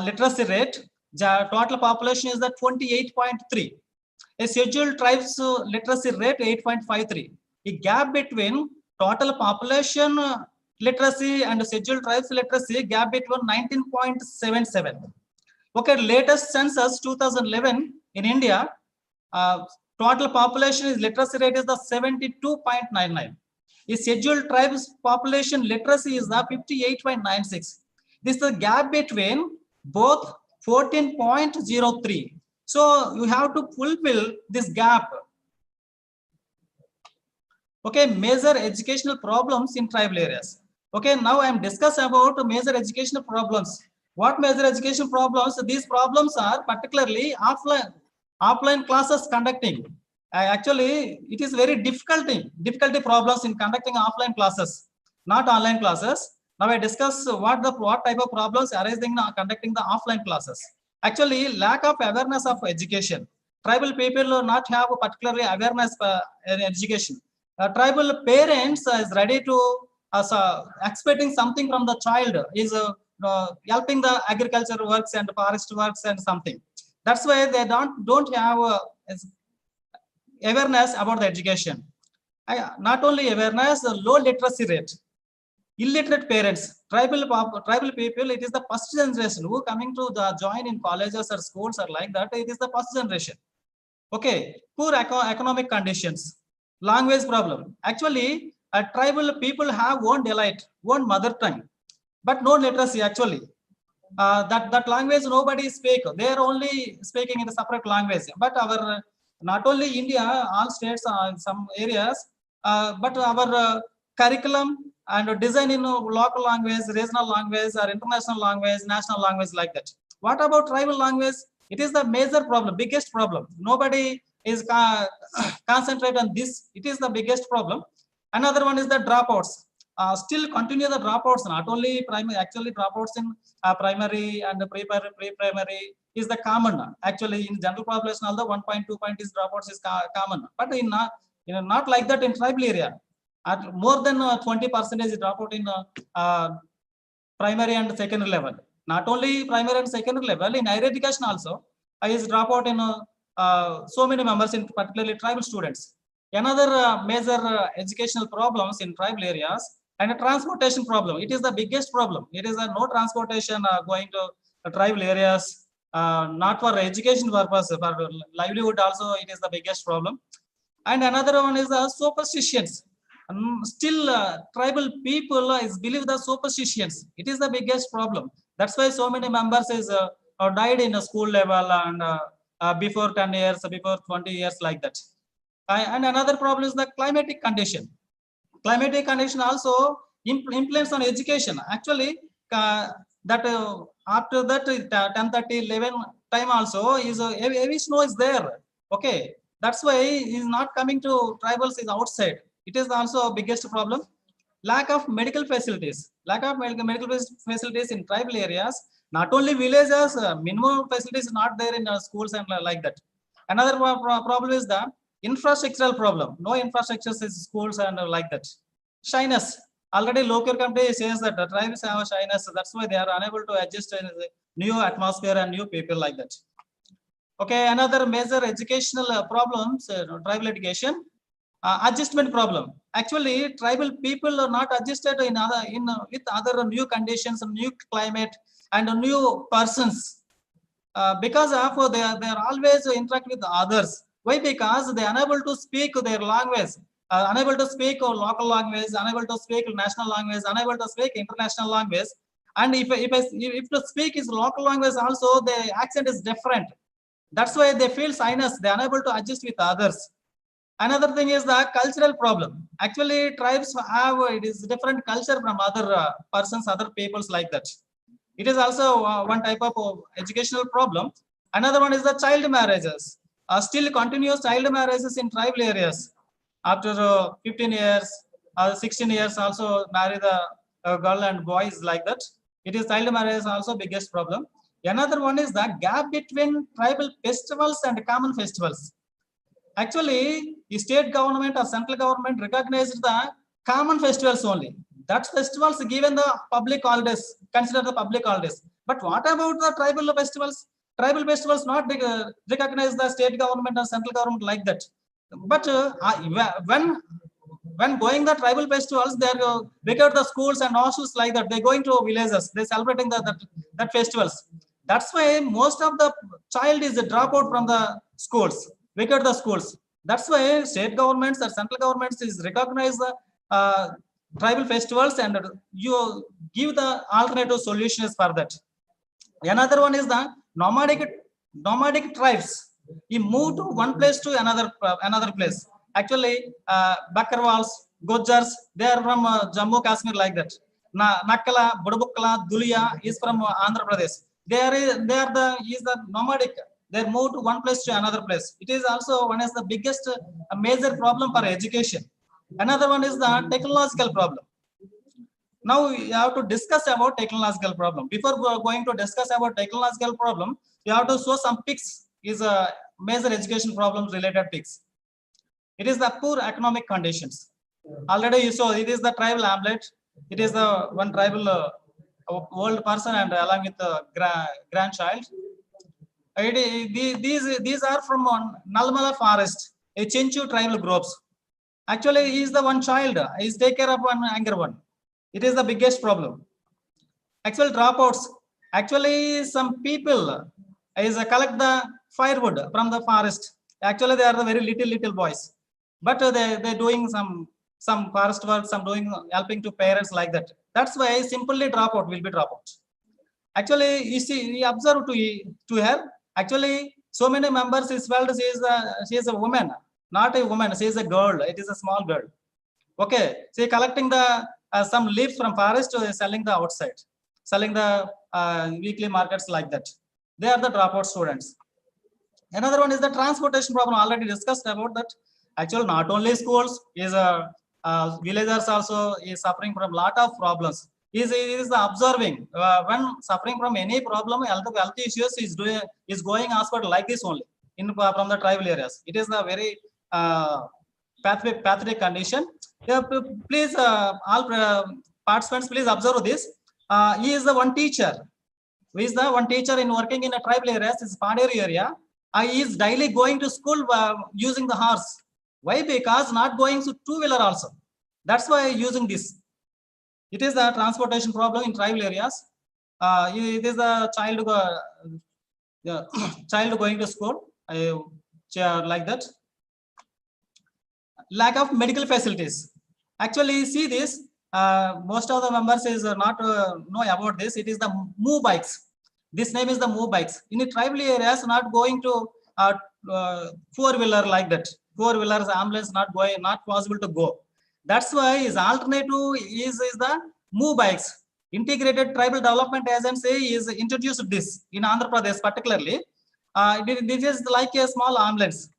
literacy rate, total population is the 28.3. A scheduled tribes literacy rate 8.53. A gap between total population literacy and scheduled tribes literacy gap between 19.77. Okay, latest census 2011 in India, total population is literacy rate is the 72.99. A scheduled tribes population literacy is the 58.96. This is the gap between both 14.03. So you have to fulfill this gap. Okay, major educational problems in tribal areas. Okay, now I am discussing about major educational problems. What major education problems? These problems are particularly offline classes conducting. Actually, it is very difficulty problems in conducting offline classes, not online classes. Now I discuss what type of problems arising in conducting the offline classes. Actually, lack of awareness of education. Tribal people do not have particularly awareness in education. Tribal parents is ready to expecting something from the child is helping the agriculture works and forest works and something. That's why they don't have awareness about the education. Not only awareness, the low literacy rate, illiterate parents, tribal people. It is the first generation who coming to the join in colleges or schools or like that. It is the first generation. Okay, poor economic conditions, language problem. Actually, tribal people have one delight, one mother tongue, but no literacy actually. That language nobody speak. They are only speaking in a separate language. But our not only India, all states, some areas, but our curriculum and design in local language, regional language, or international language, national language like that. What about tribal language? It is the major problem, biggest problem. Nobody is concentrate on this. It is the biggest problem. Another one is the dropouts. Still continue the dropouts, not only primary, actually dropouts in primary and pre-primary is the common. Actually, in general population, although 1.2 point is dropouts is common, but in not like that in tribal area. At more than 20% is dropout in primary and secondary level. Not only primary and secondary level, in higher education also is dropout in so many members, in particularly tribal students. Another major educational problems in tribal areas and a transportation problem. It is the biggest problem. It is no transportation going to tribal areas, not for education purpose, for livelihood also. It is the biggest problem. And another one is the superstitions. Still, tribal people is believe the superstitions. It is the biggest problem. That's why so many members is died in a school level and before 10 years, before 20 years like that. And another problem is the climatic condition. Climatic condition also influence on education. Actually, that after that 10:30, 11 time also is heavy snow is there. Okay, that's why is not coming to tribals is outside. It is also a biggest problem. Lack of medical facilities. Lack of medical facilities in tribal areas. Not only villages, minimum facilities not there in schools and like that. Another problem is the infrastructural problem. No infrastructures in schools and like that. Shyness. Already local company says that the tribes have a shyness. That's why they are unable to adjust in the new atmosphere and new people like that. Okay, another major educational problems, tribal education, adjustment problem. Actually, tribal people are not adjusted with other new conditions, new climate, and new persons. Because of they are always interact with others. Why? Because they are unable to speak their language, unable to speak local language, unable to speak national language, unable to speak international language. And if to speak is local language also, the accent is different. That's why they feel shyness. They are unable to adjust with others. Another thing is the cultural problem. Actually, tribes have it is different culture from other persons, other peoples like that. It is also one type of educational problem. Another one is the child marriages. Still continuous child marriages in tribal areas. After 15 years, 16 years also marry the girl and boys like that. It is child marriage also biggest problem. Another one is the gap between tribal festivals and common festivals. Actually, the state government or central government recognized the common festivals only. That festivals given the public holidays, consider the public holidays. But what about the tribal festivals? Tribal festivals not recognize the state government or central government like that. But when going the tribal festivals, they are without the schools and hostels like that. They going to villages. They celebrating that festivals. That's why most of the child is a dropout from the schools, without the schools. That's why state governments or central governments is recognize the tribal festivals and you give the alternative solutions for that. Another one is the nomadic tribes. You move to one place to another place. Actually, Bakarwals, Gojars, they are from Jammu Kashmir like that. Nakala, Budabukala, Dulia is from Andhra Pradesh. They are the nomadic. They move to one place to another place. It is also one of the biggest major problem for education. Another one is the technological problem. Now we have to discuss about technological problem. Before going to discuss about technological problem, you have to show some pics. Is a major education problems related pics. It is the poor economic conditions. Already you saw it is the tribal hamlet. It is the one tribal old person and along with the grandchild. These are from Nalmala forest, a Chenchu tribal groups. Actually, he is the one child. He is take care of one younger one. It is the biggest problem. Actual dropouts. Actually, some people is collect the firewood from the forest. Actually, they are the very little boys, but they doing some forest work, some doing helping to parents like that. That's why simply dropout will be dropout. Actually, you see, we observe to her. Actually, so many members is felt she is a woman, not a woman. She is a girl. It is a small girl. Okay, she collecting the some leaves from forest, selling the outside, selling the weekly markets like that. They are the dropout students. Another one is the transportation problem. Already discussed about that. Actually, not only schools, is villagers also is suffering from lot of problems. Is observing when suffering from any problem, health issues is going hospital like this only in from the tribal areas. It is a very pathologic condition. Please, all participants, please observe this. He is the one teacher. Who is the one teacher in working in a tribal areas? Is Panderi area. He is daily going to school using the horse. Why? Because not going to two-wheeler also. That's why using this. It is a transportation problem in tribal areas. It is a child going to school like that. Lack of medical facilities. Actually, see this. Most of the members is not know about this. It is the move bikes. This name is the move bikes. In the tribal areas, not going to four-wheeler like that. Four-wheelers, ambulance not possible to go. That's why his alternative is the move bikes. Integrated Tribal Development Agency is introduced this in Andhra Pradesh particularly. This is like a small ambulance.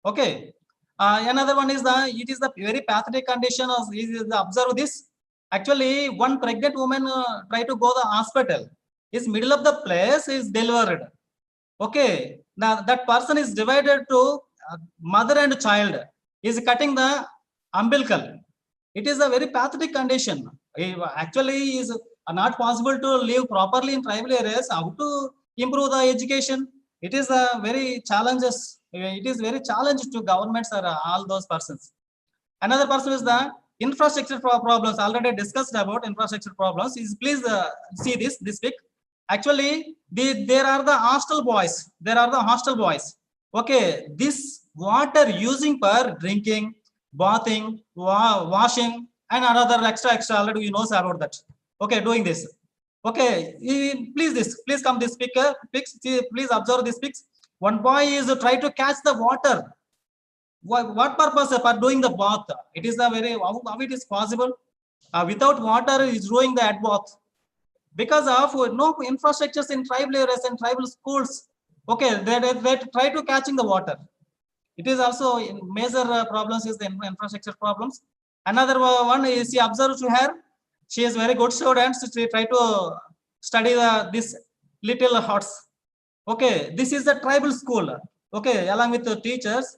Okay. Another one is it is the very pathologic condition of observe this. Actually, one pregnant woman try to go to the hospital. Is middle of the place is delivered. Okay. Now that person is divided to mother and child. Is cutting the umbilical. It is a very pathologic condition. Actually, is not possible to live properly in tribal areas. How to improve the education? It is a very challenges. It is very challenge to governments or all those persons. Another person is the infrastructure problems. Already discussed about infrastructure problems. Is please see this pic. Actually, there are the hostel boys. There are the hostel boys. Okay, this water using for drinking, bathing, washing, and another extra. Already you know about that. Okay, doing this. Okay, please come this pic. Please observe this pics. One boy is try to catch the water. What purpose for doing the bath? It is a very how it is possible. Without water, is doing the bath. Because of no infrastructures in tribal areas and tribal schools. Okay, they try to catching the water. It is also major problems is the infrastructure problems. Another one is she observed to her. She is very good student. She try to study this little huts. Okay, this is the tribal school. Okay, along with the teachers,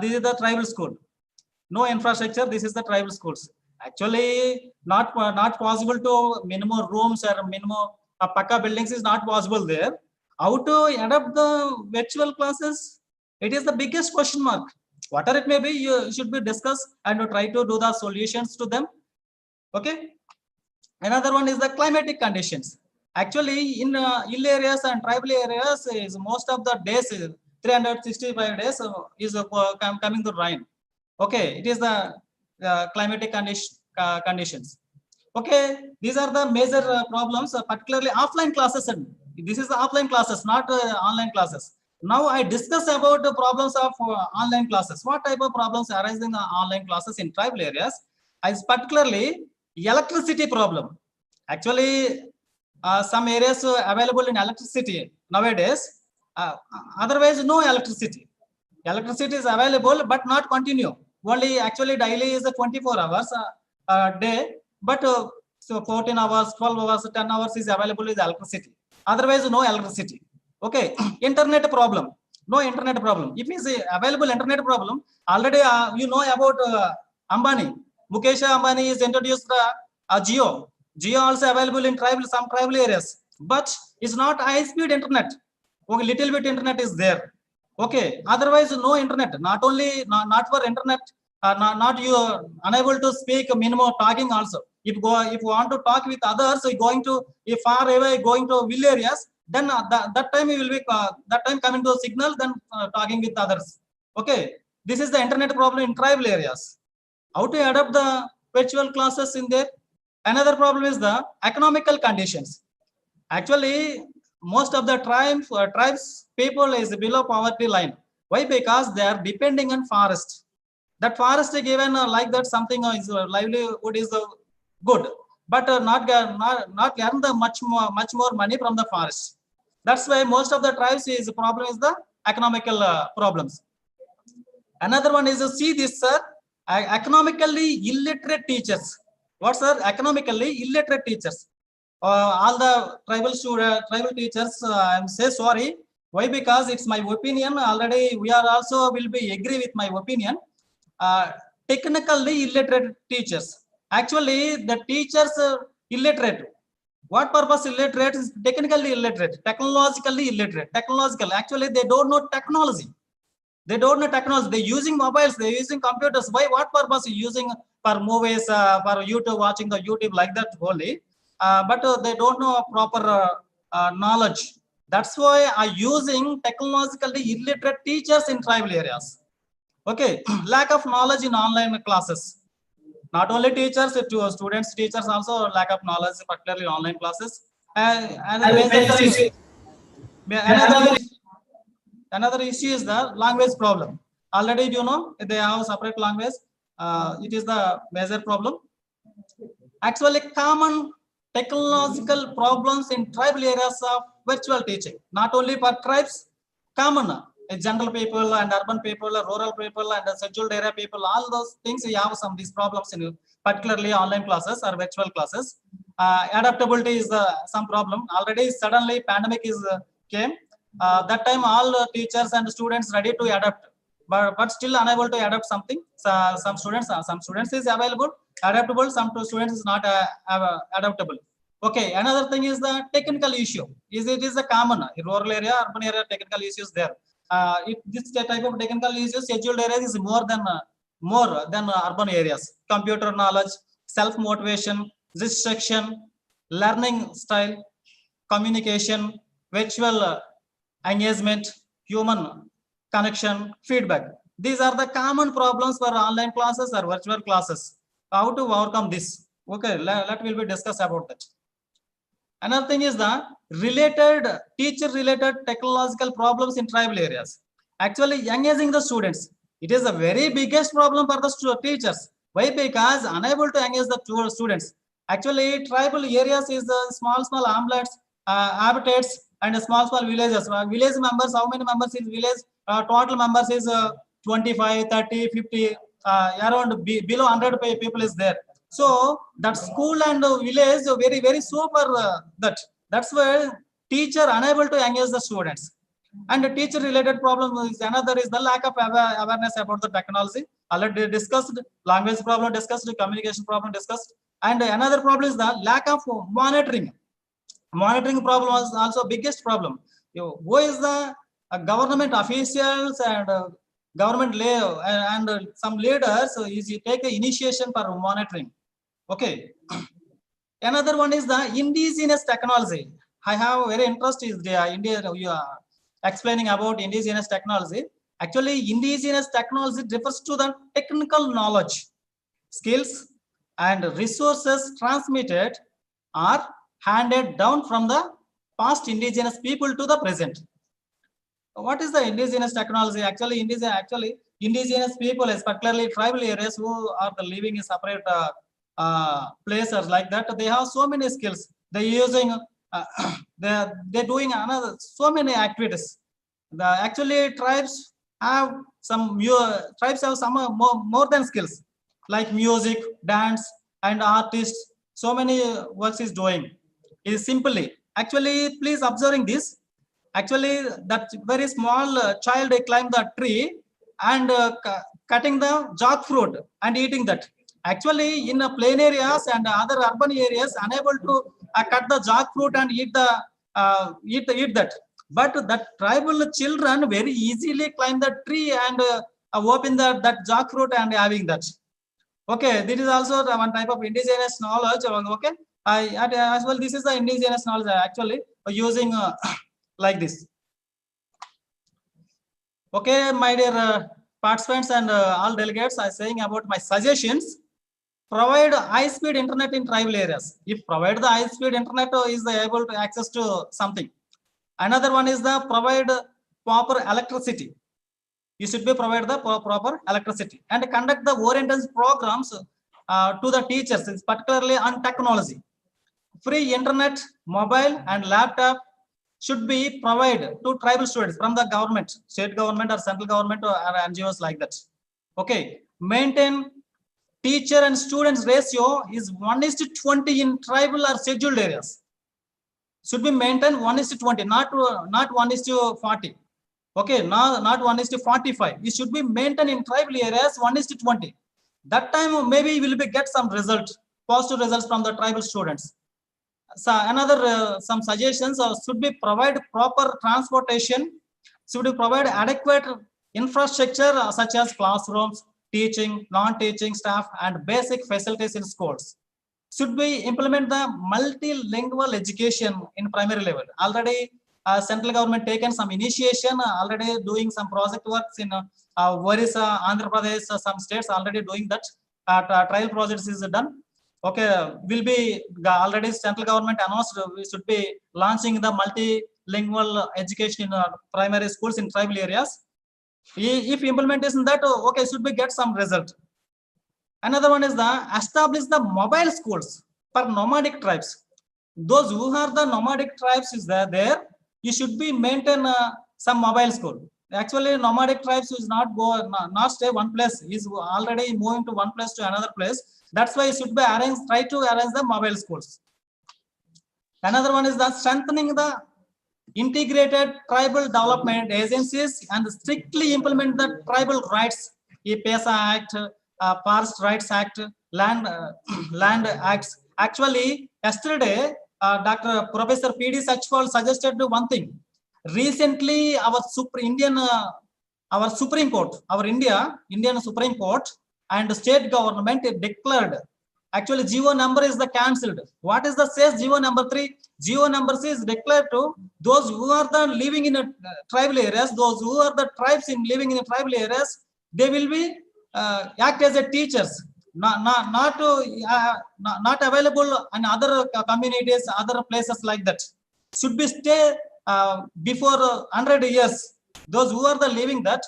this is the tribal school. No infrastructure. This is the tribal schools. Actually, not possible to minimum rooms or minimum pakka buildings is not possible there. How to adapt the virtual classes? It is the biggest question mark. Whatever it may be, you should be discussed and try to do the solutions to them. Okay. Another one is the climatic conditions. Actually, in hill areas and tribal areas, is most of the days 365 days is coming to rain. Okay, it is the climatic conditions. Okay, these are the major problems, particularly offline classes. And this is the offline classes, not online classes. Now I discuss about the problems of online classes. What type of problems arise in the online classes in tribal areas? Is particularly electricity problem. Actually, some areas available in electricity nowadays. Otherwise, no electricity. Electricity is available, but not continue. Only actually daily is 24 hours a day, but so 14 hours, 12 hours, 10 hours is available with electricity. Otherwise, no electricity. Okay, internet problem. No internet problem. If is available internet problem, already you know about Ambani. Mukesh Ambani is introduced the Jio. Jio also available in some tribal areas, but it's not high-speed internet. Okay, little bit internet is there. Okay, otherwise no internet. Not not for internet. Not you unable to speak minimum talking also. If you want to talk with others, so going to if far away going to village areas, then that time you will be that time coming to a signal, then talking with others. Okay, this is the internet problem in tribal areas. How to adapt the virtual classes in there? Another problem is the economical conditions. Actually, most of the tribes people is below poverty line. Why? Because they are depending on forest. That forest given like that something is livelihood is good, but not earn the much more money from the forest. That's why most of the tribes is problem is the economical problems. Another one is see this, sir, economically illiterate teachers. What, sir? Economically illiterate teachers. All the tribal teachers, I'm say sorry. Why? Because it's my opinion. Already we are also will be agree with my opinion. Technically illiterate teachers. Actually, the teachers illiterate. What purpose illiterate is technically illiterate, technologically illiterate. Technological. Actually, they don't know technology. They don't know technology. They're using mobiles. They're using computers. Why? What purpose? Using for movies, for YouTube, watching the YouTube like that only. But they don't know proper knowledge. That's why are using technologically illiterate teachers in tribal areas. Okay, lack of knowledge in online classes. Not only teachers, to students, teachers also lack of knowledge, particularly online classes. Another issue is the language problem. Already, you know, they have separate language. It is the major problem. Actually, common technological problems in tribal areas of virtual teaching, not only for tribes, common general people and urban people, rural people and scheduled area people, all those things we have some of these problems in particularly online classes or virtual classes. Adaptability is some problem. Already suddenly pandemic is came. That time all teachers and students ready to adapt, but still unable to adapt something. Some students is available, adaptable, some students is not adaptable. Okay, another thing is the technical issue. It is a common in rural area, urban area, technical issues there. This type of technical issues, scheduled areas is more than urban areas. Computer knowledge, self-motivation, restriction, learning style, communication, virtual engagement, human connection, feedback. These are the common problems for online classes or virtual classes. How to overcome this? Okay, let will be discuss about that. Another thing is the teacher-related technological problems in tribal areas. Actually, engaging the students. It is the very biggest problem for the teachers. Why? Because unable to engage the students. Actually, tribal areas is the small hamlets, habitats, and small villages. Village members, how many members is village? Total members is 25, 30, 50, around below 100 people is there. So that school and village very, very super that's why teacher unable to engage the students. And the teacher related problem is another is the lack of awareness about the technology. Already discussed, language problem discussed, communication problem discussed. And another problem is the lack of monitoring. Monitoring problem is also biggest problem. Who is the government officials and government and some leaders is you take the initiation for monitoring. Okay. Another one is the indigenous technology. I have very interest is the India. You are explaining about indigenous technology. Actually, indigenous technology refers to the technical knowledge, skills, and resources transmitted or handed down from the past indigenous people to the present. What is the indigenous technology? Actually, indigenous people, particularly tribal areas who are living in separate places like that, they have so many skills. They're using, they're doing so many activities. Actually, tribes have some more than skills like music, dance, and artists. So many works is doing. Is simply actually please observing this. Actually, that very small child climbed the tree and cutting the jackfruit and eating that. Actually, in plain areas and other urban areas, unable to cut the jackfruit and eat that. But that tribal children very easily climb the tree and open that jackfruit and having that. Okay, this is also one type of indigenous knowledge. Okay, as well, this is the indigenous knowledge actually using like this. Okay, my dear participants and all delegates, I am saying about my suggestions. Provide high-speed internet in tribal areas. If provide the high-speed internet is able to access to something. Another one is the provide proper electricity. You should be provide the proper electricity and conduct the orientation programs to the teachers, particularly on technology. Free internet, mobile and laptop should be provided to tribal students from the government, state government or central government or NGOs like that. Okay, maintain teacher and students ratio is 1:20 in tribal or scheduled areas. Should be maintained 1:20, not 1:40. Okay, not 1:45. It should be maintained in tribal areas 1:20. That time maybe we will get some result, positive results from the tribal students. So another some suggestions should be provide proper transportation, should be provide adequate infrastructure such as classrooms, teaching, non-teaching staff and basic facilities in schools. Should we implement the multilingual education in primary level? Already central government taken some initiation, already doing some project works in Orissa, Andhra Pradesh, some states already doing that. Trial projects is done. Okay, will be already central government announced we should be launching the multilingual education in primary schools in tribal areas. If implementation that, okay, should we get some result. Another one is the establish the mobile schools for nomadic tribes. Those who are the nomadic tribes is there, you should be maintain some mobile school. Actually, nomadic tribes is not stay one place. Is already moving to one place to another place. That's why it should be try to arrange the mobile schools. Another one is the strengthening the integrated tribal development agencies and strictly implement the tribal rights, PESA Act, Forest Rights Act, Land Acts. Actually, yesterday, Dr. Professor P.D. Sachwal suggested one thing. Recently, our Supreme Court, Indian Supreme Court and state government declared. Actually, GO number is the cancelled. What is the says GO number 3? GO number 3 is declared to those who are the living in tribal areas, those who are the tribes in living in tribal areas, they will be act as a teachers, not available in other communities, other places like that. Should be stay before 100 years. Those who are the living that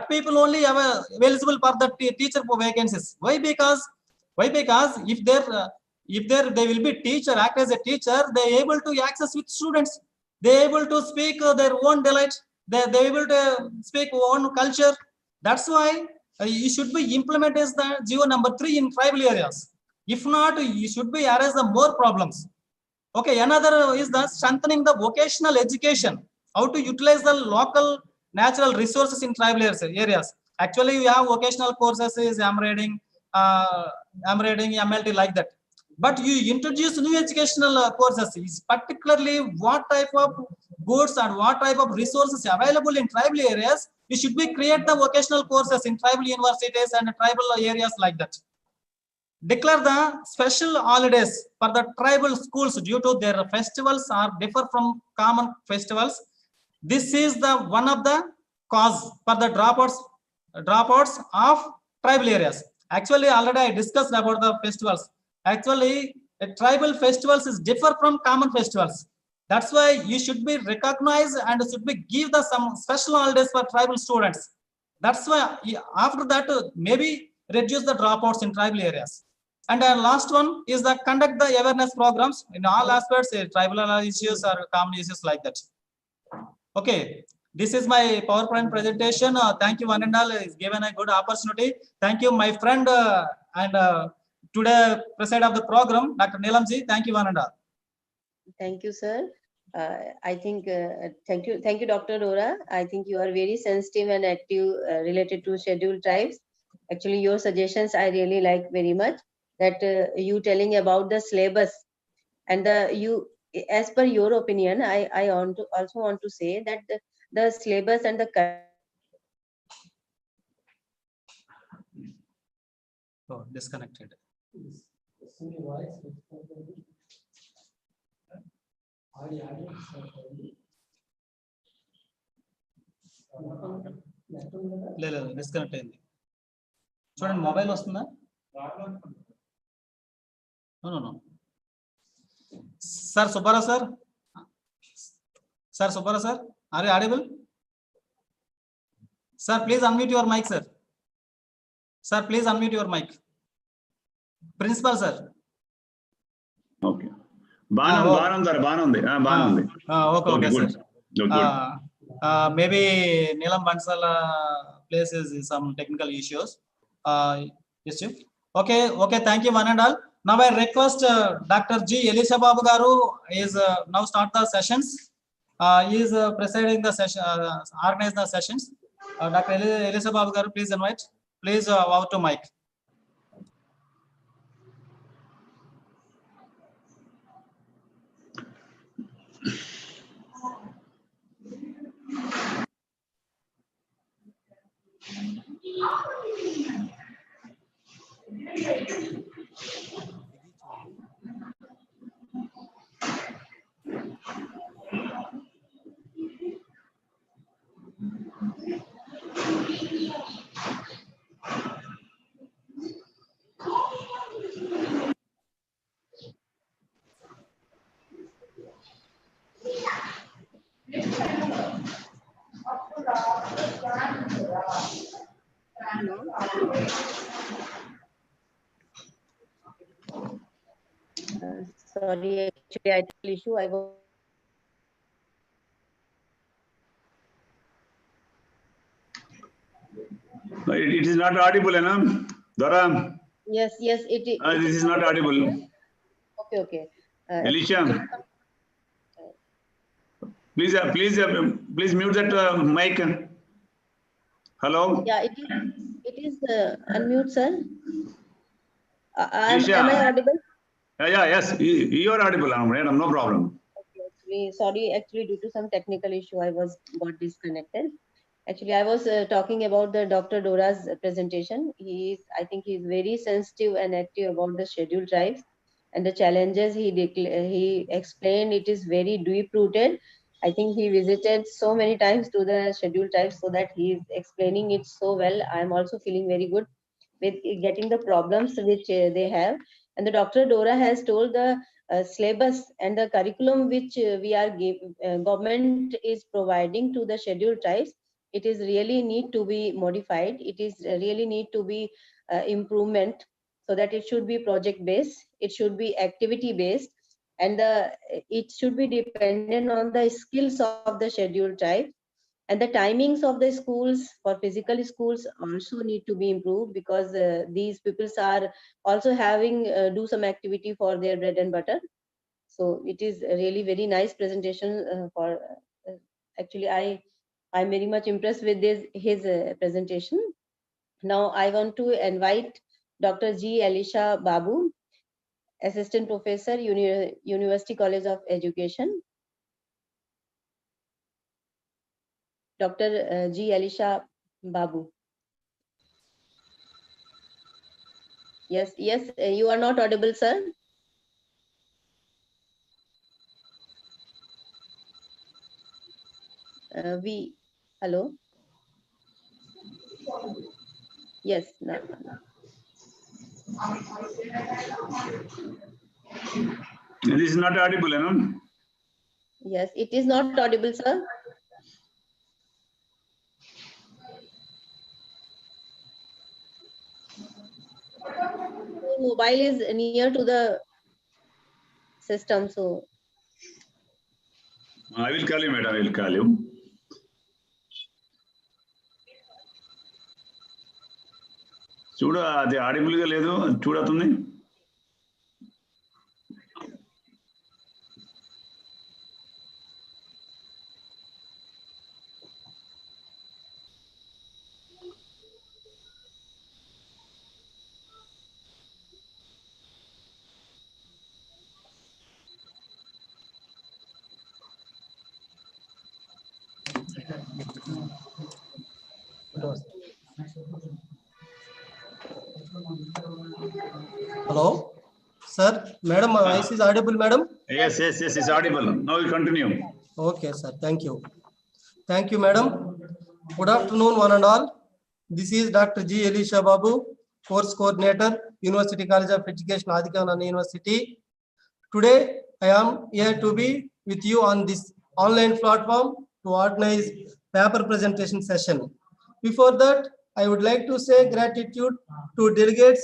people only have eligible for the teacher vacancies. Why? Because if they will be teacher, act as a teacher, they are able to access with students. They are able to speak their own delight. They are able to speak own culture. That's why you should be implement as the GO number 3 in tribal areas. If not, you should be arrest the more problems. Okay, another is the strengthening the vocational education. How to utilize the local natural resources in tribal areas. Actually, we have vocational courses, embroidering, MLT like that. But you introduce new educational courses, particularly what type of goods and what type of resources available in tribal areas. You should be create the vocational courses in tribal universities and tribal areas like that. Declare the special holidays for the tribal schools due to their festivals are differ from common festivals. This is the one of the cause for the dropouts of tribal areas. Actually, already I discussed about the festivals. Actually, tribal festivals is differ from common festivals. That's why you should be recognized and should be give the some special holidays for tribal students. That's why after that maybe reduce the dropouts in tribal areas. And the last one is the conduct the awareness programs in all aspects, tribal issues or common issues like that. Okay, this is my PowerPoint presentation. Thank you one and all. It's given a good opportunity. Thank you, my friend and today president of the program, Dr. Neelamji. Thank you one and all. Thank you, sir. I think thank you, Dr. Rora. I think you are very sensitive and active related to scheduled tribes. Actually, your suggestions I really like very much. That you telling about the syllabus and as per your opinion, I also want to say that the syllabus and the Oh, disconnected. లేదు disconnect అయింది చూడండి mobile వస్తుందా sir Subbarao sir are you audible sir please unmute your mic sir please unmute your mic principal sir okay బాగుంది okay sir maybe Neelam Bansala places some technical issues. Yes, Chief. Okay, thank you one and all. Now I request Dr. G. Elisha Babu Garu is now start the sessions. He is presiding the session, organize the sessions. Dr. Elisha Babu Garu, please invite. Please over to mic. Sorry, actually I had an issue. It is not audible, Dora. Yes, it is. This is not audible. Okay. Elisha, please mute that mic. Hello. Yeah, it is unmute, sir. Am I audible? Yes, you are audible, madam. No problem. Okay, sorry, actually due to some technical issue, I got disconnected. Actually, I was talking about the Dr. Dora's presentation. I think he is very sensitive and active about the scheduled tribes and the challenges he explained. It is very deep rooted. I think he visited so many times to the scheduled tribes, so that he is explaining it so well. I am also feeling very good with getting the problems which they have. And the Dr. Dora has told the syllabus and the curriculum which government is providing to the scheduled tribes. It is really need to be modified. It is really need to be improvement, so that it should be project based, it should be activity based, and it should be dependent on the skills of the scheduled tribe. And the timings of the schools for physical schools also need to be improved, because these peoples are also having do some activity for their bread and butter. So it is a really very nice presentation actually I'm very much impressed with his presentation. Now I want to invite Dr. G. Elisha Babu, Assistant Professor, University College of Education. Dr. G. Elisha Babu. Yes, you are not audible, sir. Hello. Yes, no. This is not audible, Yes, it is not audible, sir. Mobile is near to the system, so I will call you, madam. I will call you. చూడ అది audible గా లేదు, చూడతుంది. Hello, sir. Madam, my voice is audible, madam? Yes, it's audible. Now we continue. Okay, sir. Thank you. Thank you, madam. Good afternoon, one and all. This is Dr. G. Elisha Babu, Course Coordinator, University College of Education, Adhika Vinay Nanna University. Today, I am here to be with you on this online platform to organize paper presentation session. Before that, I would like to say gratitude to delegates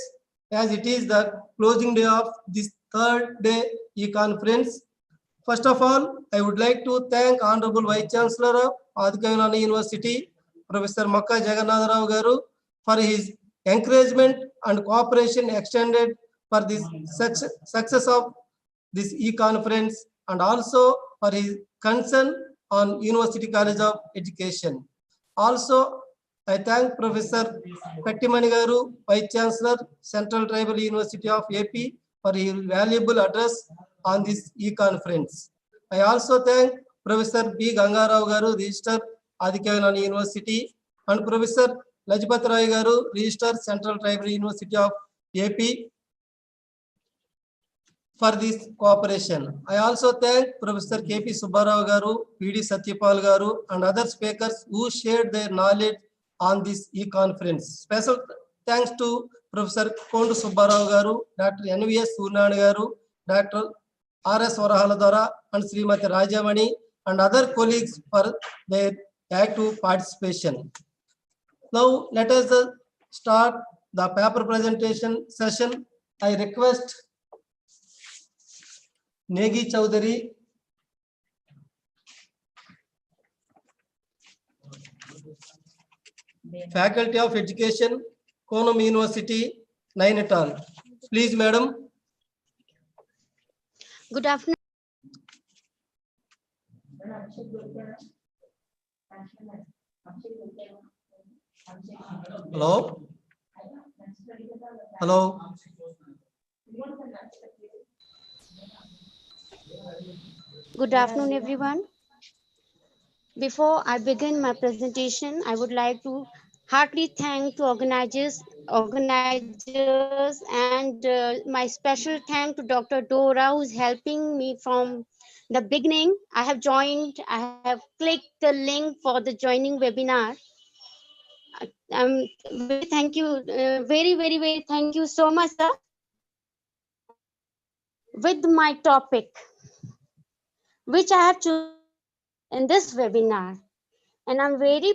as it is the closing day of this third day e-conference. First of all, I would like to thank Honorable Vice Chancellor of Adhika Vinay Nanna University, Professor Makka Jagannatha Rao Garu, for his encouragement and cooperation extended for this success of this e-conference, and also for his concern on University College of Education. Also, I thank Professor Pettimani Garu, Vice Chancellor, Central Tribal University of AP, for his valuable address on this e-conference. I also thank Professor B. Gangarao Garu, Registrar, Adhika Vinay Nanna University, and Professor Lajpat Rai Garu, Registrar, Central Tribal University of AP, for this cooperation. I also thank Professor K.P. Subbarao Garu, P.D. Satyapal Garu, and other speakers who shared their knowledge on this e-conference. Special thanks to Professor Kondu Subbarao Garu, Dr. N.V.S. Surnan Garu, Dr. R.S. Varahaladara, and Srimati Rajamani, and other colleagues for their active participation. Now, let us start the paper presentation session. I request Negi Chowdhury, Faculty of Education, Konam University, Nainital. Please, madam. Good afternoon. Hello. Hello. Good afternoon, everyone. Before I begin my presentation, I would like to heartily thank to organizers and my special thank to Dr. Dora, who's helping me from the beginning. I have clicked the link for the joining webinar. Thank you, very thank you so much, sir. With my topic, which I have chosen in this webinar, and I'm very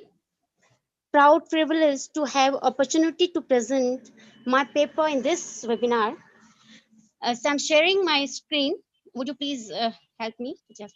proud, privileged to have opportunity to present my paper in this webinar. So I'm sharing my screen. Would you please help me? Just.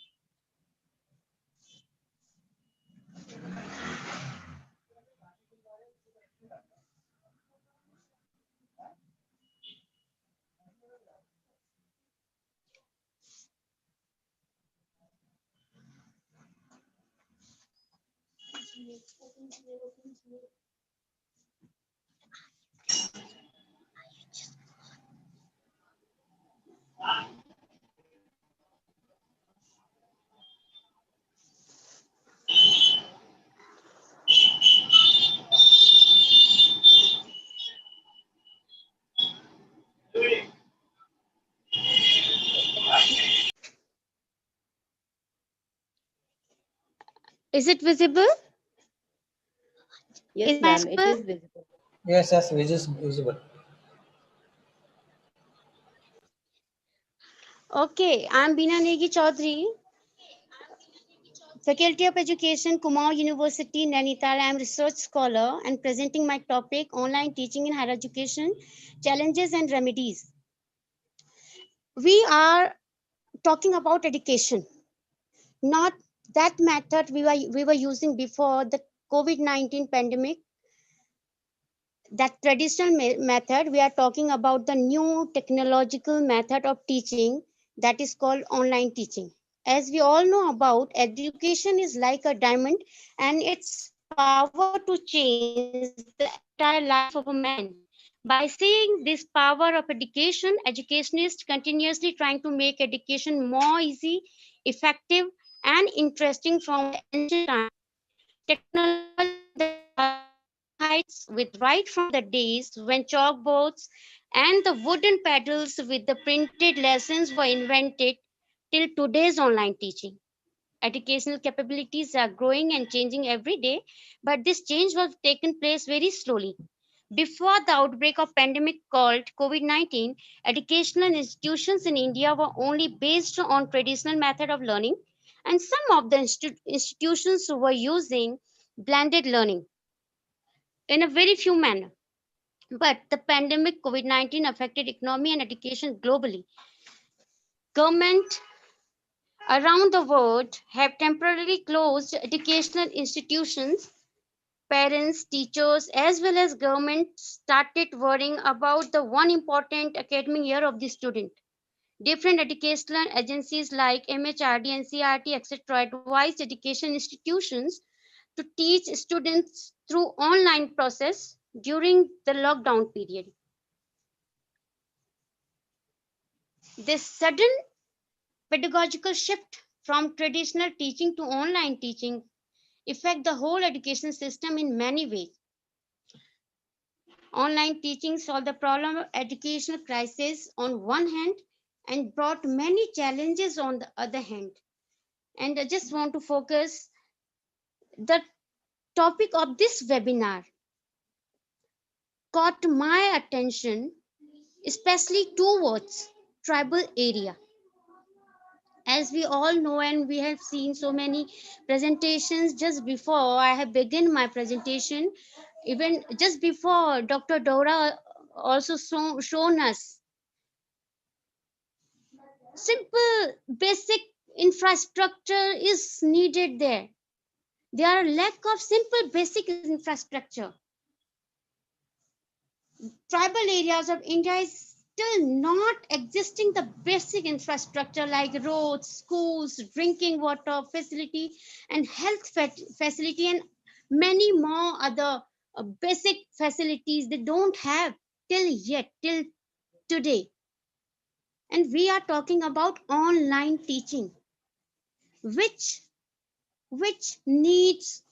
Is it visible? Yes, ma'am, it is visible. Yes, it is visible. Okay, I'm Beena Negi Chaudhary, Faculty of Education, Kumaon University, Nainital. I am research scholar and presenting my topic, online teaching in higher education, challenges and remedies. We are talking about education, not that method we were using before the COVID-19 pandemic. That traditional method, we are talking about the new technological method of teaching that is called online teaching. As we all know about, education is like a diamond and its power to change the entire life of a man. By seeing this power of education, educationists continuously trying to make education more easy, effective, and interesting from ancient times. with right from the days when chalkboards and the wooden paddles with the printed lessons were invented till today's online teaching. Educational capabilities are growing and changing every day, but this change was taken place very slowly. Before the outbreak of pandemic called COVID-19, educational institutions in India were only based on traditional method of learning, and some of the institutions were using blended learning in a very few manner. But the pandemic COVID-19 affected economy and education globally. Government around the world have temporarily closed educational institutions. Parents, teachers, as well as government started worrying about the one important academic year of the student. Different educational agencies like MHRD, NCERT, etc. advised education institutions to teach students through online process during the lockdown period. This sudden pedagogical shift from traditional teaching to online teaching affect the whole education system in many ways. Online teaching solved the problem of educational crisis on one hand and brought many challenges on the other hand. And I just want to focus the topic of this webinar caught my attention, especially two words, tribal area. As we all know, and we have seen so many presentations just before I have begun my presentation, even just before Dr. Dora also shown us simple basic infrastructure is needed there. There are lack of simple basic infrastructure. Tribal areas of India is still not existing the basic infrastructure like roads, schools, drinking water facility, and health facility, and many more other basic facilities they don't have till today. And we are talking about online teaching, which needs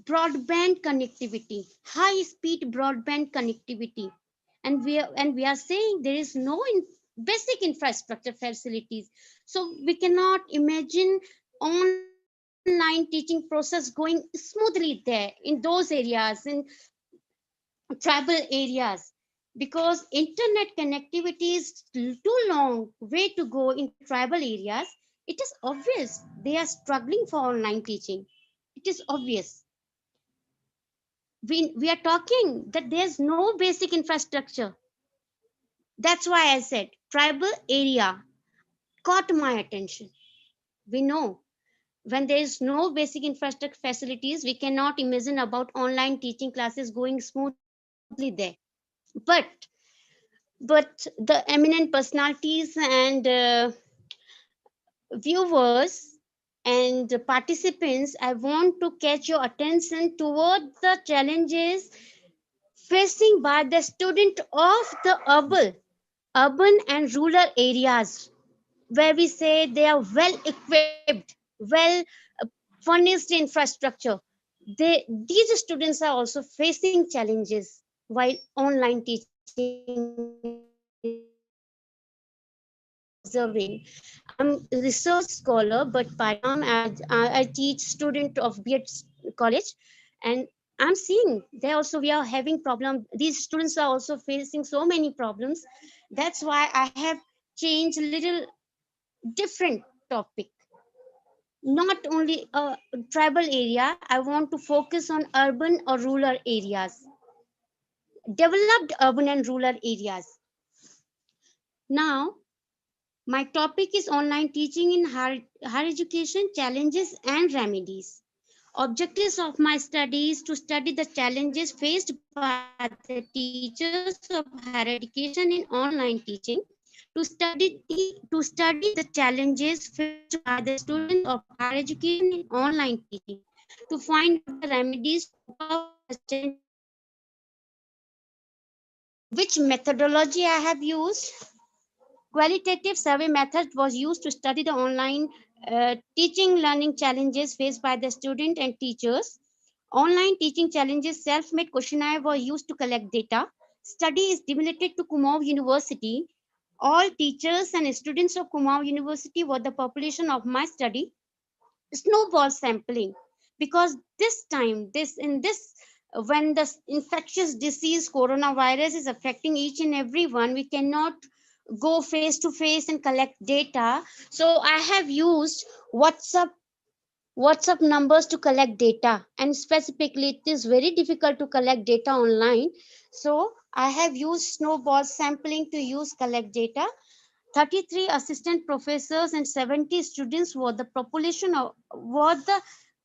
broadband connectivity, high speed broadband connectivity. And we are saying there is no basic infrastructure facilities. So we cannot imagine online teaching process going smoothly there in those areas, in tribal areas, because internet connectivity is too long way to go in tribal areas. It is obvious they are struggling for online teaching. It is obvious. We are talking that there's no basic infrastructure. That's why I said tribal area caught my attention. We know when there is no basic infrastructure facilities, we cannot imagine about online teaching classes going smoothly there. But the eminent personalities and viewers and participants, I want to catch your attention toward the challenges facing by the student of the urban and rural areas, where we say they are well equipped, well furnished infrastructure. These students are also facing challenges while online teaching observing. I'm a research scholar, but by I teach student of B.Ed college, and I'm seeing they also we are having problem. These students are also facing so many problems. That's why I have changed a little different topic. Not only a tribal area, I want to focus on urban or rural areas, developed urban and rural areas. Now, my topic is online teaching in higher education, challenges and remedies. Objectives of my study is to study the challenges faced by the teachers of higher education in online teaching, to study the challenges faced by the students of higher education in online teaching, to find the remedies of which methodology I have used. Qualitative survey method was used to study the online teaching learning challenges faced by the student and teachers. Online teaching challenges self-made questionnaire were used to collect data. Study is demulated to Kumaon University. All teachers and students of Kumaon University were the population of my study. Snowball sampling, because when the infectious disease coronavirus is affecting each and everyone, we cannot go face to face and collect data. So I have used WhatsApp numbers to collect data, and specifically it is very difficult to collect data online. So I have used snowball sampling to collect data. 33 assistant professors and 70 students were the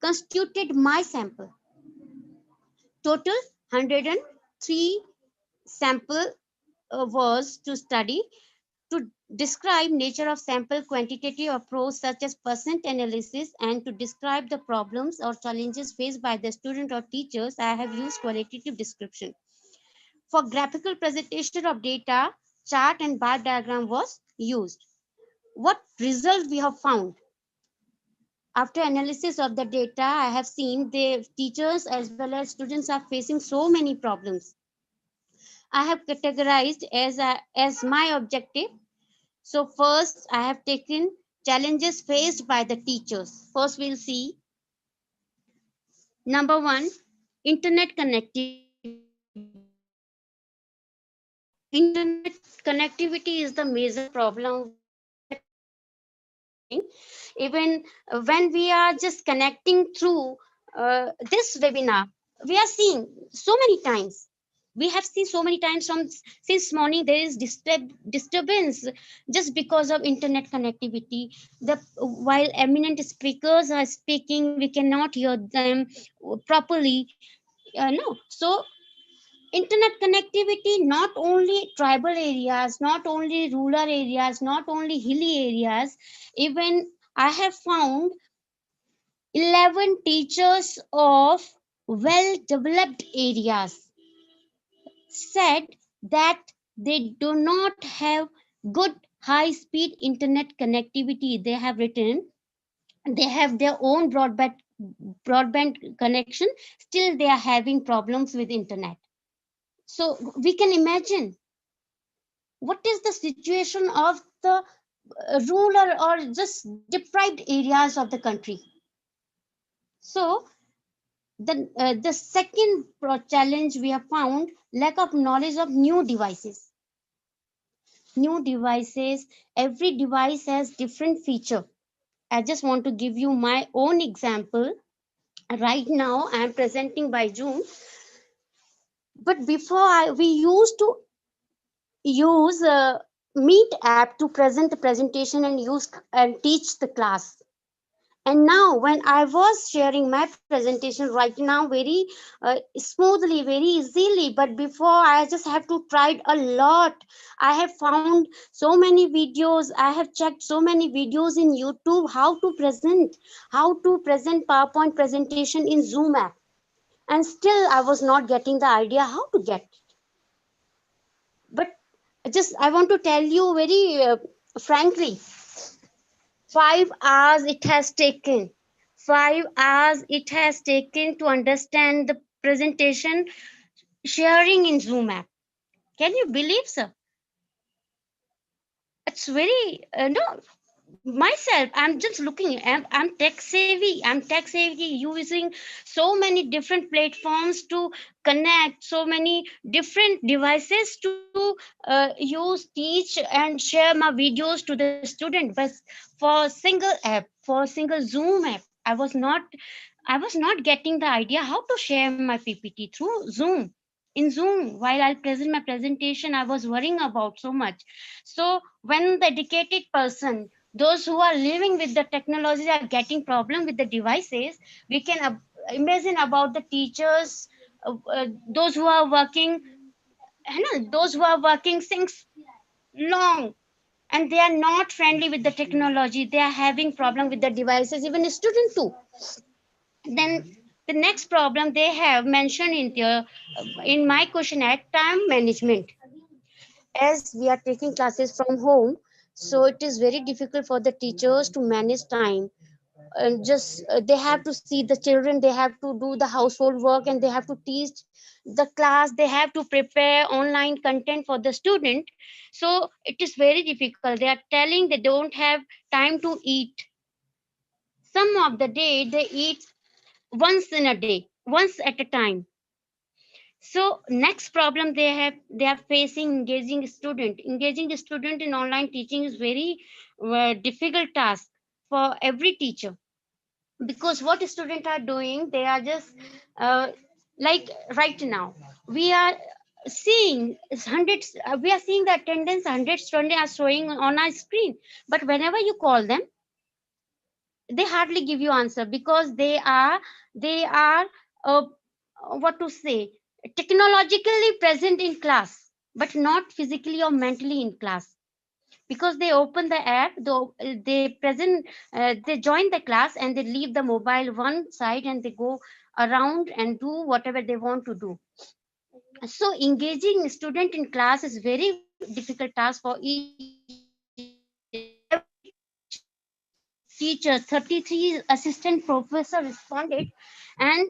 constituted my sample. Total 103 sample was to study. To describe nature of sample, quantitative approach such as percent analysis, and to describe the problems or challenges faced by the student or teachers, I have used qualitative description. For graphical presentation of data, chart and bar diagram was used. What result we have found? After analysis of the data, I have seen the teachers as well as students are facing so many problems. I have categorized as my objective. So first, I have taken challenges faced by the teachers. First, we'll see. Number one, internet connectivity. Internet connectivity is the major problem. Even when we are just connecting through this webinar, we are seeing so many times. We have seen so many times since morning there is disturbance just because of internet connectivity. While eminent speakers are speaking, we cannot hear them properly. No, so internet connectivity, not only tribal areas, not only rural areas, not only hilly areas, even I have found 11 teachers of well developed areas said that they do not have good high speed internet connectivity. They have written they have their own broadband connection, still they are having problems with internet. So we can imagine what is the situation of the rural or just deprived areas of the country. So the second challenge we have found, lack of knowledge of new devices. New devices, every device has different feature. I just want to give you my own example. Right now I am presenting by Zoom, but before we used to use Meet app to present the presentation and teach the class. And now when I was sharing my presentation right now very smoothly, very easily, but before I just have to try a lot. I have found so many videos. I have checked so many videos in YouTube how to present PowerPoint presentation in Zoom app. And still I was not getting the idea how to get it. But I want to tell you very frankly, 5 hours it has taken. 5 hours it has taken to understand the presentation sharing in Zoom app. Can you believe, sir? It's very myself, I'm just looking. I'm tech savvy. I'm tech savvy, using so many different platforms to connect, so many different devices to use, teach, and share my videos to the student. But for single app, for single Zoom app, I was not getting the idea how to share my PPT through Zoom. In Zoom, while I present my presentation, I was worrying about so much. So when the dedicated person, those who are living with the technology, are getting problem with the devices, we can imagine about the teachers, those who are working, since long, and they are not friendly with the technology. They are having problem with the devices, even a student too. Then the next problem they have mentioned in my question at time management. As we are taking classes from home, so it is very difficult for the teachers to manage time. they have to see the children, they have to do the household work, and they have to teach the class, they have to prepare online content for the student. So it is very difficult. They are telling they don't have time to eat. Some of the day they eat once in a day, once at a time. So next problem they are facing, engaging the student in online teaching is very difficult task for every teacher, because what students are doing, they are just like right now we are seeing hundreds, we are seeing the attendance, 100 students are showing on our screen, but whenever you call them, they hardly give you answer, because they are uh, what to say, technologically present in class but not physically or mentally in class, because they open the app, they join the class and they leave the mobile one side and they go around and do whatever they want to do. So engaging student in class is very difficult task for each teacher. 33 assistant professor responded, and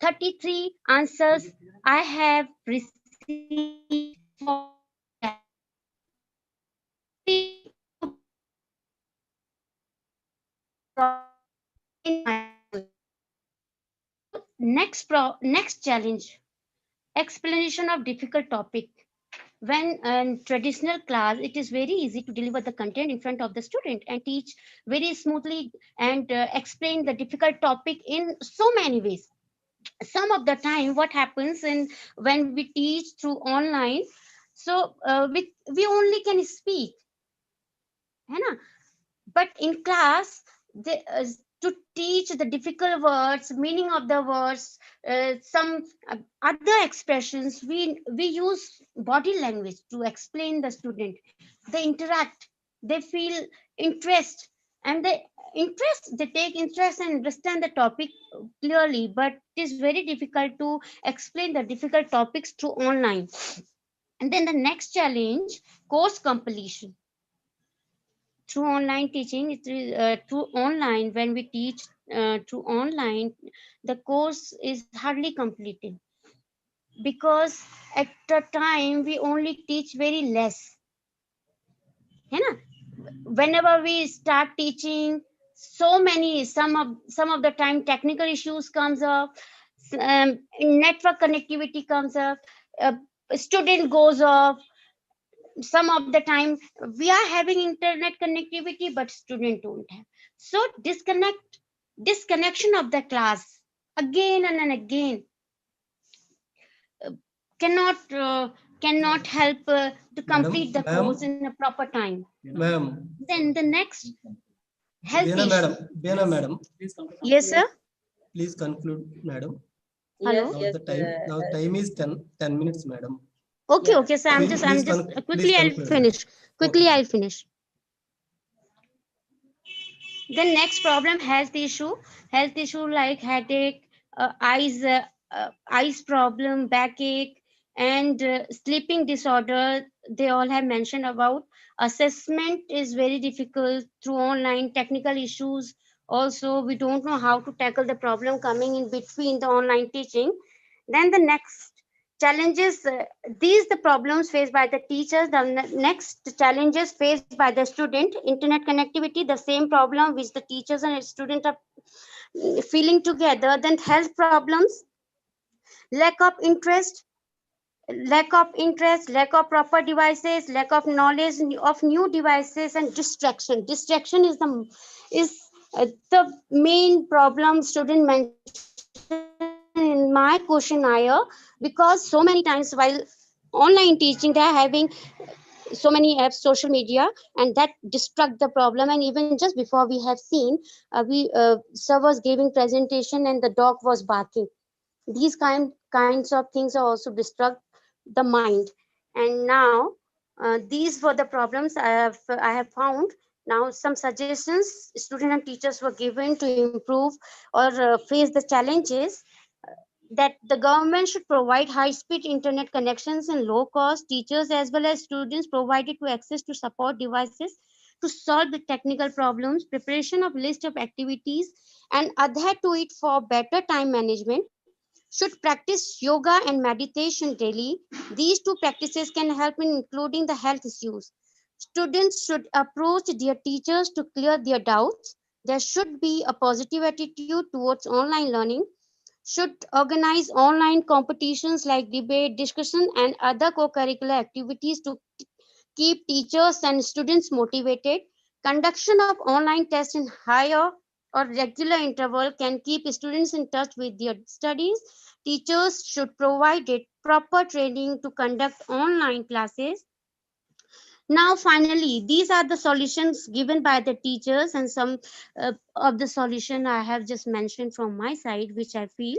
33 answers I have received for next challenge, explanation of difficult topic. When in traditional class, it is very easy to deliver the content in front of the student and teach very smoothly and explain the difficult topic in so many ways. Some of the time what happens in when we teach through online, so we only can speak, है ना? But in class, to teach the difficult words, meaning of the words, some other expressions, we use body language to explain the student. They interact, they feel interest, and they take interest and understand the topic clearly. But it is very difficult to explain the difficult topics through online. And then the next challenge, course completion. Through online teaching, through online, when we teach through online, the course is hardly completed, because at the time we only teach very less, है ना? Whenever we start teaching, so many, some of the time technical issues comes up, network connectivity comes up, student goes off. Some of the time we are having internet connectivity but student don't have, so disconnection of the class again and again cannot help to complete the course in a proper time. Ma'am. Then the next health Beena issue. madam, Beena madam, Yes sir. please conclude, madam. Hello. Now time is 10 minutes, madam. Okay, okay, so I'm Please just quickly please I'll conclude. finish. I'll finish. The next problem, health issue like headache, eyes problem, backache, and sleeping disorder. They all have mentioned about. Assessment is very difficult through online, technical issues. Also, we don't know how to tackle the problem coming in between the online teaching. Then the next challenges, these the problems faced by the teachers. The next challenges faced by the student, internet connectivity, the same problem which the teachers and student are feeling together. Then health problems, lack of interest, lack of proper devices, lack of knowledge of new devices, and distraction. Distraction is the main problem student mentioned in my questionnaire, because so many times while online teaching they are having so many apps, social media, and that distract the problem. And even just before we have seen we sir was giving presentation and the dog was barking. These kinds of things are also distract the mind. And now these were the problems I have found. Now some suggestions students and teachers were given to improve or face the challenges, that the government should provide high-speed internet connections and low-cost. Teachers as well as students provided to access to support devices to solve the technical problems, preparation of list of activities, and adhere to it for better time management. Should practice yoga and meditation daily. These two practices can help in including the health issues. Students should approach their teachers to clear their doubts. There should be a positive attitude towards online learning. Should organize online competitions like debate, discussion, and other co-curricular activities to keep teachers and students motivated. Conduction of online tests in higher or regular interval can keep students in touch with their studies. Teachers should provide it proper training to conduct online classes. Now, finally, these are the solutions given by the teachers, and some of the solution I have just mentioned from my side, which I feel.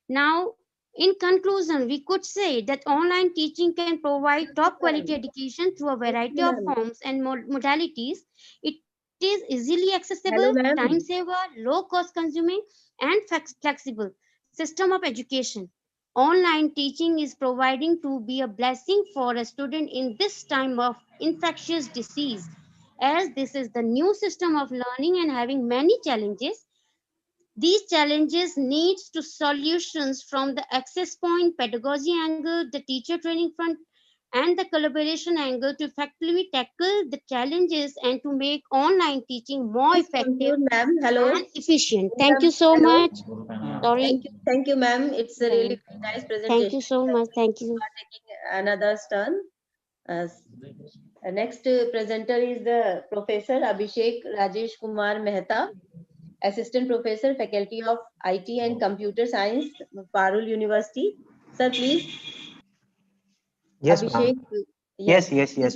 Now, in conclusion, we could say that online teaching can provide top quality education through a variety of forms and modalities. It is easily accessible, Hello, time ma'am. saver, low cost consuming, and flexible system of education. Online teaching is providing to be a blessing for a student in this time of infectious disease, as this is the new system of learning and having many challenges. These challenges needs to solutions from the access point, pedagogy angle, the teacher training front, and the collaboration angle to effectively tackle the challenges and to make online teaching more Please effective conclude, ma'am. Hello. and efficient. Thank Ma'am, you so hello. much. Sorry. Thank you, ma'am. It's a really nice presentation. Thank you so much. Thank you. We are taking another turn. Next presenter is the Professor Abhishek Rajesh Kumar Mehta, Assistant Professor, Faculty of IT and Computer Science, Parul University. Sir, please. Yes, Abhishek. ma'am. Yes,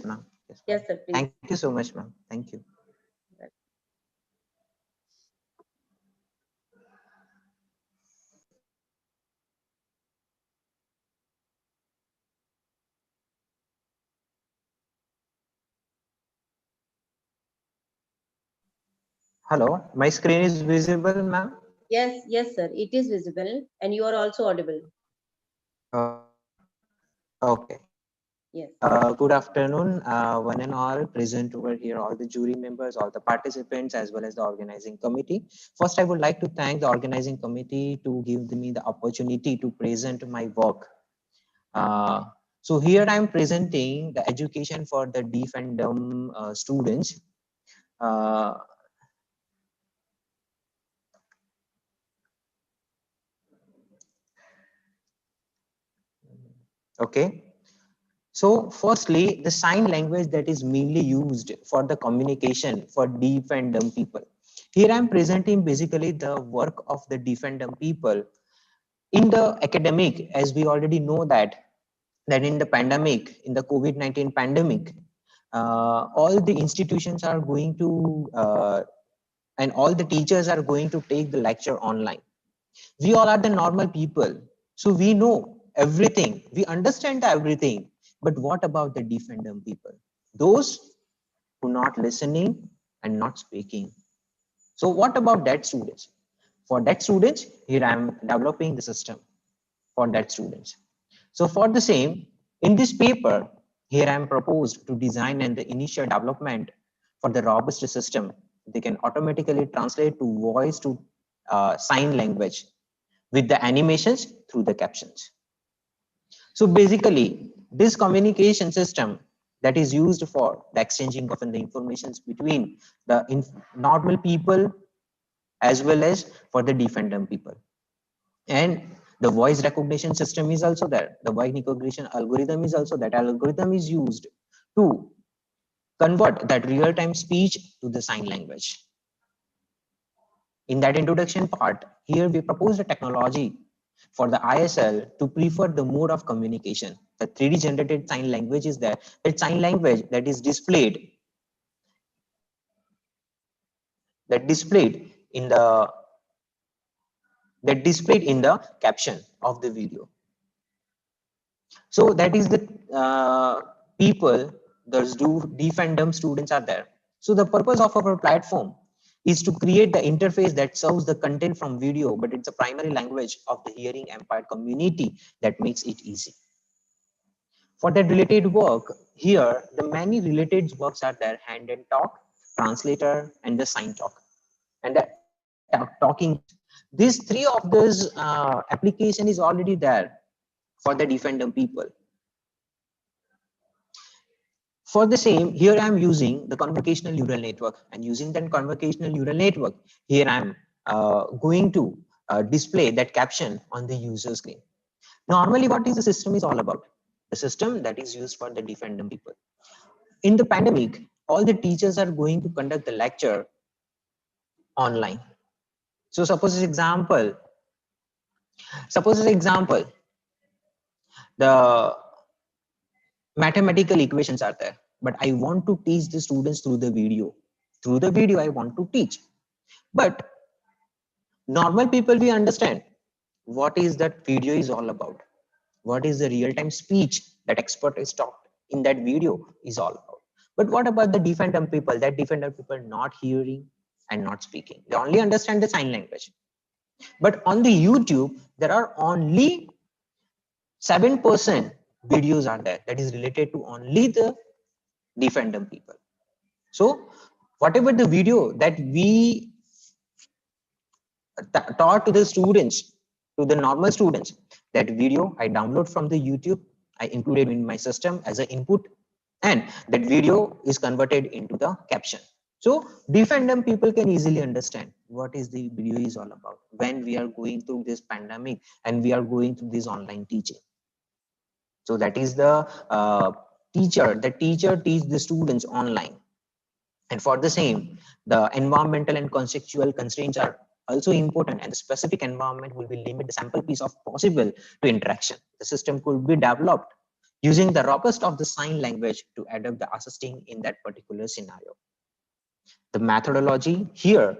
ma'am. Yes, sir, please. Thank you so much, ma'am. Thank you. Hello, my screen is visible, ma'am? Yes, sir. It is visible and you are also audible. Okay. Yes. Good afternoon, one and all present over here, all the jury members, all the participants, as well as the organizing committee. First, I would like to thank the organizing committee to give me the opportunity to present my work. So here I am presenting the education for the deaf and dumb students. Okay. So firstly, the sign language that is mainly used for the communication for deaf and dumb people. Here I am presenting basically the work of the deaf and dumb people in the academic, as we already know that in the pandemic, in the COVID-19 pandemic, all the institutions are going to, and all the teachers are going to take the lecture online. We all are the normal people. So we know everything, we understand everything. But what about the deaf and dumb people? Those who not listening and not speaking. So what about that students? For that students, here I am developing the system for that students. So for the same, in this paper, here I am proposed to design and the initial development for the robust system. They can automatically translate to voice to sign language with the animations through the captions. So basically, this communication system that is used for the exchanging of the informations between the normal people as well as for the deaf and dumb people. And the voice recognition system is also there. The voice recognition algorithm is also that. Algorithm is used to convert that real-time speech to the sign language. In that introduction part, here we propose a technology for the ISL to prefer the mode of communication. The 3D generated sign language is there. That sign language that is displayed in the caption of the video. So that is the people, those deaf and dumb students are there. So the purpose of our platform is to create the interface that serves the content from video, but it's a primary language of the hearing impaired community that makes it easy. For that related work, here the many related works are there: Hand and Talk, translator, and the sign talk. And that talking, these three of those application is already there for the deaf and dumb people. For the same, here I'm using the convocational neural network, and using that convocational neural network, here I'm going to display that caption on the user screen. Normally, what is the system is all about? The system that is used for the deaf and dumb people. In the pandemic, all the teachers are going to conduct the lecture online. So suppose example, the mathematical equations are there, but I want to teach the students through the video. Through the video, I want to teach. But normal people, we understand what is that video is all about. What is the real-time speech that expert is talked in that video is all about. But what about the deaf and dumb people? That deaf and dumb people not hearing and not speaking. They only understand the sign language. But on the YouTube, there are only 7% videos are there that is related to only the deaf and dumb people. So whatever the video that we taught to the students, to the normal students, that video I download from the YouTube, I included in my system as an input, and that video is converted into the caption. So deaf and dumb people can easily understand what is the video is all about when we are going through this pandemic and we are going through this online teaching. So that is the teacher teach the students online. And for the same, the environmental and contextual constraints are also important, and the specific environment will be limit the sample piece of possible to interaction. The system could be developed using the robust of the sign language to adapt the assisting in that particular scenario. The methodology here,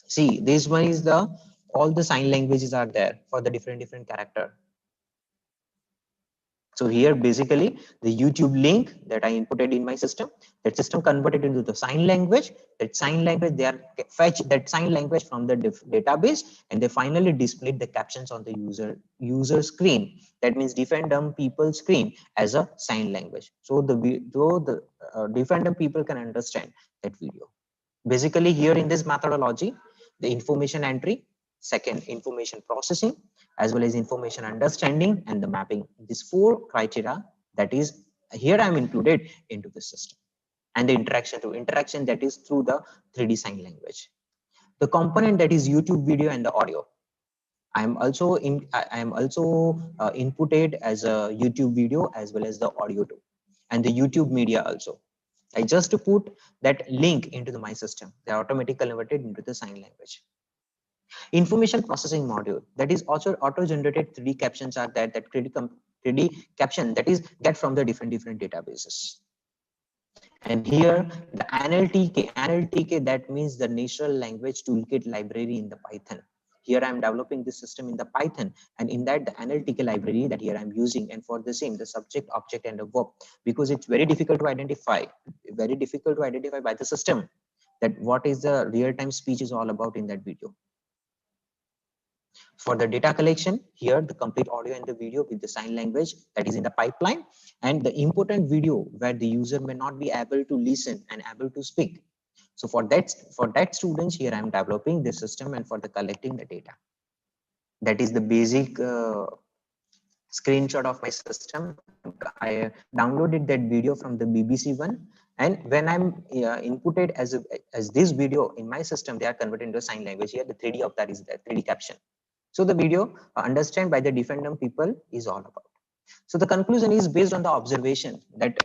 see, this one is the all the sign languages are there for the different character. So here basically the YouTube link that I inputted in my system, that system converted into the sign language. That sign language, they are fetch that sign language from the database, and they finally displayed the captions on the user screen. That means deaf and dumb people screen as a sign language. So the deaf and dumb people can understand that video. Basically here in this methodology, the information entry, second information processing, as well as information understanding and the mapping. These four criteria that is here I'm included into the system. And the interaction that is through the 3D sign language. The component that is YouTube video and the audio. I am also inputted as a YouTube video as well as the audio too, and the YouTube media also. I just put that link into my system. They are automatically converted into the sign language. Information processing module, that is also auto-generated 3D captions are there, that 3D caption that is get from the different databases. And here the NLTK, that means the Natural Language Toolkit library in the Python. Here I am developing this system in the Python, and in that the NLTK library that here I'm using, and for the same the subject, object, and the verb, because it's very difficult to identify by the system that what is the real-time speech is all about in that video. For the data collection, here the complete audio and the video with the sign language that is in the pipeline, and the important video where the user may not be able to listen and able to speak. So for that students, here I am developing this system, and for the collecting the data. That is the basic screenshot of my system. I downloaded that video from the BBC One, and when I'm inputted as this video in my system, they are converted into a sign language. Here the 3D of that is the 3D caption. So the video understand by the deaf and dumb people is all about. So the conclusion is based on the observation that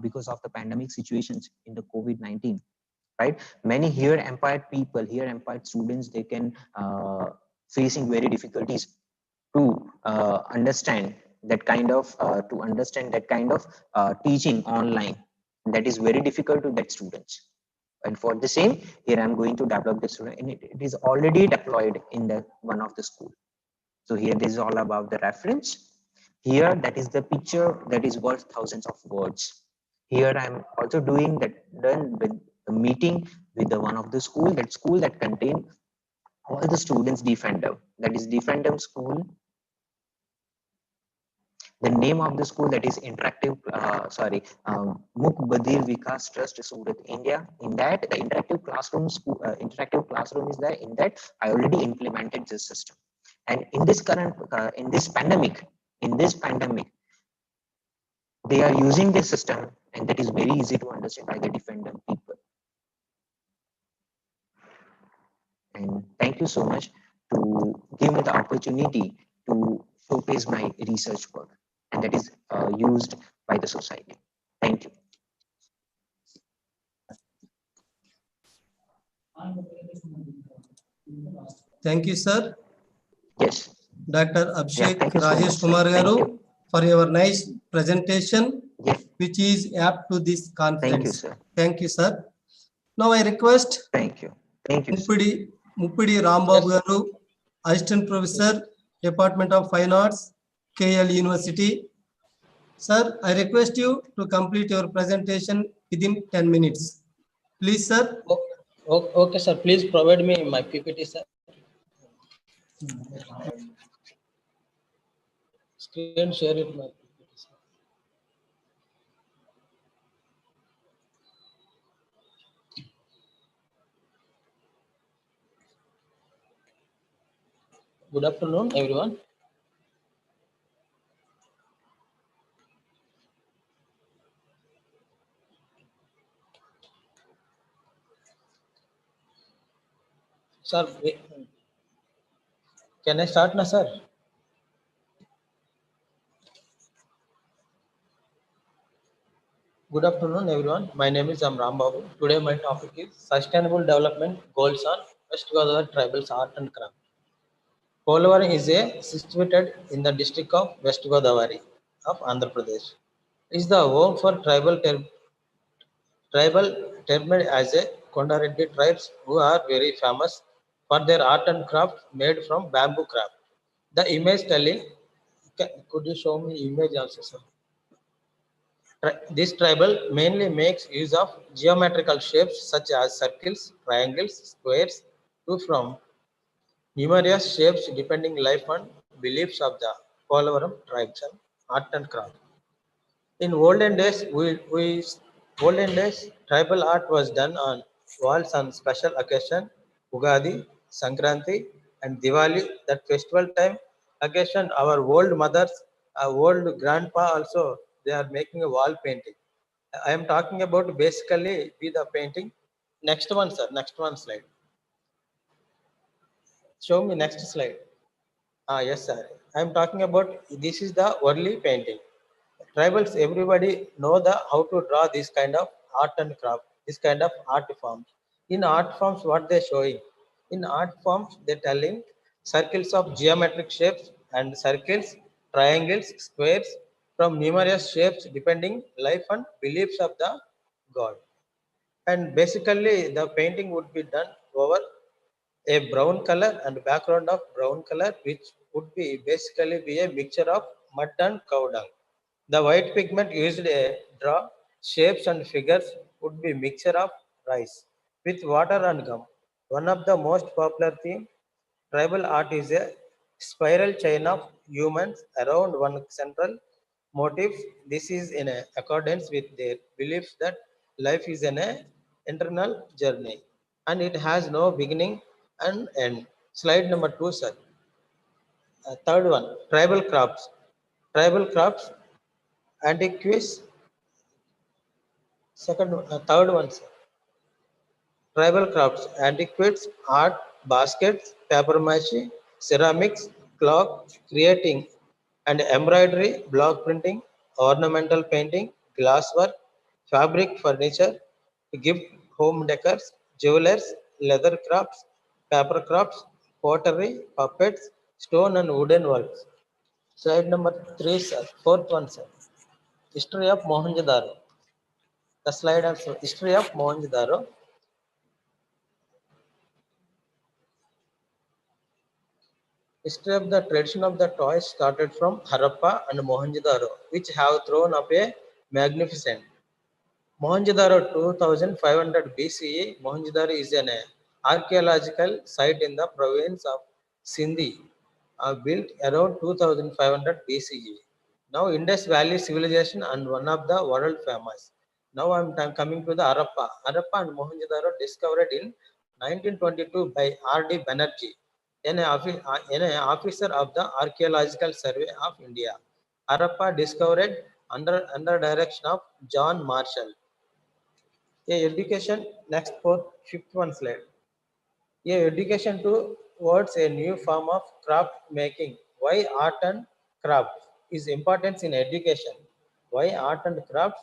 because of the pandemic situations in the COVID-19, right? Many here impaired people, here impaired students, they can facing very difficulties to understand that kind of teaching online. That is very difficult to that students. And for the same, here I'm going to develop this, and it is already deployed in the one of the school. So here this is all about the reference. Here that is the picture that is worth thousands of words. Here I'm also doing that done with the meeting with the one of the school that contain all the students deaf and dumb. That is deaf and dumb school. The name of the school, that is Interactive, Mukh Badir Vikas Trust, Surat, India. In that, the interactive classroom interactive classroom is there. In that, I already implemented this system. And in this current, in this pandemic, they are using this system, and that is very easy to understand by the defender people. And thank you so much to give me the opportunity to showcase my research work, and that is used by the society. Thank you. Thank you, sir. Yes. Dr. Abhishek thank you so Rajesh much, sir. Kumar Thank Garu, you. for your nice presentation, Yes. which is apt to this conference. Thank you, sir. Thank you, sir. Now I request Thank you. Thank you, sir. Muppidi Rambabu Garu, Assistant Professor, Department of Fine Arts, KL University. Sir, I request you to complete your presentation within 10 minutes. Please, sir. Okay, sir. Please provide me my PPT, sir. Screen share it, my PPT, sir. Good afternoon, everyone. Sir, can I start now, sir? Good afternoon, everyone. My name is Ram Babu. Today, my topic is Sustainable Development Goals on West Godavari Tribals Art and Craft. Polavaram is situated in the district of West Godavari of Andhra Pradesh. It is the home for tribal termed as a Kondareddy tribes, who are very famous for their art and craft made from bamboo craft. The image telling, could you show me image also, sir? This tribal mainly makes use of geometrical shapes such as circles, triangles, squares, to from numerous shapes depending life and beliefs of the Polavaram tribes and art and craft. In olden days, tribal art was done on walls on special occasion, Ugadi, Sankranti, and Diwali. That festival time occasion, our old mothers, our old grandpa also, they are making a wall painting. I am talking about basically be the painting. Next one, sir. Next one slide. Show me next slide. Yes, sir. I am talking about this is the early painting. Tribals, everybody know the how to draw this kind of art and craft, this kind of art forms. In art forms, what they're showing? In art forms, they're telling circles of geometric shapes and circles, triangles, squares from numerous shapes depending life and beliefs of the god. And basically, the painting would be done over a brown color and background of brown color, which would be basically be a mixture of mud and cow dung. The white pigment used to draw shapes and figures would be mixture of rice with water and gum. One of the most popular theme tribal art is a spiral chain of humans around one central motif. This is in accordance with their belief that life is an internal journey and it has no beginning and end. Slide number 2, sir. Third one, tribal crafts. Tribal crafts, antiques. Third one, sir. Tribal crafts, antiques, art, baskets, paper mache, ceramics, clock, creating and embroidery, block printing, ornamental painting, glasswork, fabric furniture, gift home decors, jewelers, leather crafts, paper crafts, pottery, puppets, stone and wooden works. Slide number 3, sir. Fourth one, sir. History of Mohenjo-daro. The slide also, history of Mohenjo-daro. History of the tradition of the toys started from Harappa and Mohenjo-daro, which have thrown up a magnificent. Mohenjo-daro 2500 BCE. Mohenjo-daro is an archaeological site in the province of Sindhi, built around 2500 BCE. Now Indus Valley civilization and one of the world famous. Now I'm coming to the Harappa. Harappa and Mohenjo-daro discovered in 1922 by R.D. Banerjee, an officer of the Archaeological Survey of India. Harappa discovered under direction of John Marshall. Education, next fifth one slide. Education towards a new form of craft making. Why art and craft is importance in education? Why art and crafts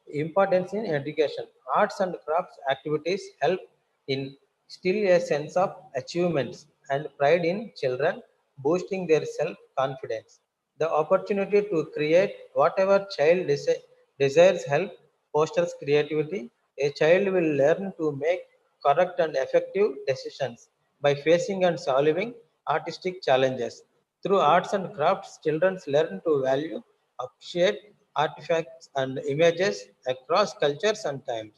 importance in education? Arts and crafts activities help in still a sense of achievements and pride in children, boosting their self-confidence. The opportunity to create whatever child desires help fosters creativity. A child will learn to make correct and effective decisions by facing and solving artistic challenges. Through arts and crafts, children learn to value, appreciate artifacts and images across cultures and times.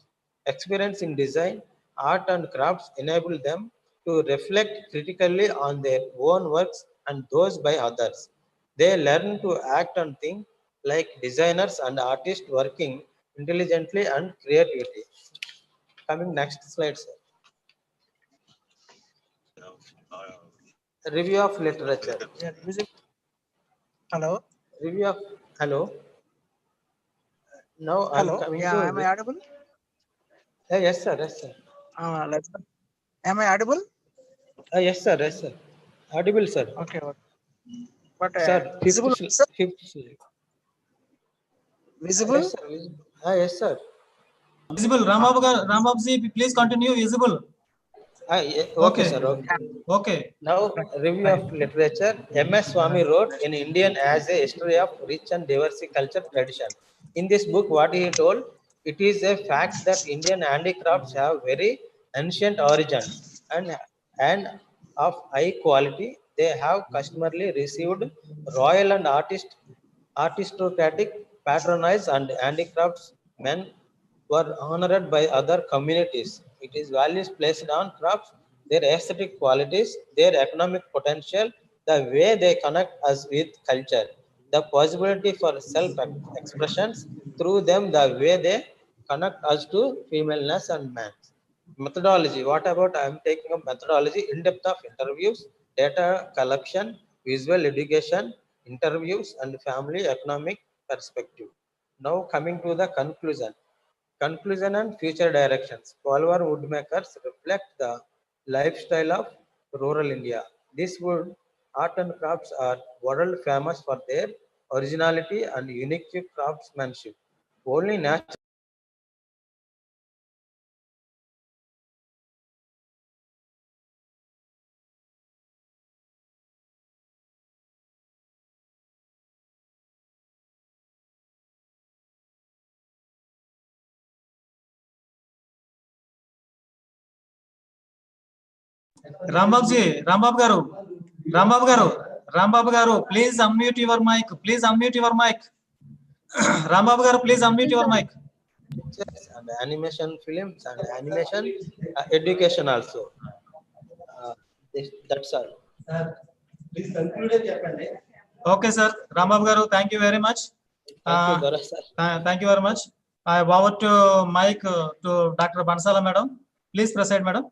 Experience in design, art and crafts enable them to reflect critically on their own works and those by others. They learn to act and think like designers and artists working intelligently and creativity. Coming next slide, sir. Review of literature. Hello. Review of hello. Now Hello. I'm coming Yeah, to. am I audible? Yes, sir. Yes, sir. Am I audible? Yes, sir. Yes, sir. Audible, sir. Okay. But Sir, visible, sir? fifth slide. Visible? Yes, sir. Yes, sir. Visible. Rambabu ji, please continue. Visible. Okay, sir. Okay. Okay. Now, review of literature. M.S. Swami wrote in Indian as a history of rich and diverse culture tradition. In this book, what he told, it is a fact that Indian handicrafts have very ancient origins and of high quality. They have customarily received royal and aristocratic patronage, and handicrafts men were honored by other communities. It is values placed on crafts, their aesthetic qualities, their economic potential, the way they connect us with culture, the possibility for self-expressions through them, the way they connect us to femaleness and man. Methodology. What about I am taking a methodology in depth of interviews, data collection, visual education, interviews, and family economic perspective. Now coming to the conclusion. Conclusion and future directions. Polvar woodmakers reflect the lifestyle of rural India. This wood, art and crafts are world famous for their originality and unique craftsmanship. Only natural Rambabu garu, please unmute your mic. Please unmute your mic. Rambabu garu, please unmute your mic. And animation films and animation education also. That's all. Please conclude. Okay, sir. Rambabu garu, thank you very much. Thank you, Dora, sir. Thank you very much. I forward to mic to Dr. Bansala, madam. Please proceed, madam.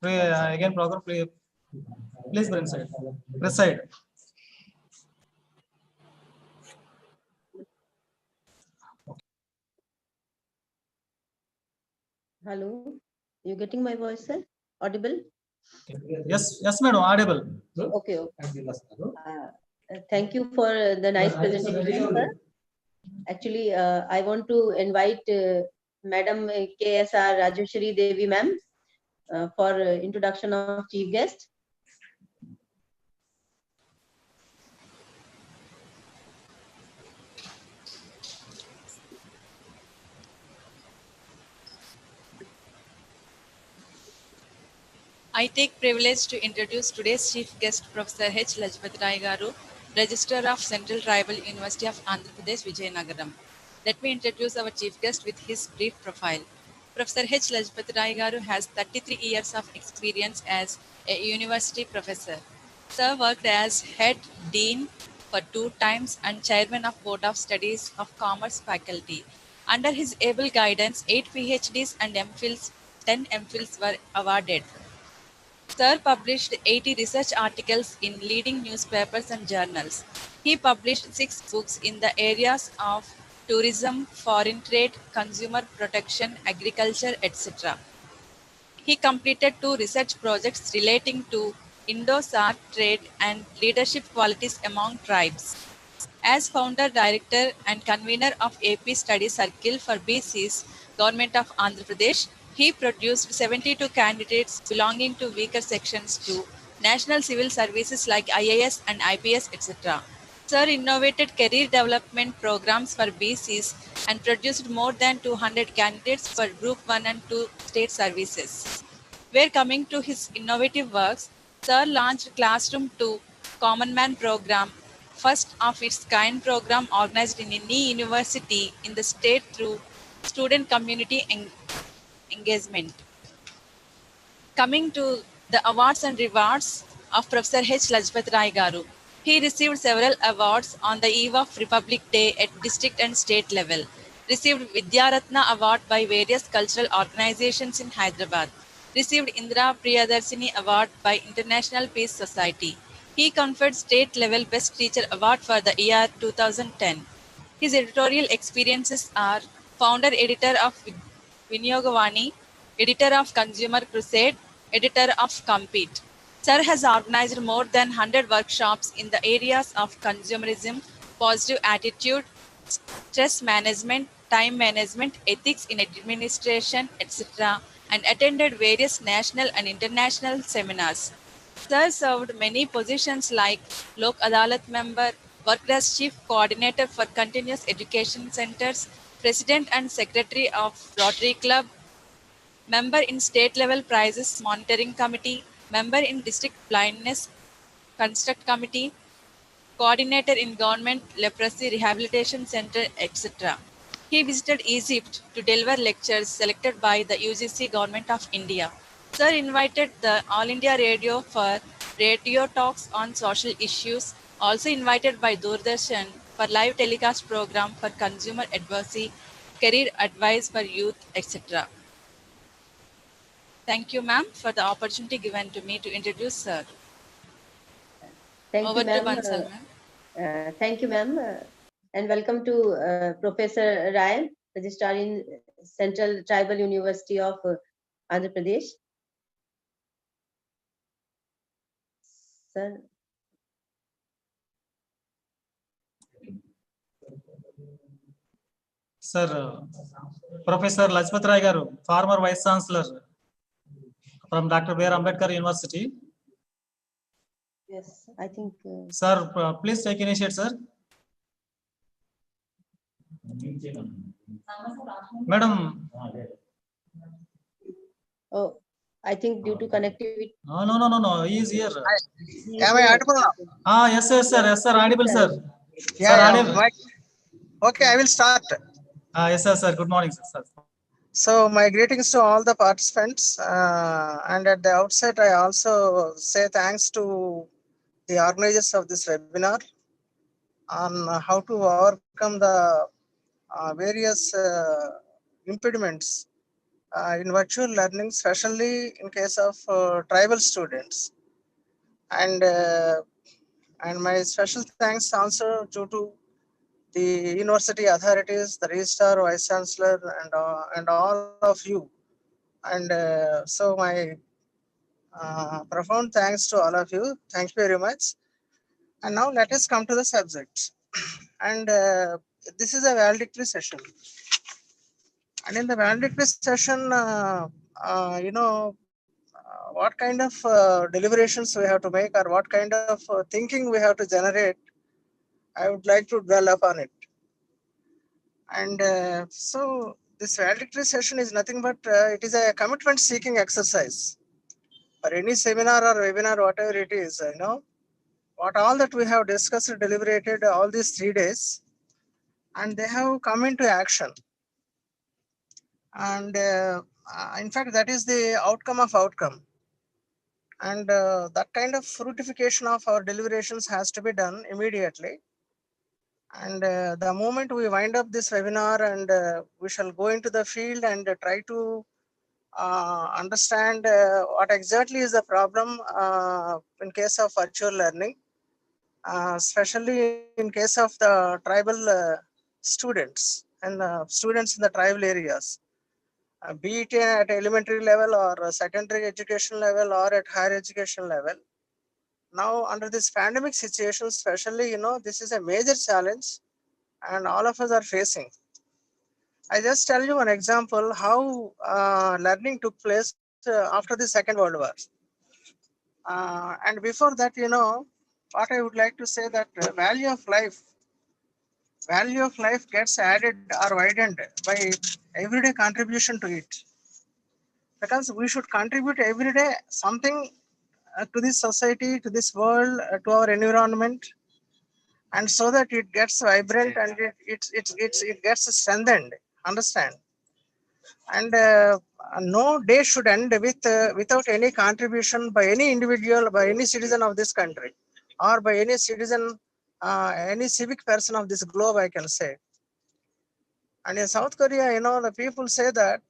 Again, program, please proceed. Hello, you getting my voice, sir? Audible? Yes, madam, audible. Okay. Thank you for the nice presentation, sir. Actually, I want to invite Madam KSR Rajeshwari Devi ma'am for introduction of chief guest. I take privilege to introduce today's chief guest, Professor H. Lajpati Rai Garu, Registrar of Central Tribal University of Andhra Pradesh, Vijayanagaram. Let me introduce our chief guest with his brief profile. Professor H. Lajpati Rai Garu has 33 years of experience as a university professor. Sir worked as head dean for 2 times and chairman of Board of Studies of Commerce faculty. Under his able guidance, 8 PhDs and MPhils, 10 MPhils were awarded. Sir published 80 research articles in leading newspapers and journals. He published 6 books in the areas of tourism, foreign trade, consumer protection, agriculture, etc. He completed 2 research projects relating to Indo-Sarc trade and leadership qualities among tribes. As founder, director, and convener of AP Study Circle for BC's Government of Andhra Pradesh, he produced 72 candidates belonging to weaker sections to national civil services like IAS and IPS, etc. Sir innovated career development programs for BCs and produced more than 200 candidates for Group 1 and 2 state services. Where coming to his innovative works, Sir launched Classroom to Common Man program, first of its kind program organized in any university in the state through student community engagement. Coming to the awards and rewards of Professor H. Lajpat Rai Garu. He received several awards on the eve of Republic Day at district and state level. Received Vidya Ratna Award by various cultural organizations in Hyderabad. Received Indira Priyadarsini Award by International Peace Society. He conferred state level Best Teacher Award for the year 2010. His editorial experiences are founder editor of Vinyogavani, editor of Consumer Crusade, editor of Compete. Sir has organized more than 100 workshops in the areas of consumerism, positive attitude, stress management, time management, ethics in administration, etc., and attended various national and international seminars. Sir served many positions like Lok Adalat member, worked as chief coordinator for continuous education centers, president and secretary of Rotary Club, member in state level prizes monitoring committee, member in district blindness construct committee, coordinator in government leprosy rehabilitation center, etc. He visited Egypt to deliver lectures selected by the UGC Government of India. Sir invited the All India Radio for radio talks on social issues, also invited by Doordarshan for live telecast program for consumer advocacy, career advice for youth, etc. Thank you, ma'am, for the opportunity given to me to introduce sir. Thank Over you, to ma'am. Bansal, ma'am. Thank you, ma'am. And welcome to Professor Rai, Registrar in Central Tribal University of Andhra Pradesh. Sir. Sir, Professor Lajpat Rai Garu, former Vice Chancellor from Dr. B.R. Ambedkar University. Yes, I think. Sir, please take initiative, sir. Madam. Oh, I think due to connectivity. No. He is here. Am I audible now? Yes, sir. Yes, sir. Audible, sir. Yeah. Okay, I will start. Yes, sir. Good morning, sir. So my greetings to all the participants. And at the outset, I also say thanks to the organizers of this webinar on how to overcome the various impediments in virtual learning, especially in case of tribal students. And my special thanks also to the university authorities, the registrar, vice chancellor, and all of you. And so my profound thanks to all of you. Thank you very much. And now let us come to the subject. And this is a valedictory session. And in the valedictory session, what kind of deliberations we have to make, or what kind of thinking we have to generate, I would like to dwell upon it. And so this valedictory session is nothing but it is a commitment seeking exercise for any seminar or webinar, whatever it is, what all that we have discussed, deliberated all these 3 days, and they have come into action. And in fact, that is the outcome of outcome. And that kind of fruitification of our deliberations has to be done immediately. And the moment we wind up this webinar, and we shall go into the field and try to understand what exactly is the problem in case of virtual learning, especially in case of the tribal students and students in the tribal areas, be it at elementary level or secondary education level or at higher education level. Now, under this pandemic situation, especially, this is a major challenge and all of us are facing. I just tell you an example how learning took place after the Second World War. And before that, what I would like to say that value of life gets added or widened by everyday contribution to it. Because we should contribute every day something to this society, to this world, to our environment, and so that it gets vibrant and it gets strengthened. Understand? And no day should end without any contribution by any individual, by any citizen of this country, or by any citizen, any civic person of this globe, I can say. And in South Korea, the people say that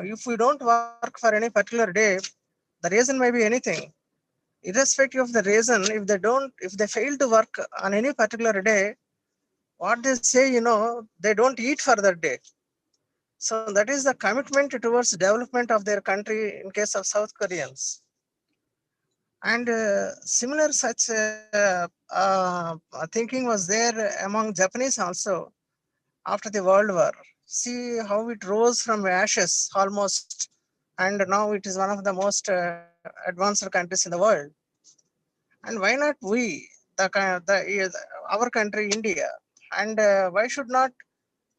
if we don't work for any particular day, the reason may be anything. Irrespective of the reason, if they fail to work on any particular day, what they say, they don't eat for that day. So that is the commitment towards development of their country in case of South Koreans. And similar such thinking was there among Japanese also after the World War. See how it rose from ashes almost, and now it is one of the most advanced countries in the world. And why not we, our country, India, and why should not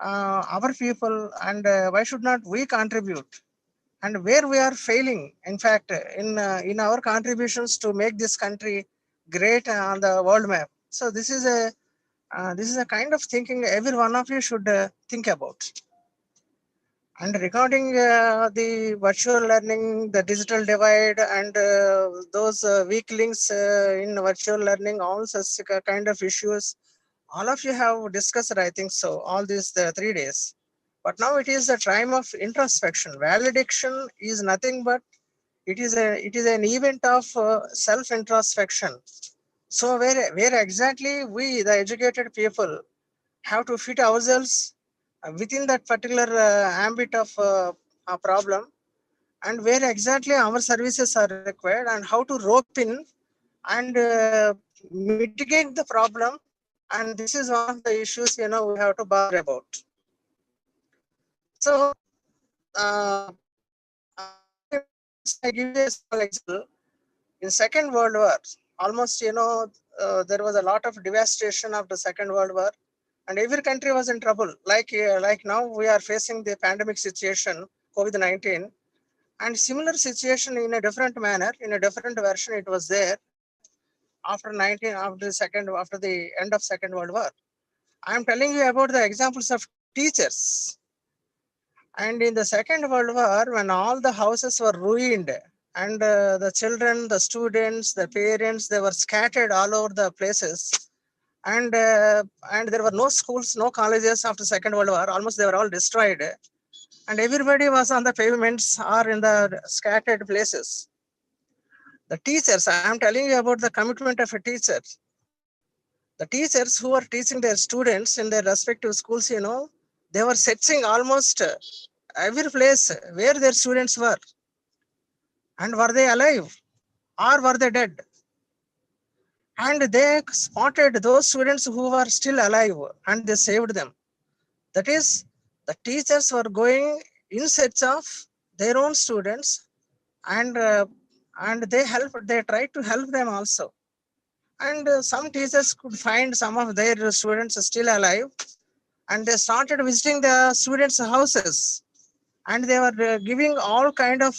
our people, and why should not we contribute? And where we are failing, in fact, in our contributions to make this country great on the world map. So this is a kind of thinking every one of you should think about. And regarding the virtual learning, the digital divide, and those weak links in virtual learning, all such kind of issues, all of you have discussed, I think so, all these 3 days. But now it is the time of introspection. Valediction is nothing but it is an event of self-introspection. So where exactly we, the educated people, have to fit ourselves within that particular ambit of a problem, and where exactly our services are required, and how to rope in and mitigate the problem. And this is one of the issues we have to bother about. So I give you a small example. In Second World War, almost there was a lot of devastation of the Second World War, and every country was in trouble. Like now we are facing the pandemic situation, COVID-19, and similar situation in a different manner, in a different version. It was there after the end of Second World War. I am telling you about the examples of teachers. And in the Second World War, when all the houses were ruined, and the children, the students, the parents, they were scattered all over the places, and there were no schools, no colleges after Second World War. Almost they were all destroyed, and everybody was on the pavements or in the scattered places. The teachers, I am telling you about the commitment of a teacher. The teachers who are teaching their students in their respective schools, they were searching almost every place where their students were. And were they alive or were they dead? And they spotted those students who were still alive and they saved them. That is, the teachers were going in search of their own students, and they tried to help them also. And some teachers could find some of their students still alive, and they started visiting the students' houses, and they were giving all kind of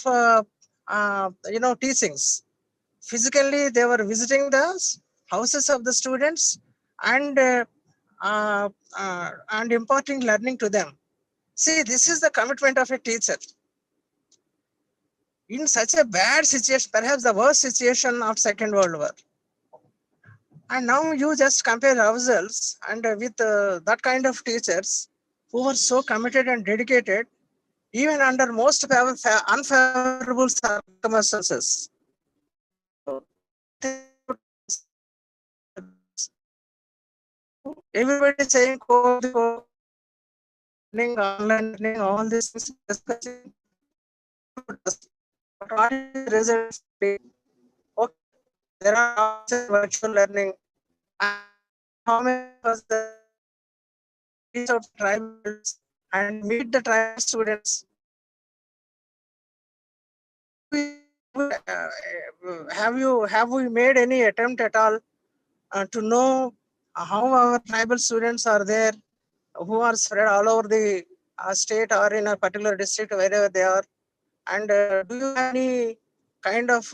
teachings. Physically, they were visiting the houses of the students and imparting learning to them. See, this is the commitment of a teacher. in such a bad situation, perhaps the worst situation of Second World War. And now you just compare ourselves and with that kind of teachers who were so committed and dedicated, even under most unfavorable circumstances. Everybody saying COVID, online learning, all these things discussing. But what is the results? Okay, there are virtual learning. How many of us reach out to tribals and meet the tribal students? Have we made any attempt at all to know how our tribal students are there, who are spread all over the state or in a particular district, wherever they are? And do you have any kind of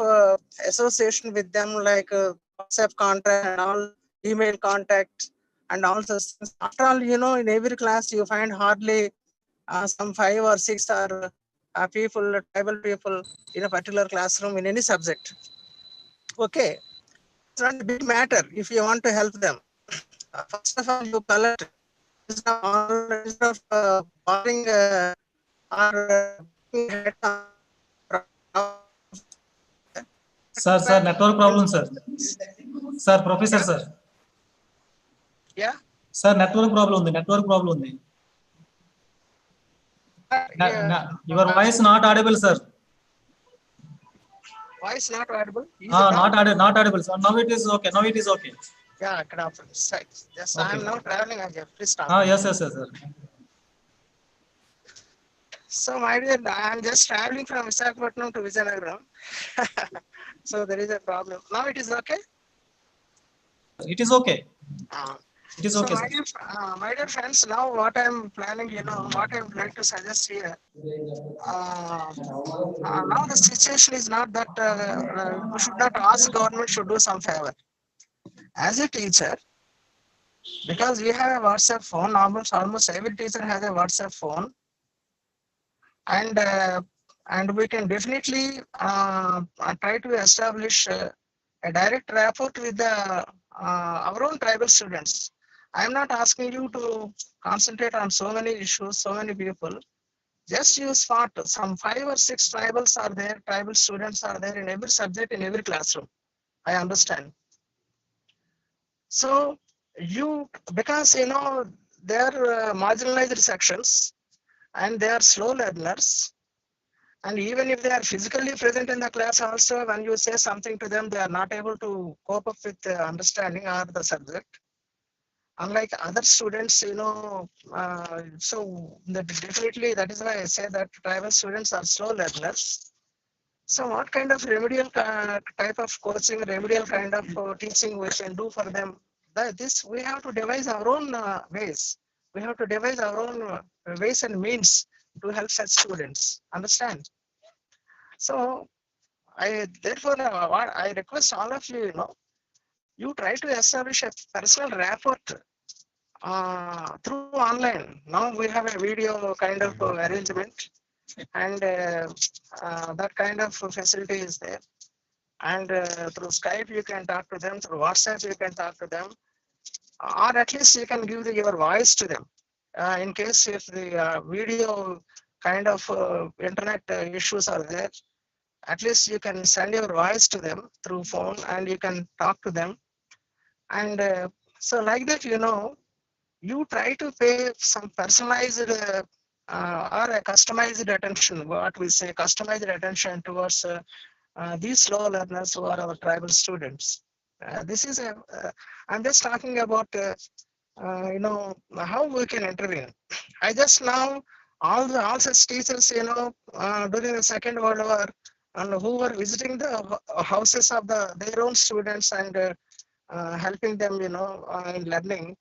association with them, like WhatsApp contact and all, email contact and all such things? After all, you know, in every class you find hardly some 5 or 6 are people, tribal people in a particular classroom in any subject. Okay, it's not a big matter if you want to help them. First of all, you collect instead of borrowing Sir, network problem, sir. Sir, professor, sir. Yeah. Sir, network problem ఉంది. Network problem ఉంది. Your voice not audible, sir. Voice not audible? Not audible, sir. Now it is okay. Now it is okay. Yeah, just okay. I am now traveling again. Please stop. Yes, sir. So, my dear, I am just traveling from Visakhapatnam to Vizianagaram. So there is a problem. Now it is okay? It is okay. It is okay. So my dear friends, now what I am planning, you know, what I would like to suggest here. Now the situation is not that we should not ask government should do some favor. As a teacher, because we have a WhatsApp phone, almost every teacher has a WhatsApp phone, and we can definitely try to establish a direct rapport with our own tribal students. I am not asking you to concentrate on so many issues, so many people. Just use SWOT. Some 5 or 6 tribals are there, tribal students are there in every subject, in every classroom. I understand. So because you know, they are marginalized sections and they are slow learners. And even if they are physically present in the class also, when you say something to them, they are not able to cope up with the understanding or the subject. Unlike other students, you know, so definitely that is why I say that tribal students are slow learners. So what kind of remedial type of coaching, remedial kind of teaching we can do for them? This we have to devise our own ways. We have to devise our own ways and means to help such students. Understand? So therefore I request all of you, you know, you try to establish a personal rapport through online. Now we have a video kind of arrangement, and that kind of facility is there. And through Skype you can talk to them, through WhatsApp you can talk to them, or at least you can give your voice to them. In case if the video kind of internet issues are there, at least you can send your voice to them through phone and you can talk to them. And so like that, you know, you try to pay some personalized or a customized attention, what we say customized attention towards these slow learners who are our tribal students. This is I'm just talking about you know, how we can intervene. I just now all such teachers, you know, during the Second World War, and who were visiting the houses of their own students and helping them, you know, in learning.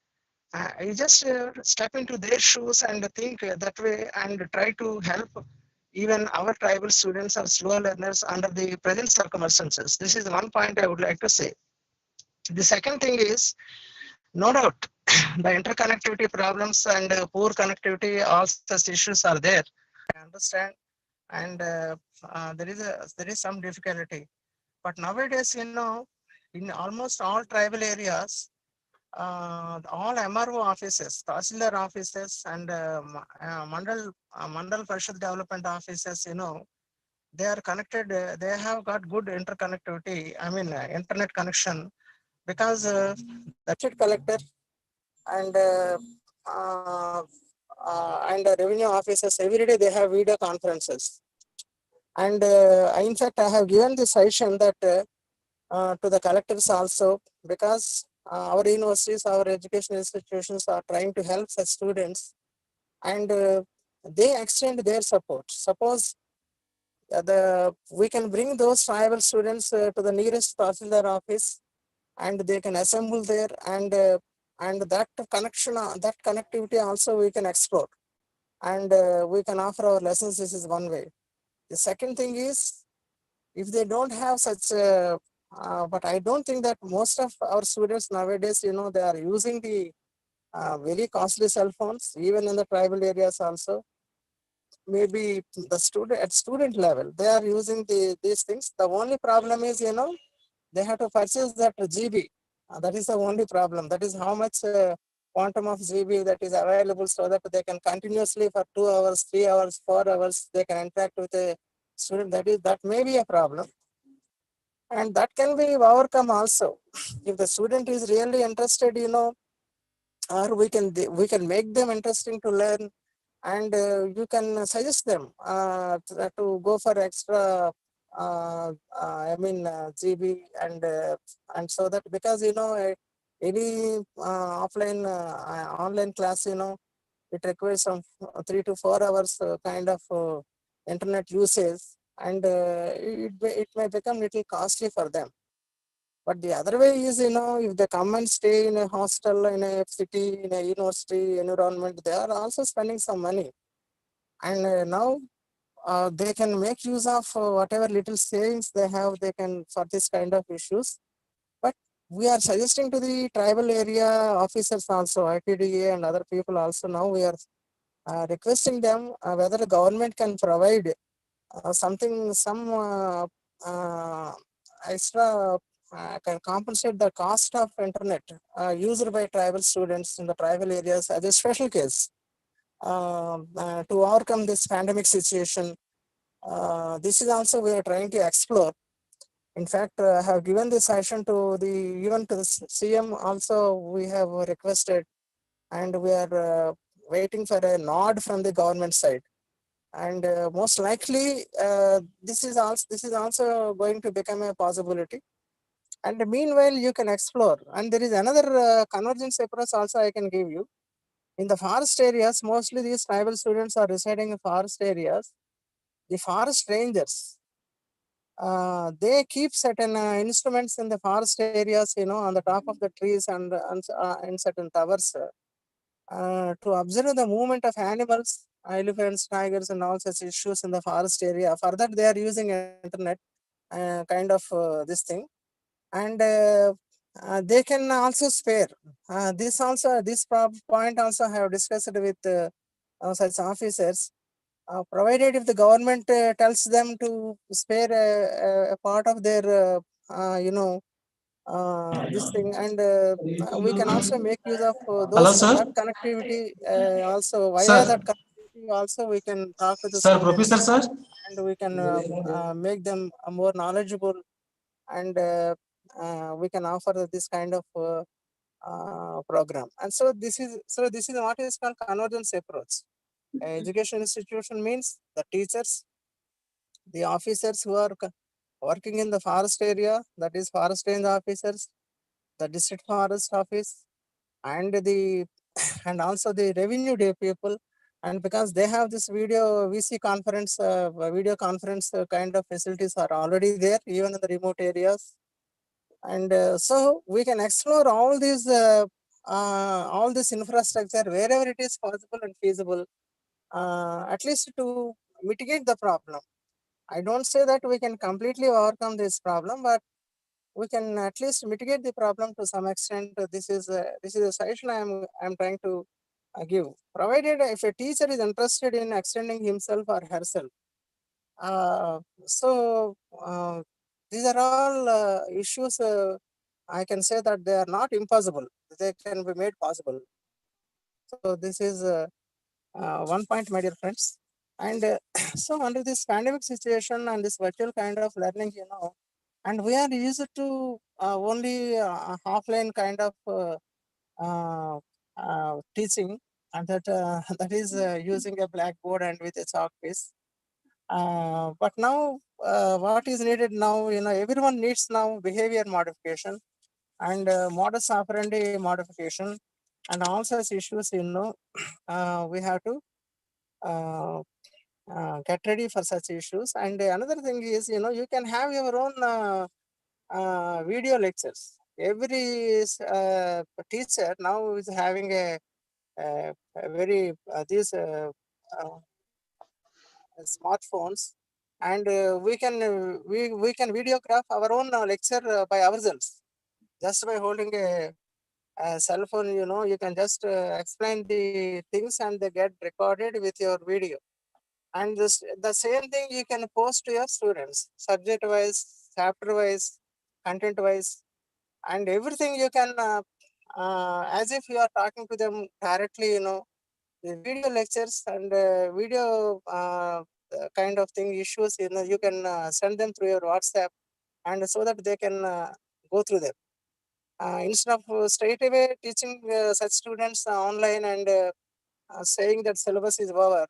You just step into their shoes and think that way and try to help even our tribal students or slow learners under the present circumstances. This is one point I would like to say. The second thing is, no doubt, the interconnectivity problems and poor connectivity, all such issues are there. I understand. and there is some difficulty. But nowadays, in almost all tribal areas, all MRO offices, Tahsildar offices, and Mandal Parishad development offices, they are connected. They have got good interconnectivity. I mean, internet connection, because the district collector and the revenue officers every day they have video conferences. And in fact, I have given the suggestion that to the collectors also, because our universities, our education institutions are trying to help such students, and they extend their support. Suppose we can bring those tribal students to the nearest Tahsildar office, and they can assemble there, and that connection, that connectivity also we can explore, and we can offer our lessons. This is one way. The second thing is, if they don't have such, but I don't think that most of our students nowadays, they are using the very costly cell phones, even in the tribal areas also. Maybe the student at student level, they are using these things. The only problem is, they have to purchase that GB. That is the only problem. That is how much quantum of GB that is available, so that they can continuously for 2 hours, 3 hours, 4 hours, they can interact with a student. That may be a problem. And that can be overcome also. If the student is really interested, or we can make them interesting to learn, and you can suggest them to go for extra GB, and so that, because any offline online class, it requires some 3 to 4 hours kind of internet usage, and it may become little costly for them. But the other way is, if they come and stay in a hostel, in a city, in a university environment, they are also spending some money. And now they can make use of whatever little savings they have, they can, for this kind of issues. But we are suggesting to the tribal area officers also, ITDA and other people also, now we are requesting them whether the government can provide some extra, can compensate the cost of internet used by tribal students in the tribal areas as a special case to overcome this pandemic situation. This is also we are trying to explore. In fact, I have given this session to even to the CM also. We have requested, and we are waiting for a nod from the government side. And most likely, this is also going to become a possibility. And meanwhile, you can explore. And there is another convergence approach also I can give you. In the forest areas, mostly these tribal students are residing in forest areas. The forest rangers, they keep certain instruments in the forest areas, on the top of the trees and in certain towers to observe the movement of animals, elephants, tigers, and all such issues in the forest area. For that, they are using internet kind of this thing. And they can also spare this point also I have discussed with such officers, provided if the government tells them to spare a part of their this thing, and we can also make use of Hello, those sir. that connectivity also, via Sir. that connectivity also we can talk with the Sir, students, Professor, sir. and we can make them more knowledgeable, and we can offer this kind of program. And so this is what is called convergence approach. Education institution means the teachers, the officers who are working in the forest area, that is forest range officers, the district forest office, and the and also the revenue day people. And because they have this video conference kind of facilities are already there even in the remote areas. And so we can explore all this infrastructure wherever it is possible and feasible, at least to mitigate the problem. I don't say that we can completely overcome this problem, but we can at least mitigate the problem to some extent. This is a suggestion I'm trying to give. Provided if a teacher is interested in extending himself or herself So these are all issues. I can say that they are not impossible. They can be made possible. So this is one point, my dear friends. And so under this pandemic situation and this virtual kind of learning, and we are used to only offline kind of teaching, and that that is using a blackboard and with a chalk piece. But now what is needed now, everyone needs now behavior modification and modus operandi modification and all such issues, we have to get ready for such issues. And another thing is, you can have your own video lectures. Every teacher now is having a very these smartphones, and we can videograph our own lecture by ourselves just by holding a cell phone. You can just explain the things and they get recorded with your video. And the same thing you can post to your students, subject wise, chapter wise, content wise, and everything you can as if you are talking to them directly. The video lectures and video kind of thing issues, you can send them through your WhatsApp, and so that they can go through them. Instead of straight away teaching such students online and saying that syllabus is over,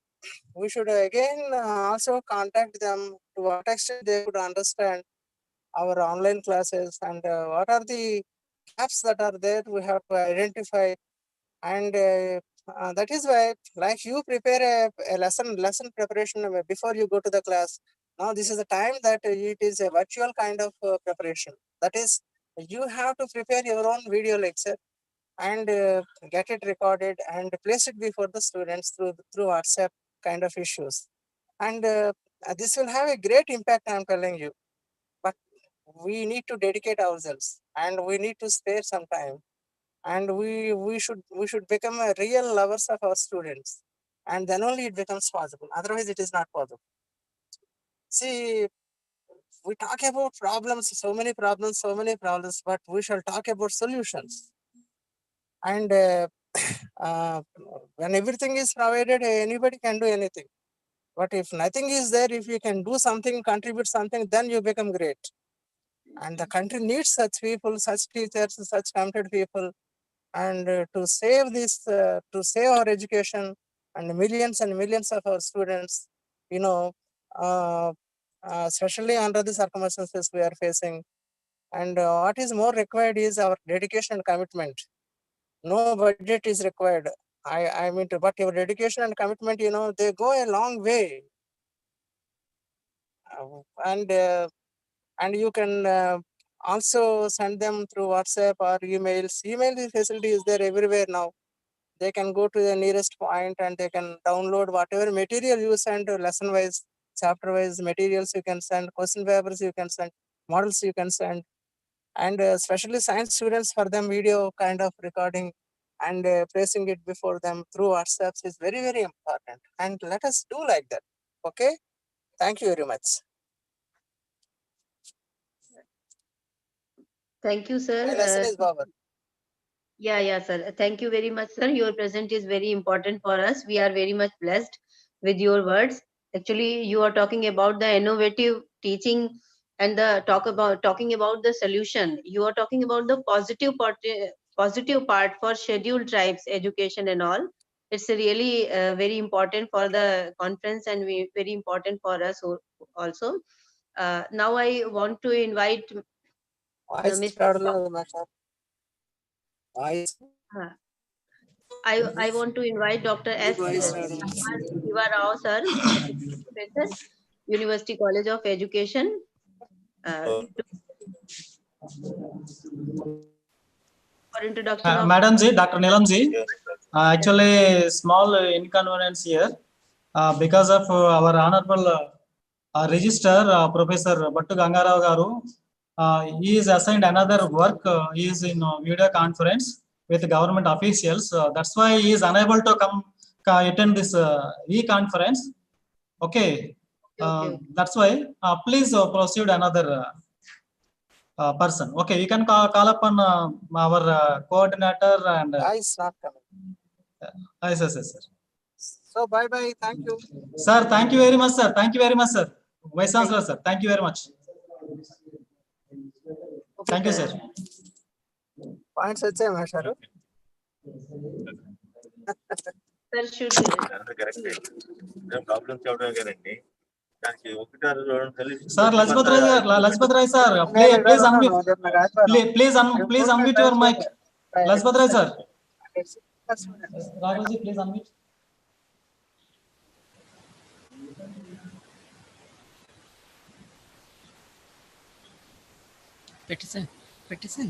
we should again also contact them to what extent they could understand our online classes, and what are the gaps that are there we have to identify. And that is why, like, you prepare a lesson preparation before you go to the class. Now this is the time that it is a virtual kind of preparation. That is, you have to prepare your own video lecture and get it recorded and place it before the students through WhatsApp kind of issues. And this will have a great impact, I'm telling you. But we need to dedicate ourselves, and we need to spare some time, and we should become a real lovers of our students, and then only it becomes possible. Otherwise, it is not possible. See, we talk about problems, so many problems, but we shall talk about solutions. And when everything is provided, anybody can do anything. But if nothing is there, if you can do something, contribute something, then you become great. And the country needs such people, such teachers, such committed people. And to save this, to save our education and millions of our students, especially under the circumstances we are facing. And what is more required is our dedication and commitment. No budget is required. I mean, but your dedication and commitment, they go a long way. And you can also send them through WhatsApp or emails. Email facility is there everywhere now. They can go to the nearest point and they can download whatever material you send, lesson wise, chapter wise materials you can send, question papers you can send, models you can send. And especially science students, for them video kind of recording and placing it before them through WhatsApp is very, very important. And let us do like that. Okay. Thank you very much. Thank you, sir. My lesson is over. Yeah, sir. Thank you very much, sir. Your present is very important for us. We are very much blessed with your words. Actually, you are talking about the innovative teaching and talking about the solution. You are talking about the positive part for scheduled tribes education and all. It's really very important for the conference, and very important for us also. Now I want to invite I want to invite Dr. S. Shiva Rao, sir, Professor, University College of Education. For introduction Madam Ji, Dr. Neelam Ji, actually small inconvenience here because of our honorable Registrar Professor Battu Gangarao Garu. He is assigned another work. He is in video conference with government officials. That's why he is unable to come attend this e-conference. Okay. That's why please proceed another person. Okay, you can call upon our coordinator and. It's not coming. Yes, sir. So bye bye. Thank you. Sir, thank you very much, sir. Thank you very much, sir. Vice Chancellor, sir. Thank you very much. Thank you, sir. Points వచ్చాయి మాస్టారు. Sir, Lajpat Rai, sir. Please unmute your mic. Lajpat Rai, sir. Raghavji, please unmute. Petition.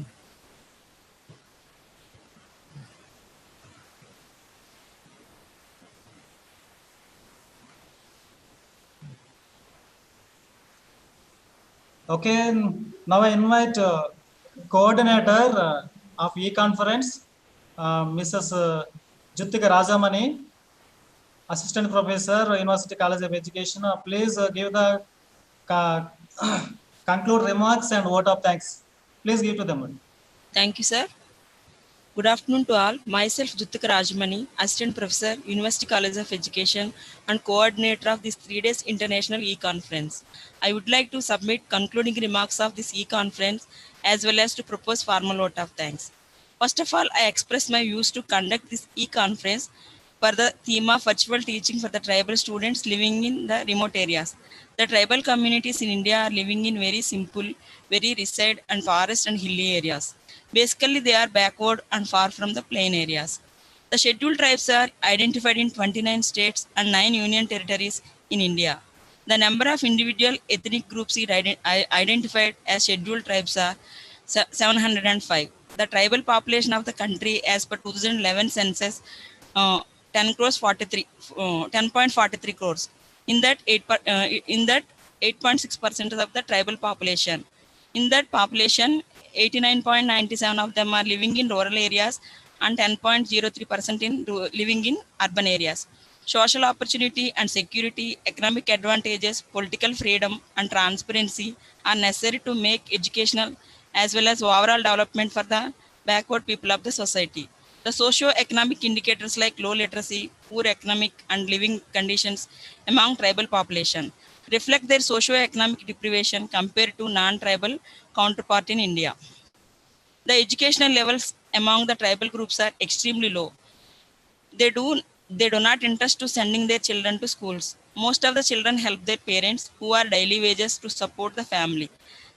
Okay, now I invite coordinator of e-conference, Mrs. Jutika Rajamani, Assistant Professor, University College of Education. Please give the conclude remarks and vote of thanks. Please give to them. Thank you, sir. Good afternoon to all. Myself, Jutika Rajamani, Assistant Professor, University College of Education and Coordinator of this 3 days International e-conference. I would like to submit concluding remarks of this e-conference as well as to propose formal vote of thanks. First of all, I express my views to conduct this e-conference for the theme of virtual teaching for the tribal students living in the remote areas. The tribal communities in India are living in very simple, very remote and forest and hilly areas. Basically, they are backward and far from the plain areas. The scheduled tribes are identified in 29 states and 9 union territories in India. The number of individual ethnic groups identified as scheduled tribes are 705. The tribal population of the country as per 2011 census 10.43 crores. In that 8.6% of the tribal population. In that population, 89.97 of them are living in rural areas and 10.03% living in urban areas. Social opportunity and security, economic advantages, political freedom and transparency are necessary to make educational as well as overall development for the backward people of the society. The socio-economic indicators like low literacy, poor economic and living conditions among tribal population reflect their socio-economic deprivation compared to non-tribal counterpart in India. The educational levels among the tribal groups are extremely low. They do not interest to sending their children to schools. Most of the children help their parents who are daily wages to support the family.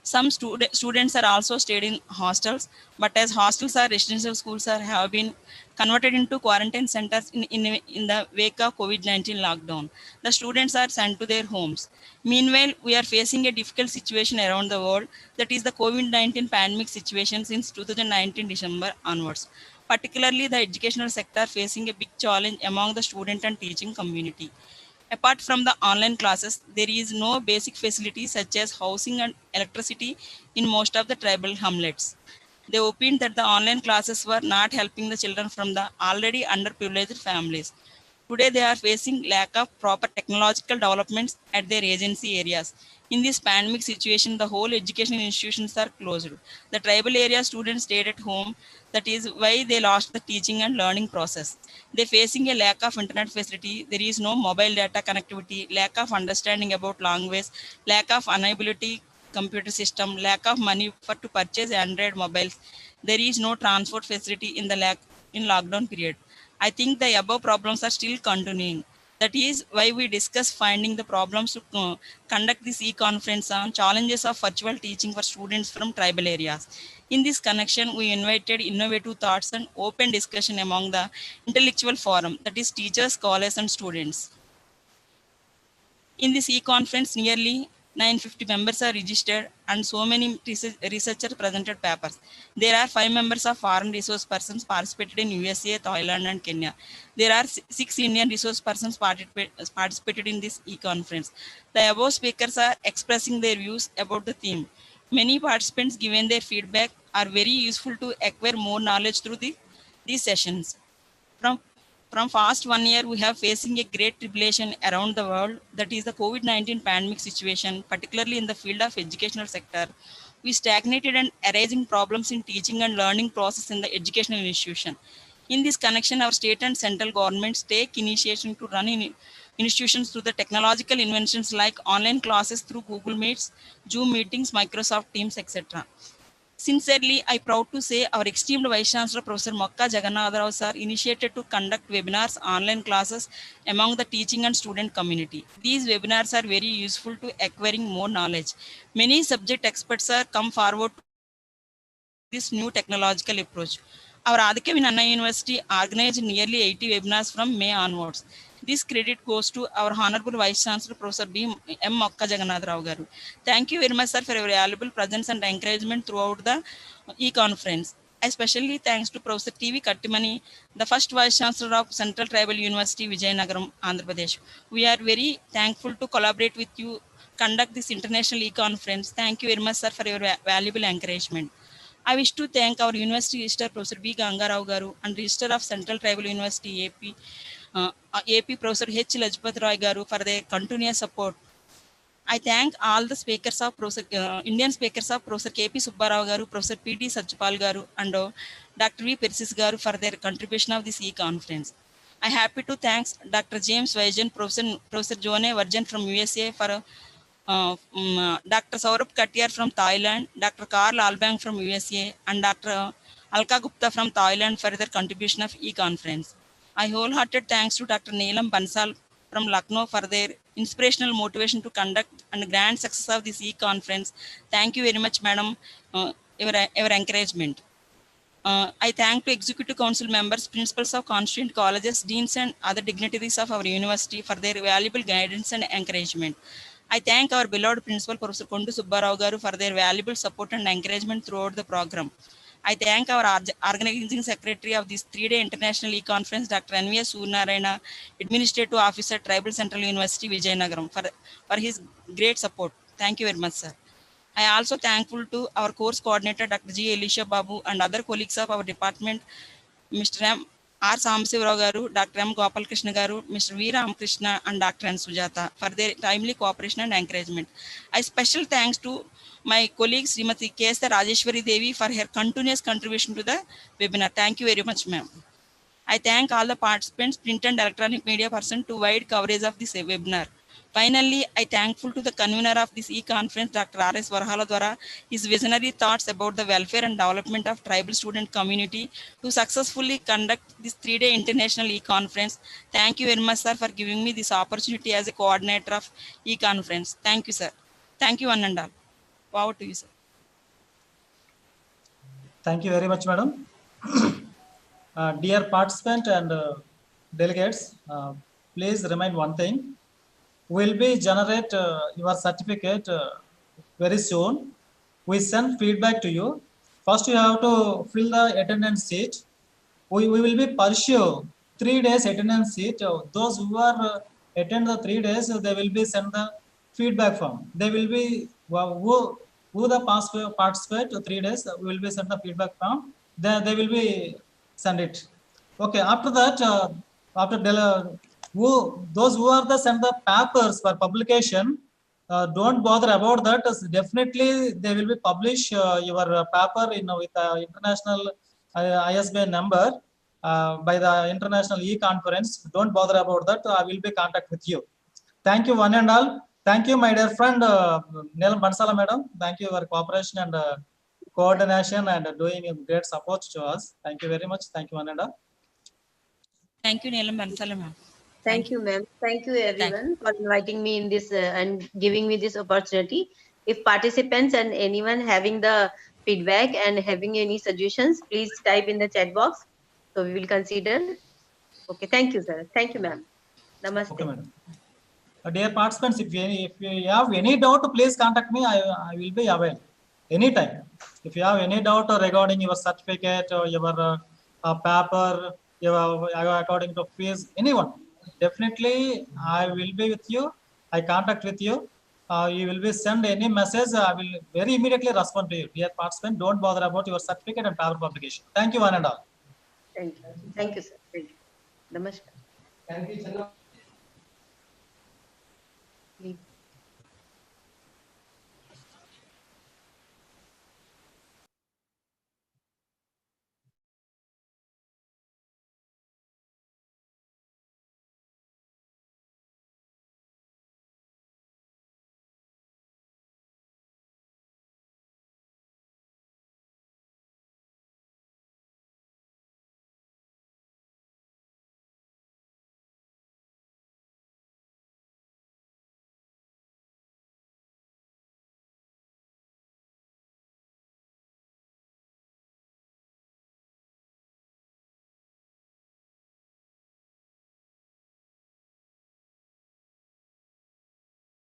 Some students are also stayed in hostels, but as hostels or residential schools have been converted into quarantine centers in the wake of COVID-19 lockdown, the students are sent to their homes. Meanwhile, we are facing a difficult situation around the world, that is the COVID-19 pandemic situation since 2019 December onwards. Particularly the educational sector facing a big challenge among the student and teaching community. Apart from the online classes, there is no basic facilities such as housing and electricity in most of the tribal hamlets. They opined that the online classes were not helping the children from the already underprivileged families. Today, they are facing lack of proper technological developments at their agency areas. In this pandemic situation, the whole educational institutions are closed. The tribal area students stayed at home. That is why they lost the teaching and learning process. They facing a lack of internet facility. There is no mobile data connectivity, lack of understanding about language, lack of unability computer system, lack of money to purchase Android mobiles. There is no transport facility in lockdown period. I think the above problems are still continuing. That is why we discuss finding the problems to conduct this e-conference on challenges of virtual teaching for students from tribal areas. In this connection, we invited innovative thoughts and open discussion among the intellectual forum, that is teachers, scholars, and students. In this e-conference, nearly 950 members are registered and so many researchers presented papers. There are 5 members of foreign resource persons participated in USA, Thailand, and Kenya. There are 6 Indian resource persons participated in this e-conference. The above speakers are expressing their views about the theme. Many participants given their feedback are very useful to acquire more knowledge through these sessions. From past 1 year, we have facing a great tribulation around the world. That is the COVID-19 pandemic situation, particularly in the field of educational sector. We stagnated and arising problems in teaching and learning process in the educational institution. In this connection, our state and central governments take initiation to run in institutions through the technological inventions like online classes through Google Meets, Zoom meetings, Microsoft Teams, etc. Sincerely, I proud to say our esteemed Vice Chancellor Professor Mokka Jagannatha Rao sir initiated to conduct webinars, online classes among the teaching and student community. These webinars are very useful to acquiring more knowledge. Many subject experts are come forward to this new technological approach. Our Adhikavi Nanna University organized nearly 80 webinars from May onwards. This credit goes to our Honorable Vice Chancellor Professor M. Mokka Jagannatha Rao garu. Thank you very much, sir, for your valuable presence and encouragement throughout the e-conference. Especially thanks to Professor T.V. Kattimani, the first Vice Chancellor of Central Tribal University, Vijayanagaram, Andhra Pradesh. We are very thankful to collaborate with you, conduct this international e-conference. Thank you very much, sir, for your valuable encouragement. I wish to thank our University Registrar Professor B. Gangarao garu and Registrar of Central Tribal University AP Professor H. Lajpat Roy garu for their continuous support. I thank all the speakers of Indian speakers of Professor K.P. Subbarao garu, Professor P.T. Satchapal garu and Dr. V. Persis garu for their contribution of this e-conference. I happy to thank Dr. James Vajan, Professor Jone Varjan from USA for Dr. Saurabh Kattiar from Thailand, Dr. Karl Albang from USA, and Dr. Alka Gupta from Thailand for their contribution of e-conference. I wholehearted thanks to Dr. Neelam Bansal from Lucknow for their inspirational motivation to conduct and grand success of this e-conference. Thank you very much, madam, your encouragement. I thank to Executive Council members, principals of constituent colleges, deans and other dignitaries of our university for their valuable guidance and encouragement. I thank our beloved principal, Professor Kondu Subbarao garu for their valuable support and encouragement throughout the program. I thank our organizing secretary of this 3-day international e-conference, Dr. N.V.S. Surnarayana, Administrative Officer, Tribal Central University, Vijayanagaram, for his great support. Thank you very much, sir. I also thankful to our course coordinator, Dr. G. Elisha Babu, and other colleagues of our department, Mr. M. R. Samsivarao garu, Dr. M. Gopal Krishna garu, Mr. V. Ramakrishna, and Dr. N. Sujata for their timely cooperation and encouragement. I special thanks to my colleague Srimati K.S. Rajeshwari Devi for her continuous contribution to the webinar. Thank you very much, ma'am. I thank all the participants, print and electronic media person to wide coverage of this webinar. Finally, I thankful to the convener of this e-conference, Dr. R.S. Varhala Dwara, his visionary thoughts about the welfare and development of tribal student community to successfully conduct this 3-day international e-conference. Thank you very much, sir, for giving me this opportunity as a coordinator of e-conference. Thank you, sir. Thank you, one and all. Power to you, sir. Thank you very much, madam. Dear participant and delegates, please remind one thing. We'll be generate your certificate very soon. We send feedback to you. First, you have to fill the attendance sheet. We will be pursue 3 days attendance sheet. Those who are attend the 3 days, they will be send the feedback form. They will be who the participate 3 days will be sent the feedback form. Then they will be send it. Okay. After that, those who are the send the papers for publication, don't bother about that. Definitely they will be publish your paper with international ISBN number by the international e-conference. Don't bother about that. I will be contact with you. Thank you, one and all. Thank you, my dear friend Neelam Bansala madam. Thank you for cooperation and coordination and doing a great support to us. Thank you very much. Thank you, one and all. Thank you, Neelam Bansala ma'am. Thank you, ma'am. Thank you, everyone, for inviting me in this and giving me this opportunity. If participants and anyone having the feedback and having any suggestions, please type in the chat box. So we will consider. Okay. Thank you, sir. Thank you, ma'am. Namaste. Okay, madam. Dear participants, if you have any doubt, please contact me. I will be available anytime. If you have any doubt regarding your certificate or your paper, your according to fees, anyone, definitely I will be with you. I contact with you. You will be send any message. I will very immediately respond to you. Dear participant, don't bother about your certificate and paper publication. Thank you, one and all. Thank you. Thank you, sir. Thank you. Namaskar. Thank you, Channa. Please.